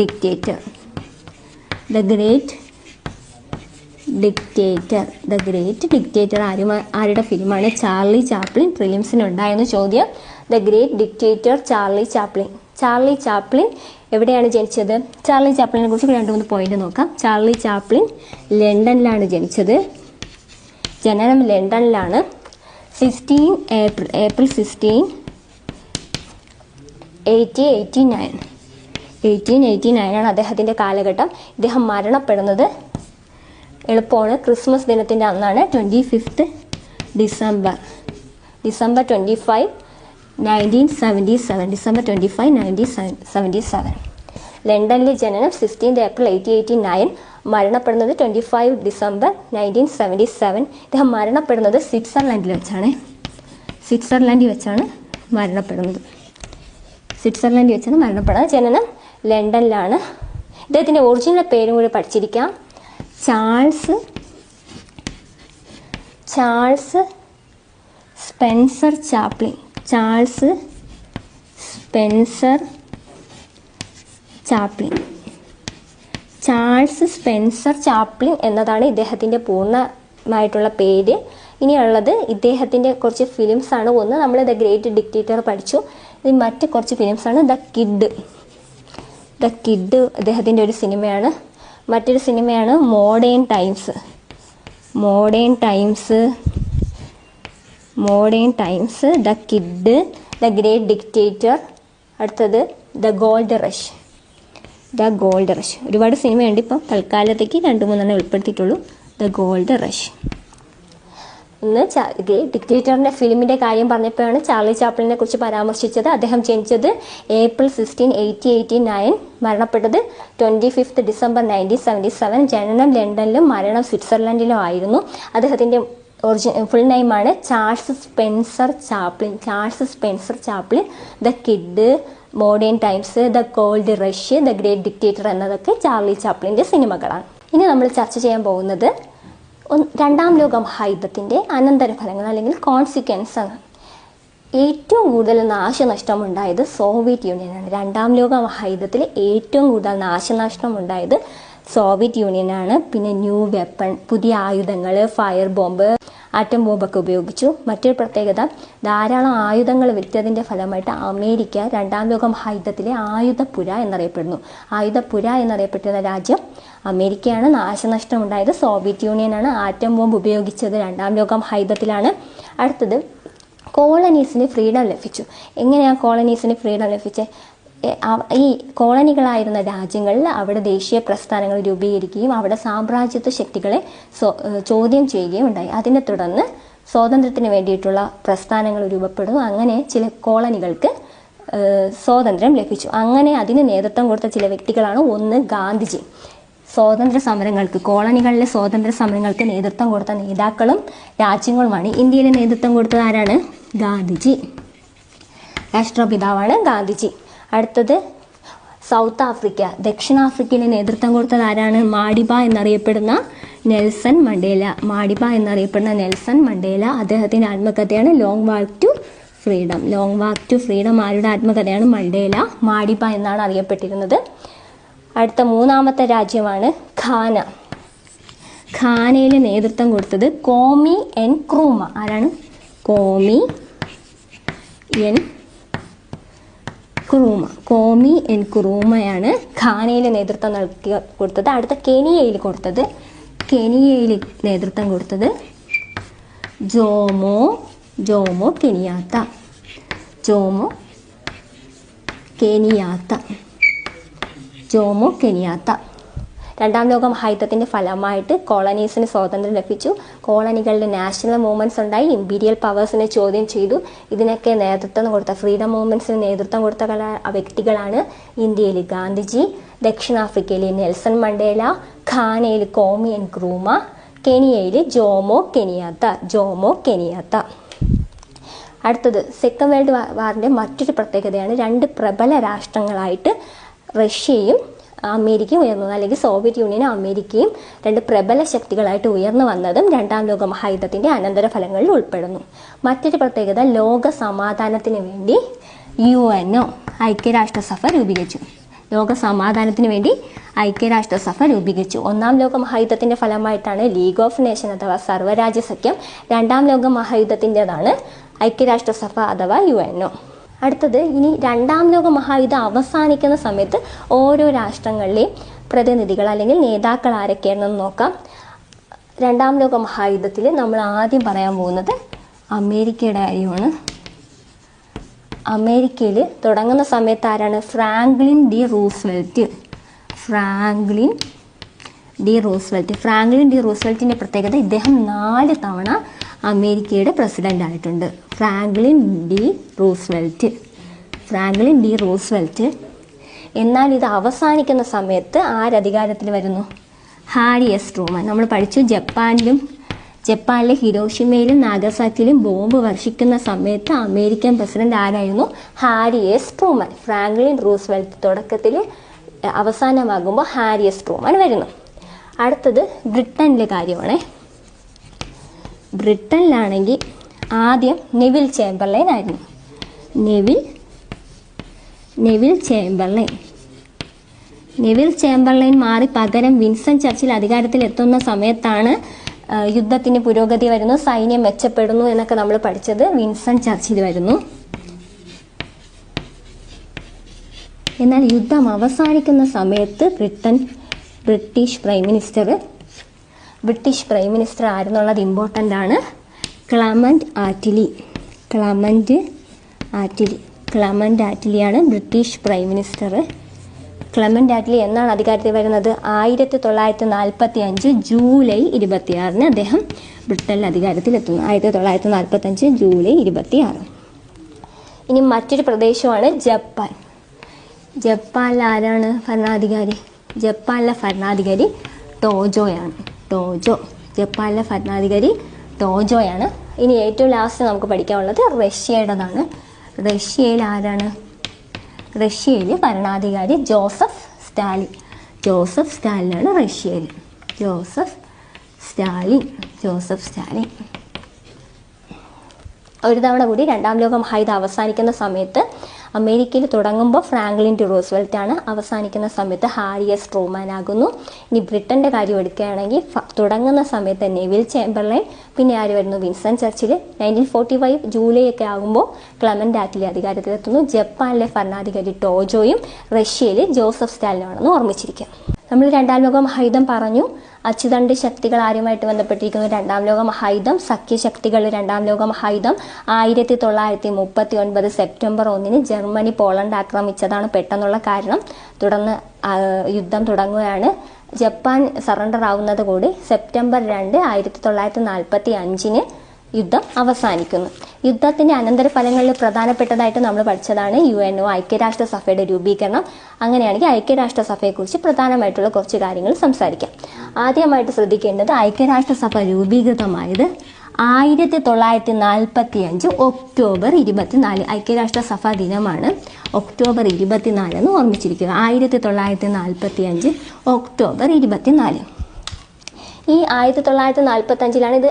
Dictator. The Great Dictator. The Great Dictator ആരുടെ ഫിലിമാണ്? Charlie Chaplin. പ്രിലിംസിനുണ്ടായിരുന്ന ചോദ്യം The Great Dictator Charlie Chaplin. Charlie Chaplin എവിടെയാണ് ജനിച്ചത്? ചാർലി ചാപ്ലിനെ കുറിച്ച് 2-3 പോയിന്റ് നോക്കാം. ചാർലി ചാപ്ലിൻ ലണ്ടനിലാണ് ജനിച്ചത്. ജനനം ലണ്ടനിലാണ്. 16 ഏപ്രിൽ 16, 1889 ആണ് അദ്ദേഹത്തിൻ്റെ കാലഘട്ടം. ഇദ്ദേഹം മരണപ്പെടുന്നത് എളുപ്പമാണ്, ക്രിസ്മസ് ദിനത്തിൻ്റെ അന്നാണ്. 25 ഡിസംബർ 25, 1977. ഡിസംബർ 25, 1977. ലണ്ടനിലെ ജനനം 16 ഏപ്രിൽ 1889, മരണപ്പെടുന്നത് 25 ഡിസംബർ 1977. ഇദ്ദേഹം മരണപ്പെടുന്നത് സ്വിറ്റ്സർലൻഡിൽ വെച്ചാണ്. സ്വിറ്റ്സർലൻഡിൽ വെച്ചാണ് മരണപ്പെടുന്നത്. ജനനം ലണ്ടനിലാണ്. ഇദ്ദേഹത്തിൻ്റെ ഒറിജിനൽ പേരും കൂടി പഠിച്ചിരിക്കാം. Charles Spencer Chaplin. Charles Spencer Chaplin എന്നതാണ് ഇദ്ദേഹത്തിൻ്റെ പൂർണ്ണമായിട്ടുള്ള പേര്. ഇനിയുള്ളത് ഇദ്ദേഹത്തിൻ്റെ കുറച്ച് ഫിലിംസാണ്. ഒന്ന് നമ്മൾ ദ ഗ്രേറ്റ് ഡിക്റ്റേറ്റർ പഠിച്ചു. ഇനി മറ്റ് കുറച്ച് ഫിലിംസാണ്. ദ കിഡ് അദ്ദേഹത്തിൻ്റെ ഒരു സിനിമയാണ്. മറ്റൊരു സിനിമയാണ് modern Times. The kid, the Great dictator. അടുത്തത് ദ ഗോൾഡ് റഷ്. ഒരുപാട് സിനിമയുണ്ട്. ഇപ്പം തൽക്കാലത്തേക്ക് 2-3 ഉൾപ്പെടുത്തിയിട്ടുള്ളൂ. The Gold rush. ഇന്ന് ഡിക്റ്റേറ്ററിൻ്റെ ഫിലിമിൻ്റെ കാര്യം പറഞ്ഞപ്പോഴാണ് ചാർലി ചാപ്ലിനെ കുറിച്ച് പരാമർശിച്ചത്. അദ്ദേഹം ജനിച്ചത് ഏപ്രിൽ 16, 1889, മരണപ്പെട്ടത് 25 ഡിസംബർ 1977. ജനനം ലണ്ടനിലും മരണം സ്വിറ്റ്സർലൻഡിലും ആയിരുന്നു. അദ്ദേഹത്തിൻ്റെ ഫുൾ നെയിമാണ് Charles Spencer Chaplin. The Kid, Modern Times, The Gold Rush, The Great Dictator എന്നതൊക്കെ ചാർലി ചാപ്ലിൻ്റെ സിനിമകളാണ്. ഇനി നമ്മൾ ചർച്ച ചെയ്യാൻ പോകുന്നത് രണ്ടാം ലോക മഹായുദ്ധത്തിൻ്റെ അനന്തരഫലങ്ങൾ അല്ലെങ്കിൽ കോൺസിക്വൻസ് ആണ്. ഏറ്റവും കൂടുതൽ നാശനഷ്ടമുണ്ടായത് സോവിയറ്റ് യൂണിയനാണ്. രണ്ടാം ലോക മഹായുദ്ധത്തിൽ ഏറ്റവും കൂടുതൽ നാശനഷ്ടമുണ്ടായത് സോവിയറ്റ് യൂണിയനാണ്. പിന്നെ ന്യൂ വെപ്പൺ, പുതിയ ആയുധങ്ങൾ, ഫയർ ബോംബ്, ആറ്റം ബോംബൊക്കെ ഉപയോഗിച്ചു. മറ്റൊരു പ്രത്യേകത, ധാരാളം ആയുധങ്ങൾ വിറ്റതിൻ്റെ ഫലമായിട്ട് അമേരിക്ക രണ്ടാം ലോക മഹായുദ്ധത്തിലെ ആയുധപ്പുര എന്നറിയപ്പെട്ടിരുന്ന രാജ്യം അമേരിക്കയാണ്. നാശനഷ്ടം ഉണ്ടായത് സോവിയറ്റ് യൂണിയനാണ്. ആറ്റം ബോംബ് ഉപയോഗിച്ചത് രണ്ടാം ലോക മഹായുദ്ധത്തിലാണ്. അടുത്തത് കോളനീസിന് ഫ്രീഡം ലഭിച്ചു. എങ്ങനെയാണ് കോളനീസിന് ഫ്രീഡം ലഭിച്ചത്? ഈ കോളനികളായിരുന്ന രാജ്യങ്ങളിൽ അവിടെ ദേശീയ പ്രസ്ഥാനങ്ങൾ രൂപീകരിക്കുകയും അവിടെ സാമ്രാജ്യത്വ ശക്തികളെ ചോദ്യം ചെയ്യുകയും ഉണ്ടായി. അതിനെ തുടർന്ന് സ്വാതന്ത്ര്യത്തിന് വേണ്ടിയിട്ടുള്ള പ്രസ്ഥാനങ്ങൾ രൂപപ്പെടുന്നു. അങ്ങനെ ചില കോളനികൾക്ക് സ്വാതന്ത്ര്യം ലഭിച്ചു. അങ്ങനെ അതിന് നേതൃത്വം കൊടുത്ത ചില വ്യക്തികളാണ്. ഒന്ന്, ഗാന്ധിജി. കോളനികളിലെ സ്വാതന്ത്ര്യ സമരങ്ങൾക്ക് നേതൃത്വം കൊടുത്ത നേതാക്കളും രാജ്യങ്ങളുമാണ്. ഇന്ത്യയിലെ നേതൃത്വം കൊടുത്തത് ആരാണ്? ഗാന്ധിജി. രാഷ്ട്രപിതാവാണ് ഗാന്ധിജി. അടുത്തത് സൗത്ത് ആഫ്രിക്ക. ദക്ഷിണാഫ്രിക്കയിലെ നേതൃത്വം കൊടുത്തത് ആരാണ്? മാഡിബ എന്നറിയപ്പെടുന്ന നെൽസൺ മണ്ടേല. അദ്ദേഹത്തിൻ്റെ ആത്മകഥയാണ് ലോങ് വാക്ക് ടു ഫ്രീഡം. ആരുടെ ആത്മകഥയാണ്? മണ്ടേല. മാഡിബ എന്നാണ് അറിയപ്പെട്ടിരുന്നത്. അടുത്ത മൂന്നാമത്തെ രാജ്യമാണ് ഘാന. ഘാനയിൽ നേതൃത്വം കൊടുത്തത് കോമി എൻ ക്രൂമ. ആരാണ്? കോമി എൻ ക്രൂമയാണ് ഘാനയിൽ നേതൃത്വം കൊടുത്തത്. അടുത്ത കെനിയയിൽ നേതൃത്വം കൊടുത്തത് ജോമോ കെനിയാത്ത. രണ്ടാം ലോക മഹായുദ്ധത്തിൻ്റെ ഫലമായിട്ട് കോളനീസിന് സ്വാതന്ത്ര്യം ലഭിച്ചു. കോളനികളിൽ നാഷണൽ മൂവ്മെൻറ്റ്സ് ഉണ്ടായി. ഇമ്പീരിയൽ പവേഴ്സിനെ ചോദ്യം ചെയ്തു. ഇതിനൊക്കെ നേതൃത്വം കൊടുത്ത, ഫ്രീഡം മൂവ്മെൻറ്റ്സിന് നേതൃത്വം കൊടുത്ത വ്യക്തികളാണ് ഇന്ത്യയിൽ ഗാന്ധിജി, ദക്ഷിണാഫ്രിക്കയിൽ നെൽസൺ മണ്ടേല, ഘാനയിൽ കോമി എൻ ക്രൂമ, കെനിയയിൽ ജോമോ കെനിയാത്ത. അടുത്തത് സെക്കൻഡ് വേൾഡ് വാറിൻ്റെ മറ്റൊരു പ്രത്യേകതയാണ് രണ്ട് പ്രബല രാഷ്ട്രങ്ങളായിട്ട് റഷ്യയും അമേരിക്കയും ഉയർന്നു വന്നത്, അല്ലെങ്കിൽ സോവിയറ്റ് യൂണിയനും അമേരിക്കയും രണ്ട് പ്രബല ശക്തികളായിട്ട് ഉയർന്നു വന്നതും രണ്ടാം ലോക മഹായുദ്ധത്തിൻ്റെ അനന്തരഫലങ്ങളിൽ ഉൾപ്പെടുന്നു. മറ്റൊരു പ്രത്യേകത, ലോക സമാധാനത്തിന് വേണ്ടി UNO ഐക്യരാഷ്ട്രസഭ രൂപീകരിച്ചു. ലോക സമാധാനത്തിന് വേണ്ടി ഐക്യരാഷ്ട്രസഭ രൂപീകരിച്ചു. ഒന്നാം ലോക മഹായുദ്ധത്തിൻ്റെ ഫലമായിട്ടാണ് ലീഗ് ഓഫ് നേഷൻ അഥവാ സർവ്വരാജ്യ സഖ്യം. രണ്ടാം ലോക മഹായുദ്ധത്തിൻ്റെതാണ് ഐക്യരാഷ്ട്രസഭ അഥവാ UNO. അടുത്തത്, ഇനി രണ്ടാം ലോക മഹായുദ്ധം അവസാനിക്കുന്ന സമയത്ത് ഓരോ രാഷ്ട്രങ്ങളിലെയും പ്രതിനിധികൾ അല്ലെങ്കിൽ നേതാക്കൾ ആരൊക്കെയാണെന്ന് നോക്കാം. രണ്ടാം ലോക മഹായുദ്ധത്തിൽ നമ്മൾ ആദ്യം പറയാൻ പോകുന്നത് അമേരിക്കയുടെ കാര്യമാണ്. അമേരിക്കയിൽ തുടങ്ങുന്ന സമയത്ത് ആരാണ്? Franklin D Roosevelt. Franklin D റൂസ്വെൽറ്റിൻ്റെ പ്രത്യേകത, ഇദ്ദേഹം 4 തവണ അമേരിക്കയുടെ പ്രസിഡൻ്റ് ആയിട്ടുണ്ട്. Franklin D Roosevelt. എന്നാൽ ഇത് അവസാനിക്കുന്ന സമയത്ത് ആരധികാരത്തിൽ വരുന്നു? Harry S Truman. നമ്മൾ പഠിച്ചു, ജപ്പാനിലെ ഹിരോഷിമയിലും നാഗസാക്കിയിലും ബോംബ് വർഷിക്കുന്ന സമയത്ത് അമേരിക്കൻ പ്രസിഡന്റ് ആരായിരുന്നു? Harry S Truman. Franklin Roosevelt തുടക്കത്തിൽ, അവസാനമാകുമ്പോൾ ഹാരി എസ് ട്രൂമൻ വരുന്നു. അടുത്തത് ബ്രിട്ടനിലെ കാര്യമാണ്. ബ്രിട്ടനിലാണെങ്കിൽ ആദ്യം നെവിൽ ചേംബർലൈൻ ആയിരുന്നു. നെവിൽ ചേംബർലൈൻ മാറി പകരം വിൻസൻ ചർച്ചിൽ അധികാരത്തിൽ എത്തുന്ന സമയത്താണ് യുദ്ധത്തിന് പുരോഗതി വരുന്നു, സൈന്യം മെച്ചപ്പെടുന്നു എന്നൊക്കെ നമ്മൾ പഠിച്ചത്. വിൻസൻ ചർച്ചിൽ വരുന്നു. എന്നാൽ യുദ്ധം അവസാനിക്കുന്ന സമയത്ത് ബ്രിട്ടീഷ് പ്രൈം മിനിസ്റ്റർ ആരെന്നുള്ളത് ഇമ്പോർട്ടൻ്റ് ആണ്. ക്ലമന്റ് ആറ്റ്ലിയാണ് British prime minister. Clement Attlee എന്നാണ് അധികാരത്തിൽ വരുന്നത്? 1945 ജൂലൈ 26 അദ്ദേഹം ബ്രിട്ടനിൽ അധികാരത്തിലെത്തുന്നു. 1945 ജൂലൈ 26. ഇനി മറ്റൊരു പ്രദേശമാണ് ജപ്പാൻ. ജപ്പാനിൽ ആരാണ് ഭരണാധികാരി? ജപ്പാനിലെ ഭരണാധികാരി ടോജോയാണ്. ഇനി ഏറ്റവും ലാസ്റ്റ് നമുക്ക് പഠിക്കാനുള്ളത് റഷ്യയുടേതാണ്. റഷ്യയിൽ ആരാണ്? റഷ്യയിൽ ഭരണാധികാരി ജോസഫ് സ്റ്റാലിനാണ് റഷ്യയിൽ. ജോസഫ് സ്റ്റാലിൻ. ഒരു തവണ കൂടി രണ്ടാം ലോക മഹായുദ്ധം അവസാനിക്കുന്ന സമയത്ത് അമേരിക്കയിൽ തുടങ്ങുമ്പോൾ ഫ്രാങ്ക്ലിൻ ഡി റൂസ്വെൽറ്റ് ആണ്, അവസാനിക്കുന്ന സമയത്ത് ഹാരി എസ് ട്രൂമാൻ ആകുന്നു. ഇനി ബ്രിട്ടൻ്റെ കാര്യം എടുക്കുകയാണെങ്കിൽ തുടങ്ങുന്ന സമയത്ത് നെവിൽ ചേംബർലൈൻ, പിന്നെ ആര് വരുന്നു? വിൻസൻ ചർച്ചിൽ. 1945 ജൂലൈ ഒക്കെ ആകുമ്പോൾ ക്ലെമന്റ് ആറ്റ്ലി അധികാരത്തിലെത്തുന്നു. ജപ്പാനിലെ ഭരണാധികാരി ടോജോയും റഷ്യയിൽ ജോസഫ് സ്റ്റാലിനുമാണെന്ന് ഓർമ്മിച്ചിരിക്കുക. നമ്മൾ രണ്ടാം ലോക മഹായുദ്ധം പറഞ്ഞു. അച്ചുതണ്ട് ശക്തികൾ ആരുമായിട്ട് ബന്ധപ്പെട്ടിരിക്കുന്നു? രണ്ടാം ലോക മഹായുദ്ധം. സഖ്യശക്തികൾ. രണ്ടാം ലോക മഹായുദ്ധം 1939 സെപ്റ്റംബർ 1 ജർമ്മനി പോളണ്ട് ആക്രമിച്ചതാണ് പെട്ടെന്നുള്ള കാരണം. തുടർന്ന് യുദ്ധം തുടങ്ങുകയാണ്. ജപ്പാൻ സറണ്ടർ ആവുന്നത് കൂടി സെപ്റ്റംബർ 2 1945 യുദ്ധം അവസാനിക്കുന്നു. യുദ്ധത്തിൻ്റെ അനന്തരഫലങ്ങളിൽ പ്രധാനപ്പെട്ടതായിട്ട് നമ്മൾ പഠിച്ചതാണ് UNO ഐക്യരാഷ്ട്രസഭയുടെ രൂപീകരണം. അങ്ങനെയാണെങ്കിൽ ഐക്യരാഷ്ട്രസഭയെക്കുറിച്ച് പ്രധാനമായിട്ടുള്ള കുറച്ച് കാര്യങ്ങൾ സംസാരിക്കാം. ആദ്യമായിട്ട് ശ്രദ്ധിക്കേണ്ടത്, ഐക്യരാഷ്ട്രസഭ രൂപീകൃതമായത് 1945 ഒക്ടോബർ 24. ഐക്യരാഷ്ട്രസഭ ദിനമാണ് ഒക്ടോബർ 24 എന്ന് ഓർമ്മിച്ചിരിക്കുക. 1945 ഒക്ടോബർ 24. ഈ 1945 ഇത്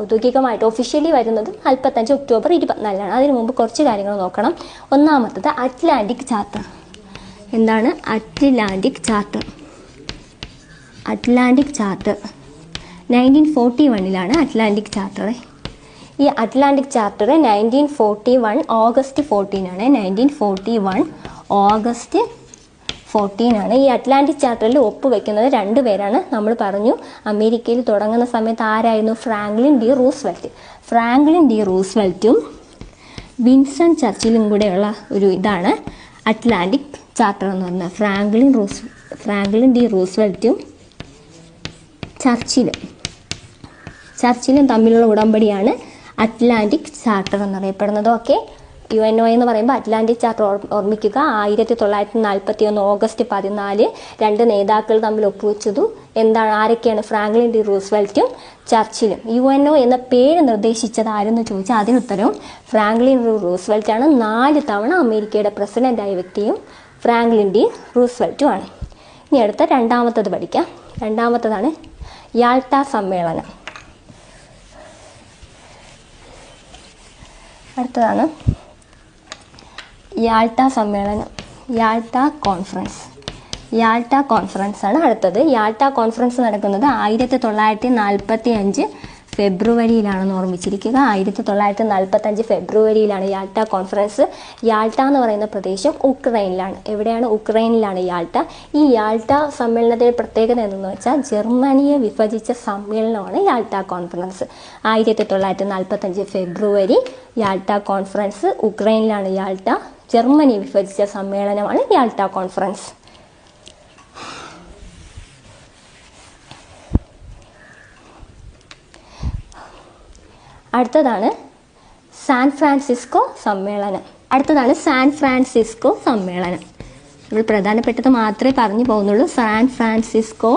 ഔദ്യോഗികമായിട്ട് ഒഫീഷ്യലി വരുന്നത് 45 ഒക്ടോബർ 24. അതിനു മുമ്പ് കുറച്ച് കാര്യങ്ങൾ നോക്കണം. ഒന്നാമത്തത് അറ്റ്ലാന്റിക് ചാർട്ടർ. എന്താണ് അറ്റ്ലാന്റിക് ചാർട്ടർ? 1941 Atlantic charter. ഈ അറ്റ്ലാന്റിക് ചാർട്ടർ 1941 ഓഗസ്റ്റ് 14 ആണ്. 1941 ഓഗസ്റ്റ് 14 ആണ്. ഈ അറ്റ്ലാന്റിക് ചാർട്ടറിൽ ഒപ്പുവെക്കുന്നത് 2 പേരാണ്. നമ്മൾ പറഞ്ഞു, അമേരിക്കയിൽ തുടങ്ങുന്ന സമയത്ത് ആരായിരുന്നു? ഫ്രാങ്ക്ലിൻ ഡി റൂസ്വെൽറ്റും വിൻസൺ ചർച്ചിലും കൂടെയുള്ള ഒരു ഇതാണ് അറ്റ്ലാന്റിക് ചാർട്ടർ എന്ന് പറഞ്ഞാൽ. ഫ്രാങ്ക്ലിൻ ഡി റൂസ്വെൽറ്റും ചർച്ചിലും തമ്മിലുള്ള ഉടമ്പടിയാണ് അറ്റ്ലാന്റിക് ചാർട്ടർ എന്നറിയപ്പെടുന്നത്. ഓക്കെ, UNO എന്ന് പറയുമ്പോൾ അറ്റ്ലാന്റിക് ചാർട്ടർ ഓർമ്മിക്കുക. 1941 ഓഗസ്റ്റ് 14 2 നേതാക്കൾ തമ്മിൽ ഒപ്പുവെച്ചതു. ആരൊക്കെയാണ്? ഫ്രാങ്ക്ലിൻ ഡി റൂസ്വെൽറ്റും ചർച്ചിലും. UNO എന്ന പേര് നിർദ്ദേശിച്ചത് ആരെന്ന് ചോദിച്ചാൽ അതിനുത്തരവും ഫ്രാങ്ക്ലിൻ ഡി റൂസ്വെൽറ്റ് ആണ്. 4 തവണ അമേരിക്കയുടെ പ്രസിഡന്റായ വ്യക്തിയും ഫ്രാങ്ക്ലിൻ ഡി റൂസ്വെൽറ്റും ആണ്. ഇനി അടുത്ത രണ്ടാമത്തത് പഠിക്കാം. രണ്ടാമത്തതാണ് യാൾട്ട സമ്മേളനം. അടുത്തതാണ് യാൾട്ട സമ്മേളനം, യാൾട്ട കോൺഫറൻസ്. യാൾട്ട കോൺഫറൻസ് ആണ് അടുത്തത്. യാൾട്ട കോൺഫറൻസ് നടക്കുന്നത് 1945 ഫെബ്രുവരിയിലാണെന്ന് ഓർമ്മിച്ചിരിക്കുക. 1945 ഫെബ്രുവരിയിലാണ് യാൾട്ട കോൺഫറൻസ്. യാൾട്ട എന്ന് പറയുന്ന പ്രദേശം ഉക്രൈനിലാണ്. എവിടെയാണ്? ഉക്രൈനിലാണ് യാൾട്ട. ഈ യാൾട്ട സമ്മേളനത്തിൻ്റെ പ്രത്യേകത എന്തെന്ന് വെച്ചാൽ ജർമ്മനിയെ വിഭജിച്ച സമ്മേളനമാണ് യാൾട്ട കോൺഫറൻസ്. 1945 ഫെബ്രുവരി യാൾട്ട കോൺഫറൻസ്. ഉക്രൈനിലാണ് യാൾട്ട. ജർമ്മനി വിഭജിച്ച സമ്മേളനമാണ് യാൾട്ട കോൺഫറൻസ്. അടുത്തതാണ് സാൻ ഫ്രാൻസിസ്കോ സമ്മേളനം. നമ്മൾ പ്രധാനപ്പെട്ടത് മാത്രമേ പറഞ്ഞു പോകുന്നുള്ളൂ. സാൻ ഫ്രാൻസിസ്കോ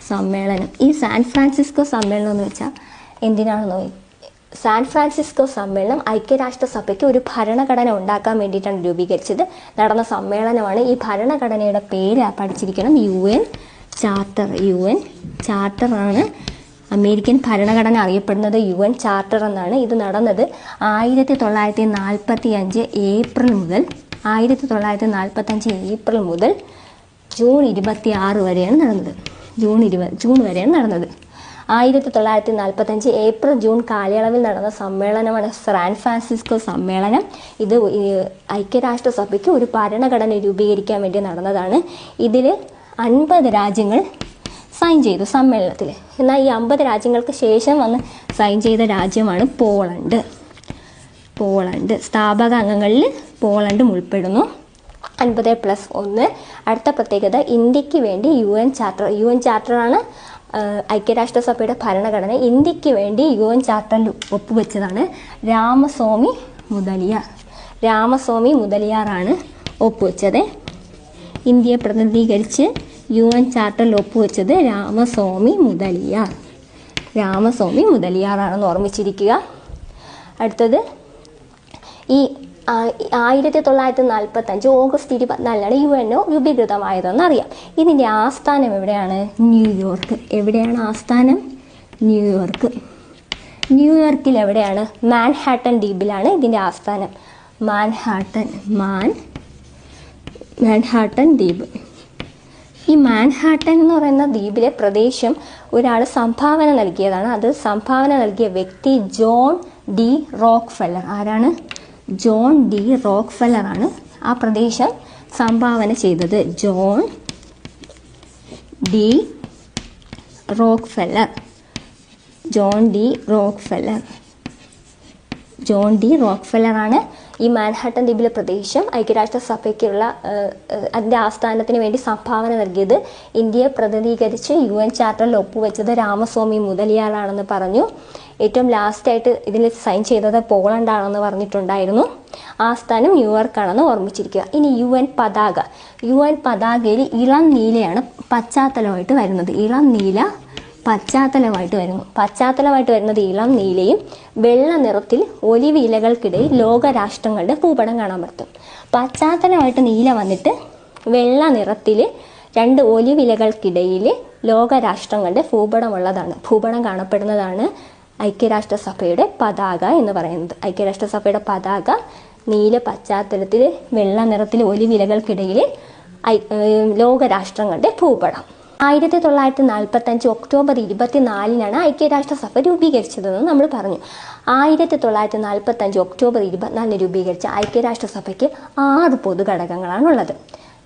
സമ്മേളനം. ഈ സാൻ ഫ്രാൻസിസ്കോ സമ്മേളനം എന്ന് വെച്ചാൽ എന്തിനാണെന്ന് നോക്കി. സാൻ ഫ്രാൻസിസ്കോ സമ്മേളനം ഐക്യരാഷ്ട്രസഭയ്ക്ക് ഒരു ഭരണഘടന ഉണ്ടാക്കാൻ വേണ്ടിയിട്ടാണ് രൂപീകരിച്ചത്. നടന്ന സമ്മേളനമാണ്. ഈ ഭരണഘടനയുടെ പേര് പഠിച്ചിരിക്കണം, UN ചാർട്ടർ. UN ചാർട്ടറാണ് അമേരിക്കൻ ഭരണഘടന അറിയപ്പെടുന്നത്. UN ചാർട്ടർ എന്നാണ്. ഇത് നടന്നത് 1945 ഏപ്രിൽ മുതൽ ജൂൺ 26 വരെയാണ് നടന്നത്. ജൂൺ വരെയാണ് നടന്നത്. 1945 ഏപ്രിൽ ജൂൺ കാലയളവിൽ നടന്ന സമ്മേളനമാണ് സാൻ ഫ്രാൻസിസ്കോ സമ്മേളനം. ഇത് ഐക്യരാഷ്ട്രസഭയ്ക്ക് ഒരു ഭരണഘടന രൂപീകരിക്കാൻ വേണ്ടി നടന്നതാണ്. ഇതിൽ 50 രാജ്യങ്ങൾ സൈൻ ചെയ്തു സമ്മേളനത്തിൽ. എന്നാൽ ഈ 50 രാജ്യങ്ങൾക്ക് ശേഷം വന്ന് സൈൻ ചെയ്ത രാജ്യമാണ് പോളണ്ട്. സ്ഥാപക അംഗങ്ങളിൽ പോളണ്ടും ഉൾപ്പെടുന്നു. 50+1. അടുത്ത പ്രത്യേകത, ഇന്ത്യക്ക് വേണ്ടി UN ചാർട്ടറാണ് ഐക്യരാഷ്ട്രസഭയുടെ ഭരണഘടന. ഇന്ത്യക്ക് വേണ്ടി UN ചാർട്ടറിൽ ഒപ്പുവെച്ചതാണ് രാമസ്വാമി മുതലിയാറാണ് ഒപ്പുവെച്ചത്. ഇന്ത്യയെ പ്രതിനിധീകരിച്ച് UN ചാർട്ടറിൽ ഒപ്പുവെച്ചത് രാമസ്വാമി മുതലിയാറാണെന്ന് ഓർമ്മിച്ചിരിക്കുക. അടുത്തത് ഈ 1945 ഓഗസ്റ്റ് 24 UN രൂപീകൃതമായതെന്ന് അറിയാം. ഇതിൻ്റെ ആസ്ഥാനം എവിടെയാണ്? ന്യൂയോർക്ക്. എവിടെയാണ് ആസ്ഥാനം? ന്യൂയോർക്കിൽ എവിടെയാണ്? മാൻഹാട്ടൻ ദ്വീപിലാണ് ഇതിൻ്റെ ആസ്ഥാനം. മാൻഹാട്ടൻ ദ്വീപ്. ഈ മാൻഹാട്ടൻ എന്ന് പറയുന്ന ദ്വീപിലെ പ്രദേശം ഒരാൾ സംഭാവന നൽകിയതാണ്. അത് സംഭാവന നൽകിയ വ്യക്തി ജോൺ ഡി റോക്ക്ഫെല്ലർ. ആരാണ്? ജോൺ ഡി റോക്ക്ഫെല്ലർ ആണ് ആ പ്രദേശം സംഭാവന ചെയ്തത്. ജോൺ ഡി റോക്ക്ഫെല്ലർ ആണ് ഈ മാൻഹാട്ടൻ ദ്വീപിലെ പ്രദേശം ഐക്യരാഷ്ട്രസഭയ്ക്കുള്ള അതിൻ്റെ ആസ്ഥാനത്തിന് വേണ്ടി സംഭാവന നൽകിയത്. ഇന്ത്യയെ പ്രതിനിധീകരിച്ച് UN ചാർട്ടറിൽ ഒപ്പുവെച്ചത് രാമസ്വാമി മുതലിയാറാണെന്ന് പറഞ്ഞു. ഏറ്റവും ലാസ്റ്റായിട്ട് ഇതിൽ സൈൻ ചെയ്തത് പോളണ്ടാണെന്ന് പറഞ്ഞിട്ടുണ്ടായിരുന്നു. ആസ്ഥാനം ന്യൂയോർക്കാണെന്ന് ഓർമ്മിച്ചിരിക്കുക. ഇനി UN പതാകയിൽ ഇളം നീലയാണ് പശ്ചാത്തലമായിട്ട് വരുന്നത്. പശ്ചാത്തലമായിട്ട് വരുന്നത് ഇളം നീലയും വെള്ള നിറത്തിൽ ഒലിവ് ഇലകൾക്കിടയിൽ ലോകരാഷ്ട്രങ്ങളുടെ ഭൂപടം കാണാൻ പറ്റും. പശ്ചാത്തലമായിട്ട് നീല വന്നിട്ട് വെള്ള നിറത്തിൽ 2 ഒലിവ് ഇലകൾക്കിടയിൽ ലോകരാഷ്ട്രങ്ങളുടെ ഭൂപടം കാണപ്പെടുന്നതാണ് ഐക്യരാഷ്ട്രസഭയുടെ പതാക എന്ന് പറയുന്നത്. ഐക്യരാഷ്ട്രസഭയുടെ പതാക നീല പശ്ചാത്തലത്തിൽ വെള്ള നിറത്തിൽ ഒലിവ് ഇലകൾക്കിടയിൽ ലോകരാഷ്ട്രങ്ങളുടെ ഭൂപടം. 1945 ഒക്ടോബർ 24 ഐക്യരാഷ്ട്രസഭ രൂപീകരിച്ചതെന്ന് നമ്മൾ പറഞ്ഞു. 1945 ഒക്ടോബർ 24 രൂപീകരിച്ച ഐക്യരാഷ്ട്രസഭയ്ക്ക് 6 പൊതുഘടകങ്ങളാണുള്ളത്.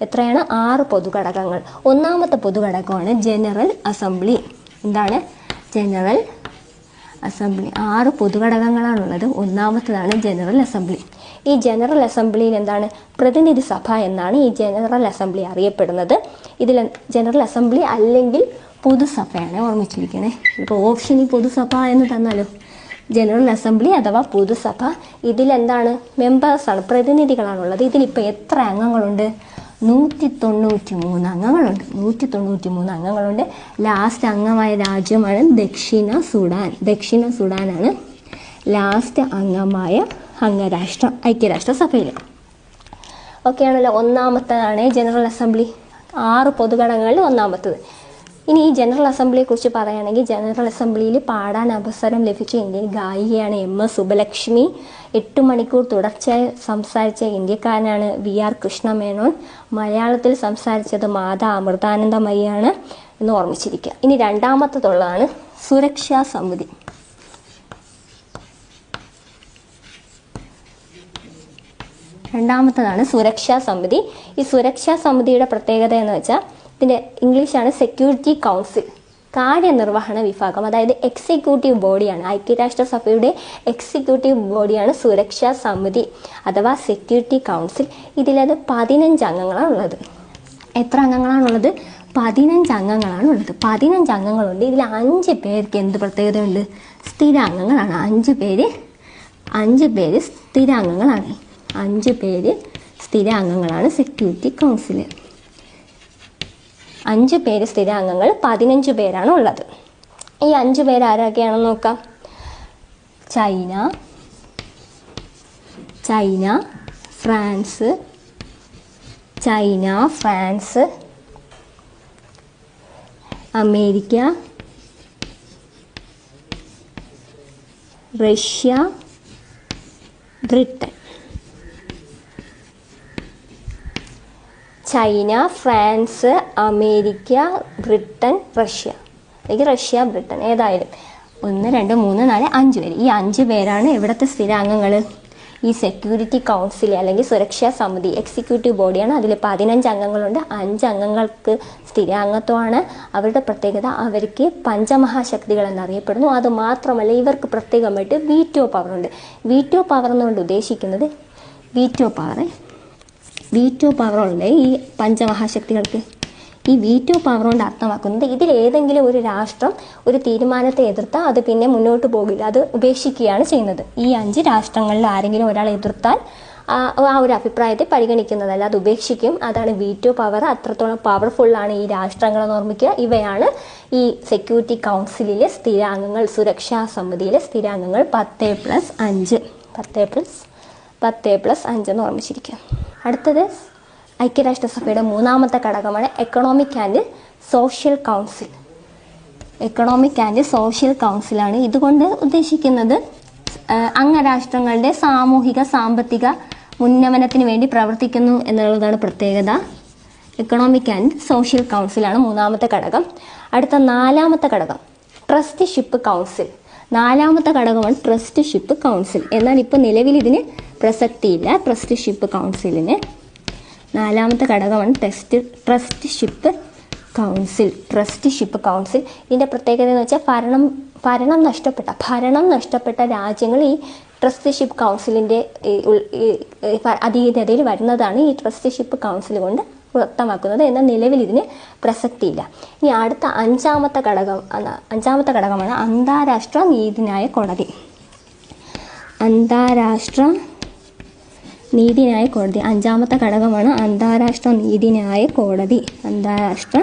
എത്രയാണ്? 6 പൊതുഘടകങ്ങൾ. ഒന്നാമത്തെ പൊതുഘടകമാണ് ജനറൽ അസംബ്ലി. എന്താണ് ജനറൽ അസംബ്ലി? 6 പൊതുഘടകങ്ങളാണുള്ളത്. ഒന്നാമത്തേതാണ് ജനറൽ അസംബ്ലി. ഈ ജനറൽ അസംബ്ലിയിൽ എന്താണ്? പ്രതിനിധി സഭ എന്നാണ് ഈ ജനറൽ അസംബ്ലി അറിയപ്പെടുന്നത്. ഇതിൽ ജനറൽ അസംബ്ലി അല്ലെങ്കിൽ പൊതുസഭയാണ് ഓർമ്മിച്ചിരിക്കണേ. ഇപ്പോൾ ഓപ്ഷനിൽ പൊതുസഭ എന്ന് തന്നാലോ? ജനറൽ അസംബ്ലി അഥവാ പൊതുസഭ. ഇതിലെന്താണ്? മെമ്പേഴ്സാണ്, പ്രതിനിധികളാണുള്ളത്. ഇതിലിപ്പോൾ എത്ര അംഗങ്ങളുണ്ട്? 193 അംഗങ്ങളുണ്ട്. 193 അംഗങ്ങളുണ്ട്. ലാസ്റ്റ് അംഗമായ രാജ്യമാണ് ദക്ഷിണ സുഡാനാണ് ലാസ്റ്റ് അംഗമായ അംഗരാഷ്ട്രം ഐക്യരാഷ്ട്രസഭയിൽ. ഓക്കെ ആണല്ലോ. ഒന്നാമത്തേതാണ് ജനറൽ അസംബ്ലി. 6 പൊതുഘടകങ്ങളിൽ ഒന്നാമത്തത്. ഇനി ഈ ജനറൽ അസംബ്ലിയെ കുറിച്ച് പറയുകയാണെങ്കിൽ ജനറൽ അസംബ്ലിയിൽ പാടാൻ അവസരം ലഭിച്ച ഇന്ത്യൻ ഗായികയാണ് MS സുബ്ബലക്ഷ്മി. 8 മണിക്കൂർ തുടർച്ചയായി സംസാരിച്ച ഇന്ത്യക്കാരനാണ് VR കൃഷ്ണമേനോൻ. മലയാളത്തിൽ സംസാരിച്ചത് മാതാ അമൃതാനന്ദമയ്യാണ് എന്ന് ഓർമ്മിച്ചിരിക്കുക. ഇനി രണ്ടാമത്തതുള്ളതാണ് സുരക്ഷാ സമിതി. രണ്ടാമത്തതാണ് സുരക്ഷാ സമിതി. ഈ സുരക്ഷാ സമിതിയുടെ പ്രത്യേകത എന്ന് വെച്ചാൽ ഇതിൻ്റെ ഇംഗ്ലീഷാണ് സെക്യൂരിറ്റി കൗൺസിൽ. കാര്യനിർവഹണ വിഭാഗം, അതായത് എക്സിക്യൂട്ടീവ് ബോഡിയാണ്. ഐക്യരാഷ്ട്രസഭയുടെ എക്സിക്യൂട്ടീവ് ബോഡിയാണ് സുരക്ഷാ സമിതി അഥവാ സെക്യൂരിറ്റി കൗൺസിൽ. ഇതിലത് 15 അംഗങ്ങളാണുള്ളത്. എത്ര അംഗങ്ങളാണുള്ളത്? 15 അംഗങ്ങളാണുള്ളത്. 15 അംഗങ്ങളുണ്ട്. ഇതിൽ 5 പേർക്ക് എന്ത് പ്രത്യേകതയുണ്ട്? സ്ഥിരാംഗങ്ങളാണ്. 5 പേര് സ്ഥിരാംഗങ്ങളാണ്. 5 പേര് സ്ഥിരാംഗങ്ങളാണ് സെക്യൂരിറ്റി കൗൺസിൽ. 5 പേര് സ്ഥിരാംഗങ്ങൾ, 15 പേരാണ് ഉള്ളത്. ഈ 5 പേര് ആരൊക്കെയാണെന്ന് നോക്കാം. China, France, America, Russia, Britain. China, France, America, Britain, Russia, അല്ലെങ്കിൽ റഷ്യ, ബ്രിട്ടൻ, ഏതായാലും 1, 2, 3, 4, 5 പേര്. ഈ 5 പേരാണ് ഇവിടുത്തെ സ്ഥിരാംഗങ്ങൾ. ഈ സെക്യൂരിറ്റി കൗൺസിൽ അല്ലെങ്കിൽ സുരക്ഷാ സമിതി എക്സിക്യൂട്ടീവ് ബോഡിയാണ്. അതിൽ 15 അംഗങ്ങളുണ്ട്. 5 അംഗങ്ങൾക്ക് സ്ഥിരാംഗത്വമാണ്. അവരുടെ പ്രത്യേകത അവർക്ക് പഞ്ചമഹാശക്തികൾ എന്നറിയപ്പെടുന്നു. അതുമാത്രമല്ല ഇവർക്ക് പ്രത്യേകമായിട്ട് വീറ്റോ പവറുണ്ട്. വീറ്റോ പവർ എന്നുകൊണ്ട് ഉദ്ദേശിക്കുന്നത് വീറ്റോ പവറുണ്ട് ഈ പഞ്ചമഹാശക്തികൾക്ക്. ഈ വീറ്റോ പവർ കൊണ്ട് അർത്ഥമാക്കുന്നത് ഇതിൽ ഏതെങ്കിലും ഒരു രാഷ്ട്രം ഒരു തീരുമാനത്തെ എതിർത്താൽ അത് പിന്നെ മുന്നോട്ട് പോകില്ല, അത് ഉപേക്ഷിക്കുകയാണ് ചെയ്യുന്നത്. ഈ 5 രാഷ്ട്രങ്ങളിൽ ആരെങ്കിലും ഒരാൾ എതിർത്താൽ ആ ഒരു അഭിപ്രായത്തെ പരിഗണിക്കുന്നതല്ല, അത് ഉപേക്ഷിക്കും. അതാണ് വീറ്റോ പവർ. അത്രത്തോളം പവർഫുള്ളാണ് ഈ രാഷ്ട്രങ്ങളെന്ന് ഓർമ്മിക്കുക. ഇവയാണ് ഈ സെക്യൂരിറ്റി കൗൺസിലിലെ സ്ഥിരാംഗങ്ങൾ. സുരക്ഷാ സമിതിയിലെ സ്ഥിരാംഗങ്ങൾ 10+5 എന്ന് ഓർമ്മിച്ചിരിക്കുക. അടുത്തത് ഐക്യരാഷ്ട്രസഭയുടെ 3ാമത്തെ ഘടകമാണ് എക്കണോമിക് ആൻഡ് സോഷ്യൽ കൗൺസിലാണ്. ഇതുകൊണ്ട് ഉദ്ദേശിക്കുന്നത് അംഗരാഷ്ട്രങ്ങളുടെ സാമൂഹിക സാമ്പത്തിക ഉന്നമനത്തിന് വേണ്ടി പ്രവർത്തിക്കുന്നു എന്നുള്ളതാണ് പ്രത്യേകത. എക്കണോമിക് ആൻഡ് സോഷ്യൽ കൗൺസിലാണ് 3ാമത്തെ ഘടകം. അടുത്ത 4ാമത്തെ ഘടകം ട്രസ്റ്റിഷിപ്പ് കൗൺസിൽ. 4ാമത്തെ ഘടകമാണ് ട്രസ്റ്റിഷിപ്പ് കൗൺസിൽ. എന്നാൽ ഇപ്പോൾ നിലവിൽ ഇതിന് പ്രസക്തിയില്ല. ട്രസ്റ്റിഷിപ്പ് കൗൺസിലിന് 4ാമത്തെ ഘടകമാണ് ട്രസ്റ്റിഷിപ്പ് കൗൺസിൽ. ഇതിൻ്റെ പ്രത്യേകത എന്ന് വെച്ചാൽ ഭരണം നഷ്ടപ്പെട്ട രാജ്യങ്ങൾ ഈ ട്രസ്റ്റിഷിപ്പ് കൗൺസിലിൻ്റെ അധീനതയിൽ വരുന്നതാണ് ഈ ട്രസ്റ്റിഷിപ്പ് കൗൺസിൽ കൊണ്ട് വ്യക്തമാക്കുന്നത്. എന്നാൽ നിലവിൽ ഇതിന് പ്രസക്തിയില്ല. ഇനി അടുത്ത 5ാമത്തെ ഘടകമാണ് അന്താരാഷ്ട്ര നീതിന്യായ കോടതി. അന്താരാഷ്ട്ര നീതിന്യായ കോടതി 5ാമത്തെ ഘടകമാണ് അന്താരാഷ്ട്ര നീതിന്യായ കോടതി. അന്താരാഷ്ട്ര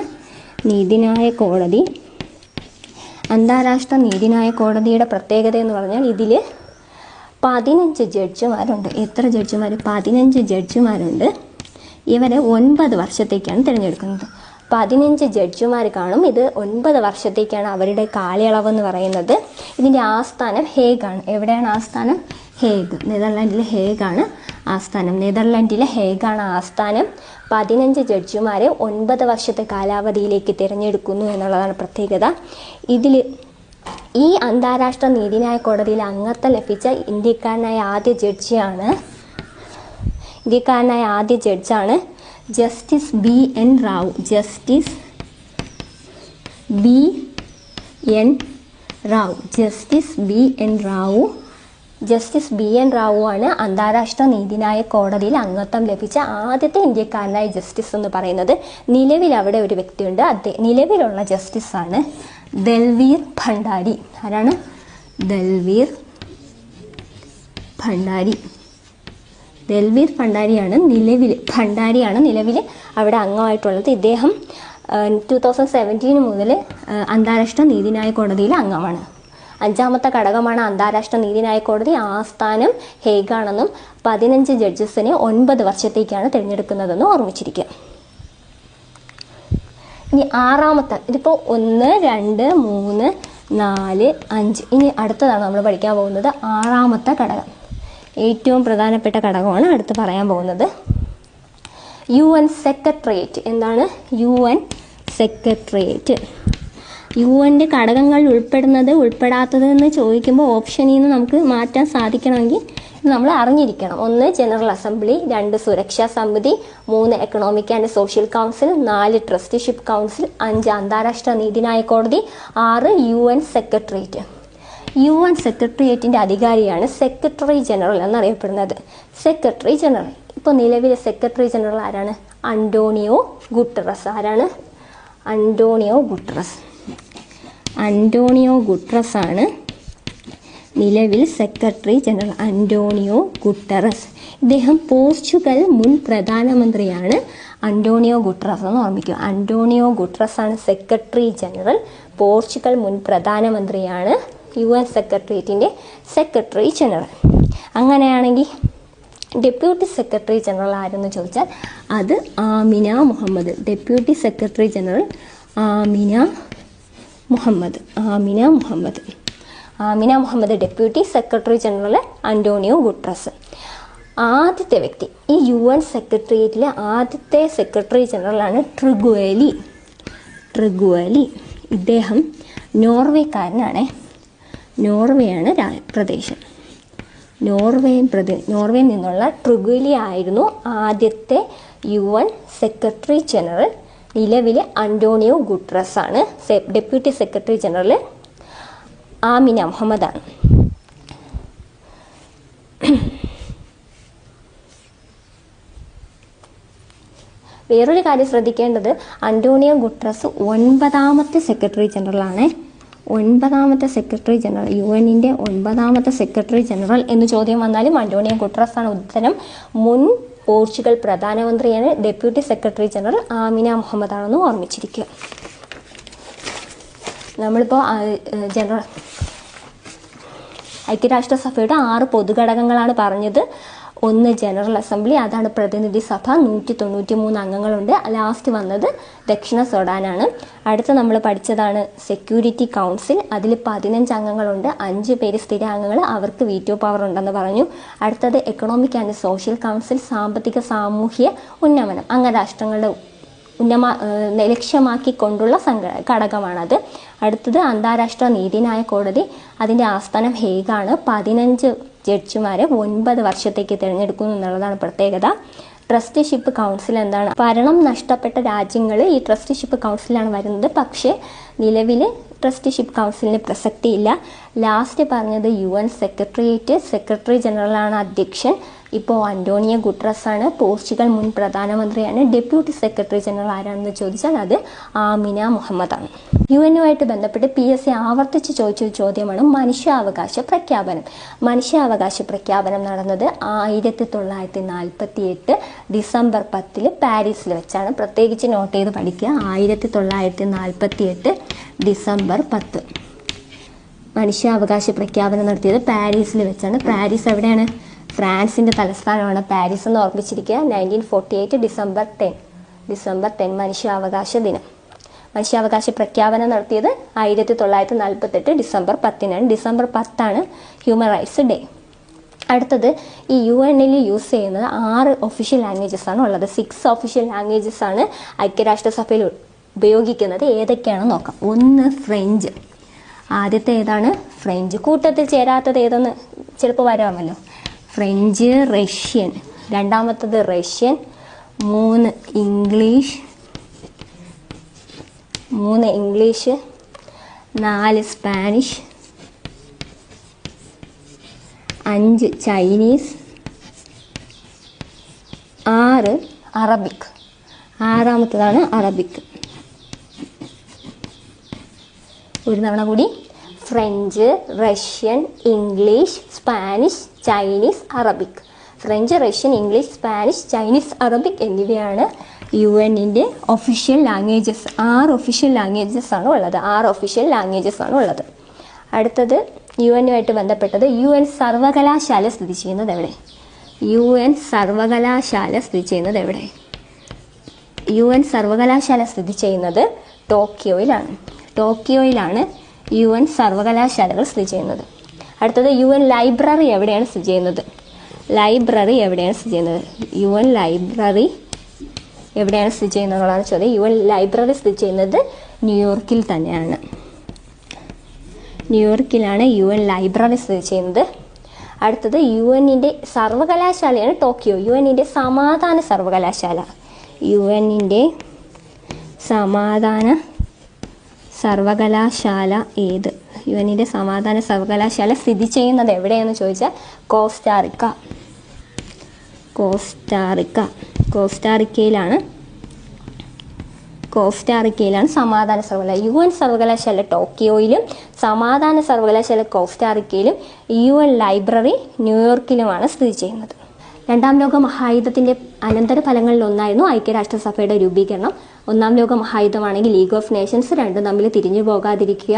നീതിന്യായ കോടതിയുടെ പ്രത്യേകത എന്ന് പറഞ്ഞാൽ ഇതിൽ 15 ജഡ്ജിമാരുണ്ട്. എത്ര ജഡ്ജിമാർ? 15 ജഡ്ജിമാരുണ്ട്. ഇവരെ 9 വർഷത്തേക്കാണ് തിരഞ്ഞെടുക്കുന്നത്. 15 ജഡ്ജിമാർ കാണും. ഇത് 9 വർഷത്തേക്കാണ് അവരുടെ കാലയളവെന്ന് പറയുന്നത്. ഇതിൻ്റെ ആസ്ഥാനം ഹേഗാണ്. എവിടെയാണ് ആസ്ഥാനം? ഹേഗ്. നെതർലാൻഡിലെ ഹേഗാണ് ആസ്ഥാനം. 15 ജഡ്ജിമാരെ 9 വർഷത്തെ കാലാവധിയിലേക്ക് തിരഞ്ഞെടുക്കുന്നു എന്നുള്ളതാണ് പ്രത്യേകത. ഇതിൽ ഈ അന്താരാഷ്ട്ര നീതിന്യായ കോടതിയിൽ അംഗത്വം ലഭിച്ച ഇന്ത്യക്കാരനായ ആദ്യ ജഡ്ജാണ് Justice BN Rao. Justice BN Rao ആണ് അന്താരാഷ്ട്ര നീതിന്യായ കോടതിയിൽ അംഗത്വം ലഭിച്ച ആദ്യത്തെ ഇന്ത്യക്കാരനായ ജസ്റ്റിസ് എന്ന് പറയുന്നത്. നിലവിൽ അവിടെ ഒരു വ്യക്തിയുണ്ട്. നിലവിലുള്ള ജസ്റ്റിസാണ് ദൽവീർ ഭണ്ഡാരി. ആരാണ്? ദൽവീർ ഭണ്ഡാരിയാണ് നിലവിൽ അവിടെ അംഗമായിട്ടുള്ളത്. ഇദ്ദേഹം 2017 മുതൽ അന്താരാഷ്ട്ര നീതിന്യായ കോടതിയിലെ അംഗമാണ്. അഞ്ചാമത്തെ ഘടകമാണ് അന്താരാഷ്ട്ര നീതിന്യായ കോടതി. ആസ്ഥാനം ഹേഗാണെന്നും 15 ജഡ്ജസിനെ 9 വർഷത്തേക്കാണ് തിരഞ്ഞെടുക്കുന്നതെന്ന് ഓർമ്മിച്ചിരിക്കുക. ഇനി ആറാമത്തെ, ഇതിപ്പോൾ 1, 2, 3, 4, 5. ഇനി അടുത്തതാണ് നമ്മൾ പഠിക്കാൻ പോകുന്നത് ആറാമത്തെ ഘടകം. ഏറ്റവും പ്രധാനപ്പെട്ട ഘടകമാണ് അടുത്ത് പറയാൻ പോകുന്നത്. UN secretariat. എന്താണ് UN സെക്രട്ടേറിയറ്റ്? UN ഘടകങ്ങളിൽ ഉൾപ്പെടുന്നത് ഉൾപ്പെടാത്തത് എന്ന് ചോദിക്കുമ്പോൾ ഓപ്ഷനിൽ നിന്ന് നമുക്ക് മാറ്റാൻ സാധിക്കണമെങ്കിൽ ഇത് നമ്മൾ അറിഞ്ഞിരിക്കണം. 1 ജനറൽ അസംബ്ലി, 2 സുരക്ഷാ സമിതി, 3 Economic and Social Council, 4 Trusteeship Council, 5 അന്താരാഷ്ട്ര നീതിന്യായ കോടതി, 6 UN സെക്രട്ടേറിയറ്റ്. UN സെക്രട്ടേറിയറ്റിൻ്റെ അധികാരിയാണ് സെക്രട്ടറി ജനറൽ എന്നറിയപ്പെടുന്നത്. സെക്രട്ടറി ജനറൽ ഇപ്പോൾ നിലവിലെ സെക്രട്ടറി ജനറൽ ആരാണ്? Antonio Guterres. ആരാണ്? Antonio Guterres. അന്റോണിയോ ഗുട്ടറസ് ആണ് നിലവിൽ സെക്രട്ടറി ജനറൽ. Antonio Guterres. ഇദ്ദേഹം പോർച്ചുഗൽ മുൻ പ്രധാനമന്ത്രിയാണ്. അന്റോണിയോ ഗുട്ടറസ് എന്ന് ഓർമ്മിക്കുക. അന്റോണിയോ ഗുട്ടറസ് ആണ് സെക്രട്ടറി ജനറൽ. പോർച്ചുഗൽ മുൻ പ്രധാനമന്ത്രിയാണ്. UN സെക്രട്ടേറിയറ്റിൻ്റെ സെക്രട്ടറി ജനറൽ. അങ്ങനെയാണെങ്കിൽ ഡെപ്യൂട്ടി സെക്രട്ടറി ജനറൽ ആരെന്ന് ചോദിച്ചാൽ അത് Amina Mohammed. Deputy secretary general Amina Mohammed. Amina Mohammed. Amina Mohammed deputy secretary general. Antonio Guterres. ആദ്യത്തെ വ്യക്തി, ഈ UN സെക്രട്ടേറിയറ്റിലെ ആദ്യത്തെ സെക്രട്ടറി ജനറലാണ് ട്രിഗ്വേലി. ട്രിഗ്വേലി. ഇദ്ദേഹം നോർവേക്കാരനാണ്. നോർവേയാണ് പ്രദേശം. നോർവേയിൽ നിന്നുള്ള ട്രിഗ്വേലി ആയിരുന്നു ആദ്യത്തെ UN സെക്രട്ടറി ജനറൽ. നിലവിലെ അന്റോണിയോ ഗുട്ടറസ് ആണ്. ഡെപ്യൂട്ടി സെക്രട്ടറി ജനറൽ ആമിന മുഹമ്മദാണ്. വേറൊരു കാര്യം ശ്രദ്ധിക്കേണ്ടത്, അന്റോണിയോ ഗുട്ടറസ് 9ാമത്തെ സെക്രട്ടറി ജനറലാണ്. 9ാമത്തെ സെക്രട്ടറി ജനറൽ, UN-ൻ്റെ 9ാമത്തെ സെക്രട്ടറി ജനറൽ എന്ന് ചോദ്യം വന്നാലും അന്റോണിയോ ഗുട്ടറസ് ആണ് ഉത്തരം. മുൻ പോർച്ചുഗൽ പ്രധാനമന്ത്രിയാണ്. Deputy secretary general Amina Mohammed ആണെന്ന് ഓർമ്മിച്ചിരിക്കുക. നമ്മളിപ്പോൾ ഐക്യരാഷ്ട്രസഭയുടെ 6 പൊതുഘടകങ്ങളാണ് പറഞ്ഞത്. 1 ജനറൽ അസംബ്ലി, അതാണ് പ്രതിനിധി സഭ, 193 അംഗങ്ങളുണ്ട്. ലാസ്റ്റ് വന്നത് ദക്ഷിണ സുഡാനാണ്. അടുത്ത നമ്മൾ പഠിച്ചതാണ് സെക്യൂരിറ്റി കൗൺസിൽ. അതിൽ 15 അംഗങ്ങളുണ്ട്. 5 പേര് സ്ഥിരാംഗങ്ങൾ, അവർക്ക് വീറ്റോ പവർ ഉണ്ടെന്ന് പറഞ്ഞു. അടുത്തത് എക്കണോമിക് ആൻഡ് സോഷ്യൽ കൗൺസിൽ, സാമ്പത്തിക സാമൂഹ്യ ഉന്നമനം, അംഗരാഷ്ട്രങ്ങളുടെ ലക്ഷ്യമാക്കിക്കൊണ്ടുള്ള ഘടകമാണത്. അടുത്തത് അന്താരാഷ്ട്ര നീതിന്യായ കോടതി. അതിൻ്റെ ആസ്ഥാനം ഹേഗാണ്. 15 ജഡ്ജിമാരെ 9 വർഷത്തേക്ക് തിരഞ്ഞെടുക്കുന്നു എന്നുള്ളതാണ് പ്രത്യേകത. ട്രസ്റ്റിഷിപ്പ് കൗൺസിൽ എന്താണ്? ഭരണം നഷ്ടപ്പെട്ട രാജ്യങ്ങൾ ഈ ട്രസ്റ്റിഷിപ്പ് കൗൺസിലാണ് വരുന്നത്. പക്ഷേ നിലവിൽ ട്രസ്റ്റിഷിപ്പ് കൗൺസിലിന് പ്രസക്തിയില്ല. ലാസ്റ്റ് പറഞ്ഞത് UN സെക്രട്ടേറിയറ്റ്, സെക്രട്ടറി ജനറലാണ് അധ്യക്ഷൻ. ഇപ്പോൾ അന്റോണിയോ ഗുട്ടറസ് ആണ്. പോർച്ചുഗൽ മുൻ പ്രധാനമന്ത്രിയാണ്. ഡെപ്യൂട്ടി സെക്രട്ടറി ജനറൽ ആരാണെന്ന് ചോദിച്ചാൽ അത് ആമിന മുഹമ്മദാണ്. UN-നുമായിട്ട് ബന്ധപ്പെട്ട് PSC ആവർത്തിച്ച് ചോദിച്ചൊരു ചോദ്യമാണ് മനുഷ്യാവകാശ പ്രഖ്യാപനം. മനുഷ്യാവകാശ പ്രഖ്യാപനം നടന്നത് 1948 ഡിസംബർ 10 പാരീസിൽ വെച്ചാണ്. പ്രത്യേകിച്ച് നോട്ട് ചെയ്ത് പഠിക്കുക. 1948 ഡിസംബർ 10 മനുഷ്യാവകാശ പ്രഖ്യാപനം നടത്തിയത് പാരീസിൽ വെച്ചാണ്. പാരീസ് എവിടെയാണ്? ഫ്രാൻസിൻ്റെ തലസ്ഥാനമാണ് പാരീസ് എന്ന് ഓർമ്മിച്ചിരിക്കുക. 1948 ഡിസംബർ 10 മനുഷ്യാവകാശ ദിനം. മനുഷ്യാവകാശ പ്രഖ്യാപനം നടത്തിയത് 1948 December 10 December 10 human rights day. അടുത്തത് ഈ UN-ൽ യൂസ് ചെയ്യുന്നത് 6 ഒഫീഷ്യൽ ലാംഗ്വേജസ് ആണ് ഉള്ളത്. 6 ഒഫീഷ്യൽ ലാംഗ്വേജസ് ആണ് ഐക്യരാഷ്ട്രസഭയിൽ ഉപയോഗിക്കുന്നത്. ഏതൊക്കെയാണെന്ന് നോക്കാം. 1 ഫ്രഞ്ച്. ആദ്യത്തെ ഏതാണ്? ഫ്രഞ്ച്. കൂട്ടത്തിൽ ചേരാത്തത് ഏതെന്ന് ചിലപ്പോൾ വരാമല്ലോ. ഫ്രഞ്ച്. റഷ്യൻ. രണ്ടാമത്തത് Russian. 3 English. 4 Spanish. 5 Chinese. 6 Arabic. 6ാമത്തതാണ് അറബിക്. ഒരു തവണ കൂടി. French, Russian, English, Spanish, Chinese, Arabic. French, Russian, English, Spanish, Chinese, Arabic എന്നിവയാണ് UN-ൻ്റെ ഒഫീഷ്യൽ ലാംഗ്വേജസ്. 6 ഒഫീഷ്യൽ ലാംഗ്വേജസ് ആണ് ഉള്ളത്. 6 ഒഫീഷ്യൽ ലാംഗ്വേജസ് ആണ് ഉള്ളത്. അടുത്തത് UN-ഉമായിട്ട് ബന്ധപ്പെട്ടത് UN സർവകലാശാല സ്ഥിതി ചെയ്യുന്നത് എവിടെ? UN സർവകലാശാല സ്ഥിതി ചെയ്യുന്നത് എവിടെ? UN സർവകലാശാല സ്ഥിതി ചെയ്യുന്നത് ടോക്കിയോയിലാണ്. ടോക്കിയോയിലാണ് UN സർവകലാശാലകൾ സ്ഥിതി ചെയ്യുന്നത്. അടുത്തത് UN ലൈബ്രറി എവിടെയാണ് സ്ഥിതി ചെയ്യുന്നത്? ലൈബ്രറി എവിടെയാണ് സ്ഥിതി ചെയ്യുന്നത്? UN ലൈബ്രറി എവിടെയാണ് സ്ഥിതി ചെയ്യുന്നതാണ് ചോദ്യം. UN ലൈബ്രറി സ്ഥിതി ചെയ്യുന്നത് ന്യൂയോർക്കിൽ തന്നെയാണ്. ന്യൂയോർക്കിലാണ് UN ലൈബ്രറി സ്ഥിതി ചെയ്യുന്നത്. അടുത്തത് UN-ൻ്റെ സർവകലാശാലയാണ് ടോക്കിയോ. UN-ൻ്റെ സമാധാന സർവകലാശാല. UN-ൻ്റെ സമാധാന സർവകലാശാല ഏത്? UN-ൻ്റെ സമാധാന സർവകലാശാല സ്ഥിതി ചെയ്യുന്നത് എവിടെയെന്ന് ചോദിച്ചാൽ കോസ്റ്റാറിക്ക. കോസ്റ്റാറിക്കയിലാണ് സമാധാന സർവകലാശാല. UN സർവകലാശാല ടോക്കിയോയിലും സമാധാന സർവകലാശാല കോസ്റ്റാറിക്കയിലും UN ലൈബ്രറി ന്യൂയോർക്കിലുമാണ് സ്ഥിതി ചെയ്യുന്നത്. രണ്ടാം ലോക മഹായുദ്ധത്തിൻ്റെ അനന്തര ഫലങ്ങളിലൊന്നായിരുന്നു ഐക്യരാഷ്ട്രസഭയുടെ രൂപീകരണം. ഒന്നാം ലോക മഹായുദ്ധമാണെങ്കിൽ ലീഗ് ഓഫ് നേഷൻസ്, രണ്ടും തമ്മിൽ തിരിഞ്ഞു പോകാതിരിക്കുക.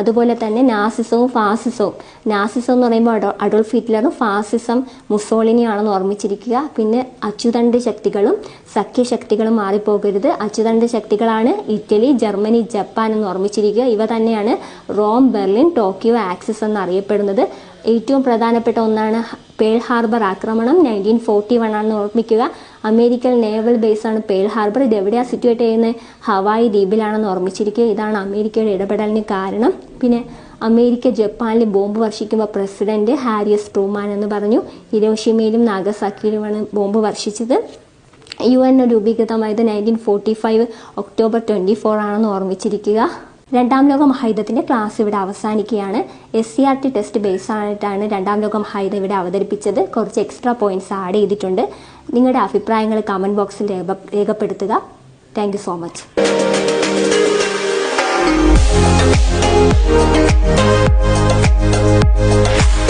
അതുപോലെ തന്നെ നാസിസവും ഫാസിസവും. നാസിസം എന്ന് പറയുമ്പോൾ അഡോൾഫ് ഹിറ്റ്ലറും ഫാസിസം മുസോളിനിയാണെന്ന് ഓർമ്മിച്ചിരിക്കുക. പിന്നെ അച്ചുതണ്ട് ശക്തികളും സഖ്യശക്തികളും മാറിപ്പോകരുത്. അച്ചുതണ്ട് ശക്തികളാണ് ഇറ്റലി, ജർമ്മനി, ജപ്പാൻ എന്ന് ഓർമ്മിച്ചിരിക്കുക. ഇവ തന്നെയാണ് റോം, ബെർലിൻ, ടോക്കിയോ ആക്സിസ് എന്നറിയപ്പെടുന്നത്. ഏറ്റവും പ്രധാനപ്പെട്ട ഒന്നാണ് പേൾ ഹാർബർ ആക്രമണം 1941 ആണെന്ന് ഓർമ്മിക്കുക. അമേരിക്കൻ നേവൽ ബേസാണ് പേൾ ഹാർബർ. ഇത് എവിടെയാണ് സിറ്റുവേറ്റ് ചെയ്യുന്നത്? ഹവായി ദ്വീപിലാണെന്ന് ഓർമ്മിച്ചിരിക്കുക. ഇതാണ് അമേരിക്കയുടെ ഇടപെടലിന് കാരണം. പിന്നെ അമേരിക്ക ജപ്പാനിൽ ബോംബ് വർഷിക്കുമ്പോൾ പ്രസിഡന്റ് ഹാരി എസ് ട്രൂമാൻ എന്ന് പറഞ്ഞു. ഹിരോഷിമയിലും നാഗസാക്കിയിലുമാണ് ബോംബ് വർഷിച്ചത്. UN രൂപീകൃതമായത് 1945 ഒക്ടോബർ 24 ആണെന്ന് ഓർമ്മിച്ചിരിക്കുക. രണ്ടാം ലോക മഹായുദ്ധത്തിൻ്റെ ക്ലാസ് ഇവിടെ അവസാനിക്കുകയാണ്. SCERT ടെസ്റ്റ് ബേസ് ആയിട്ടാണ് രണ്ടാം ലോക മഹായുദ്ധം ഇവിടെ അവതരിപ്പിച്ചത്. കുറച്ച് എക്സ്ട്രാ പോയിന്റ്സ് ആഡ് ചെയ്തിട്ടുണ്ട്. നിങ്ങളുടെ അഭിപ്രായങ്ങൾ കമൻറ്റ് ബോക്സിൽ രേഖപ്പെടുത്തുക. Thank you so much.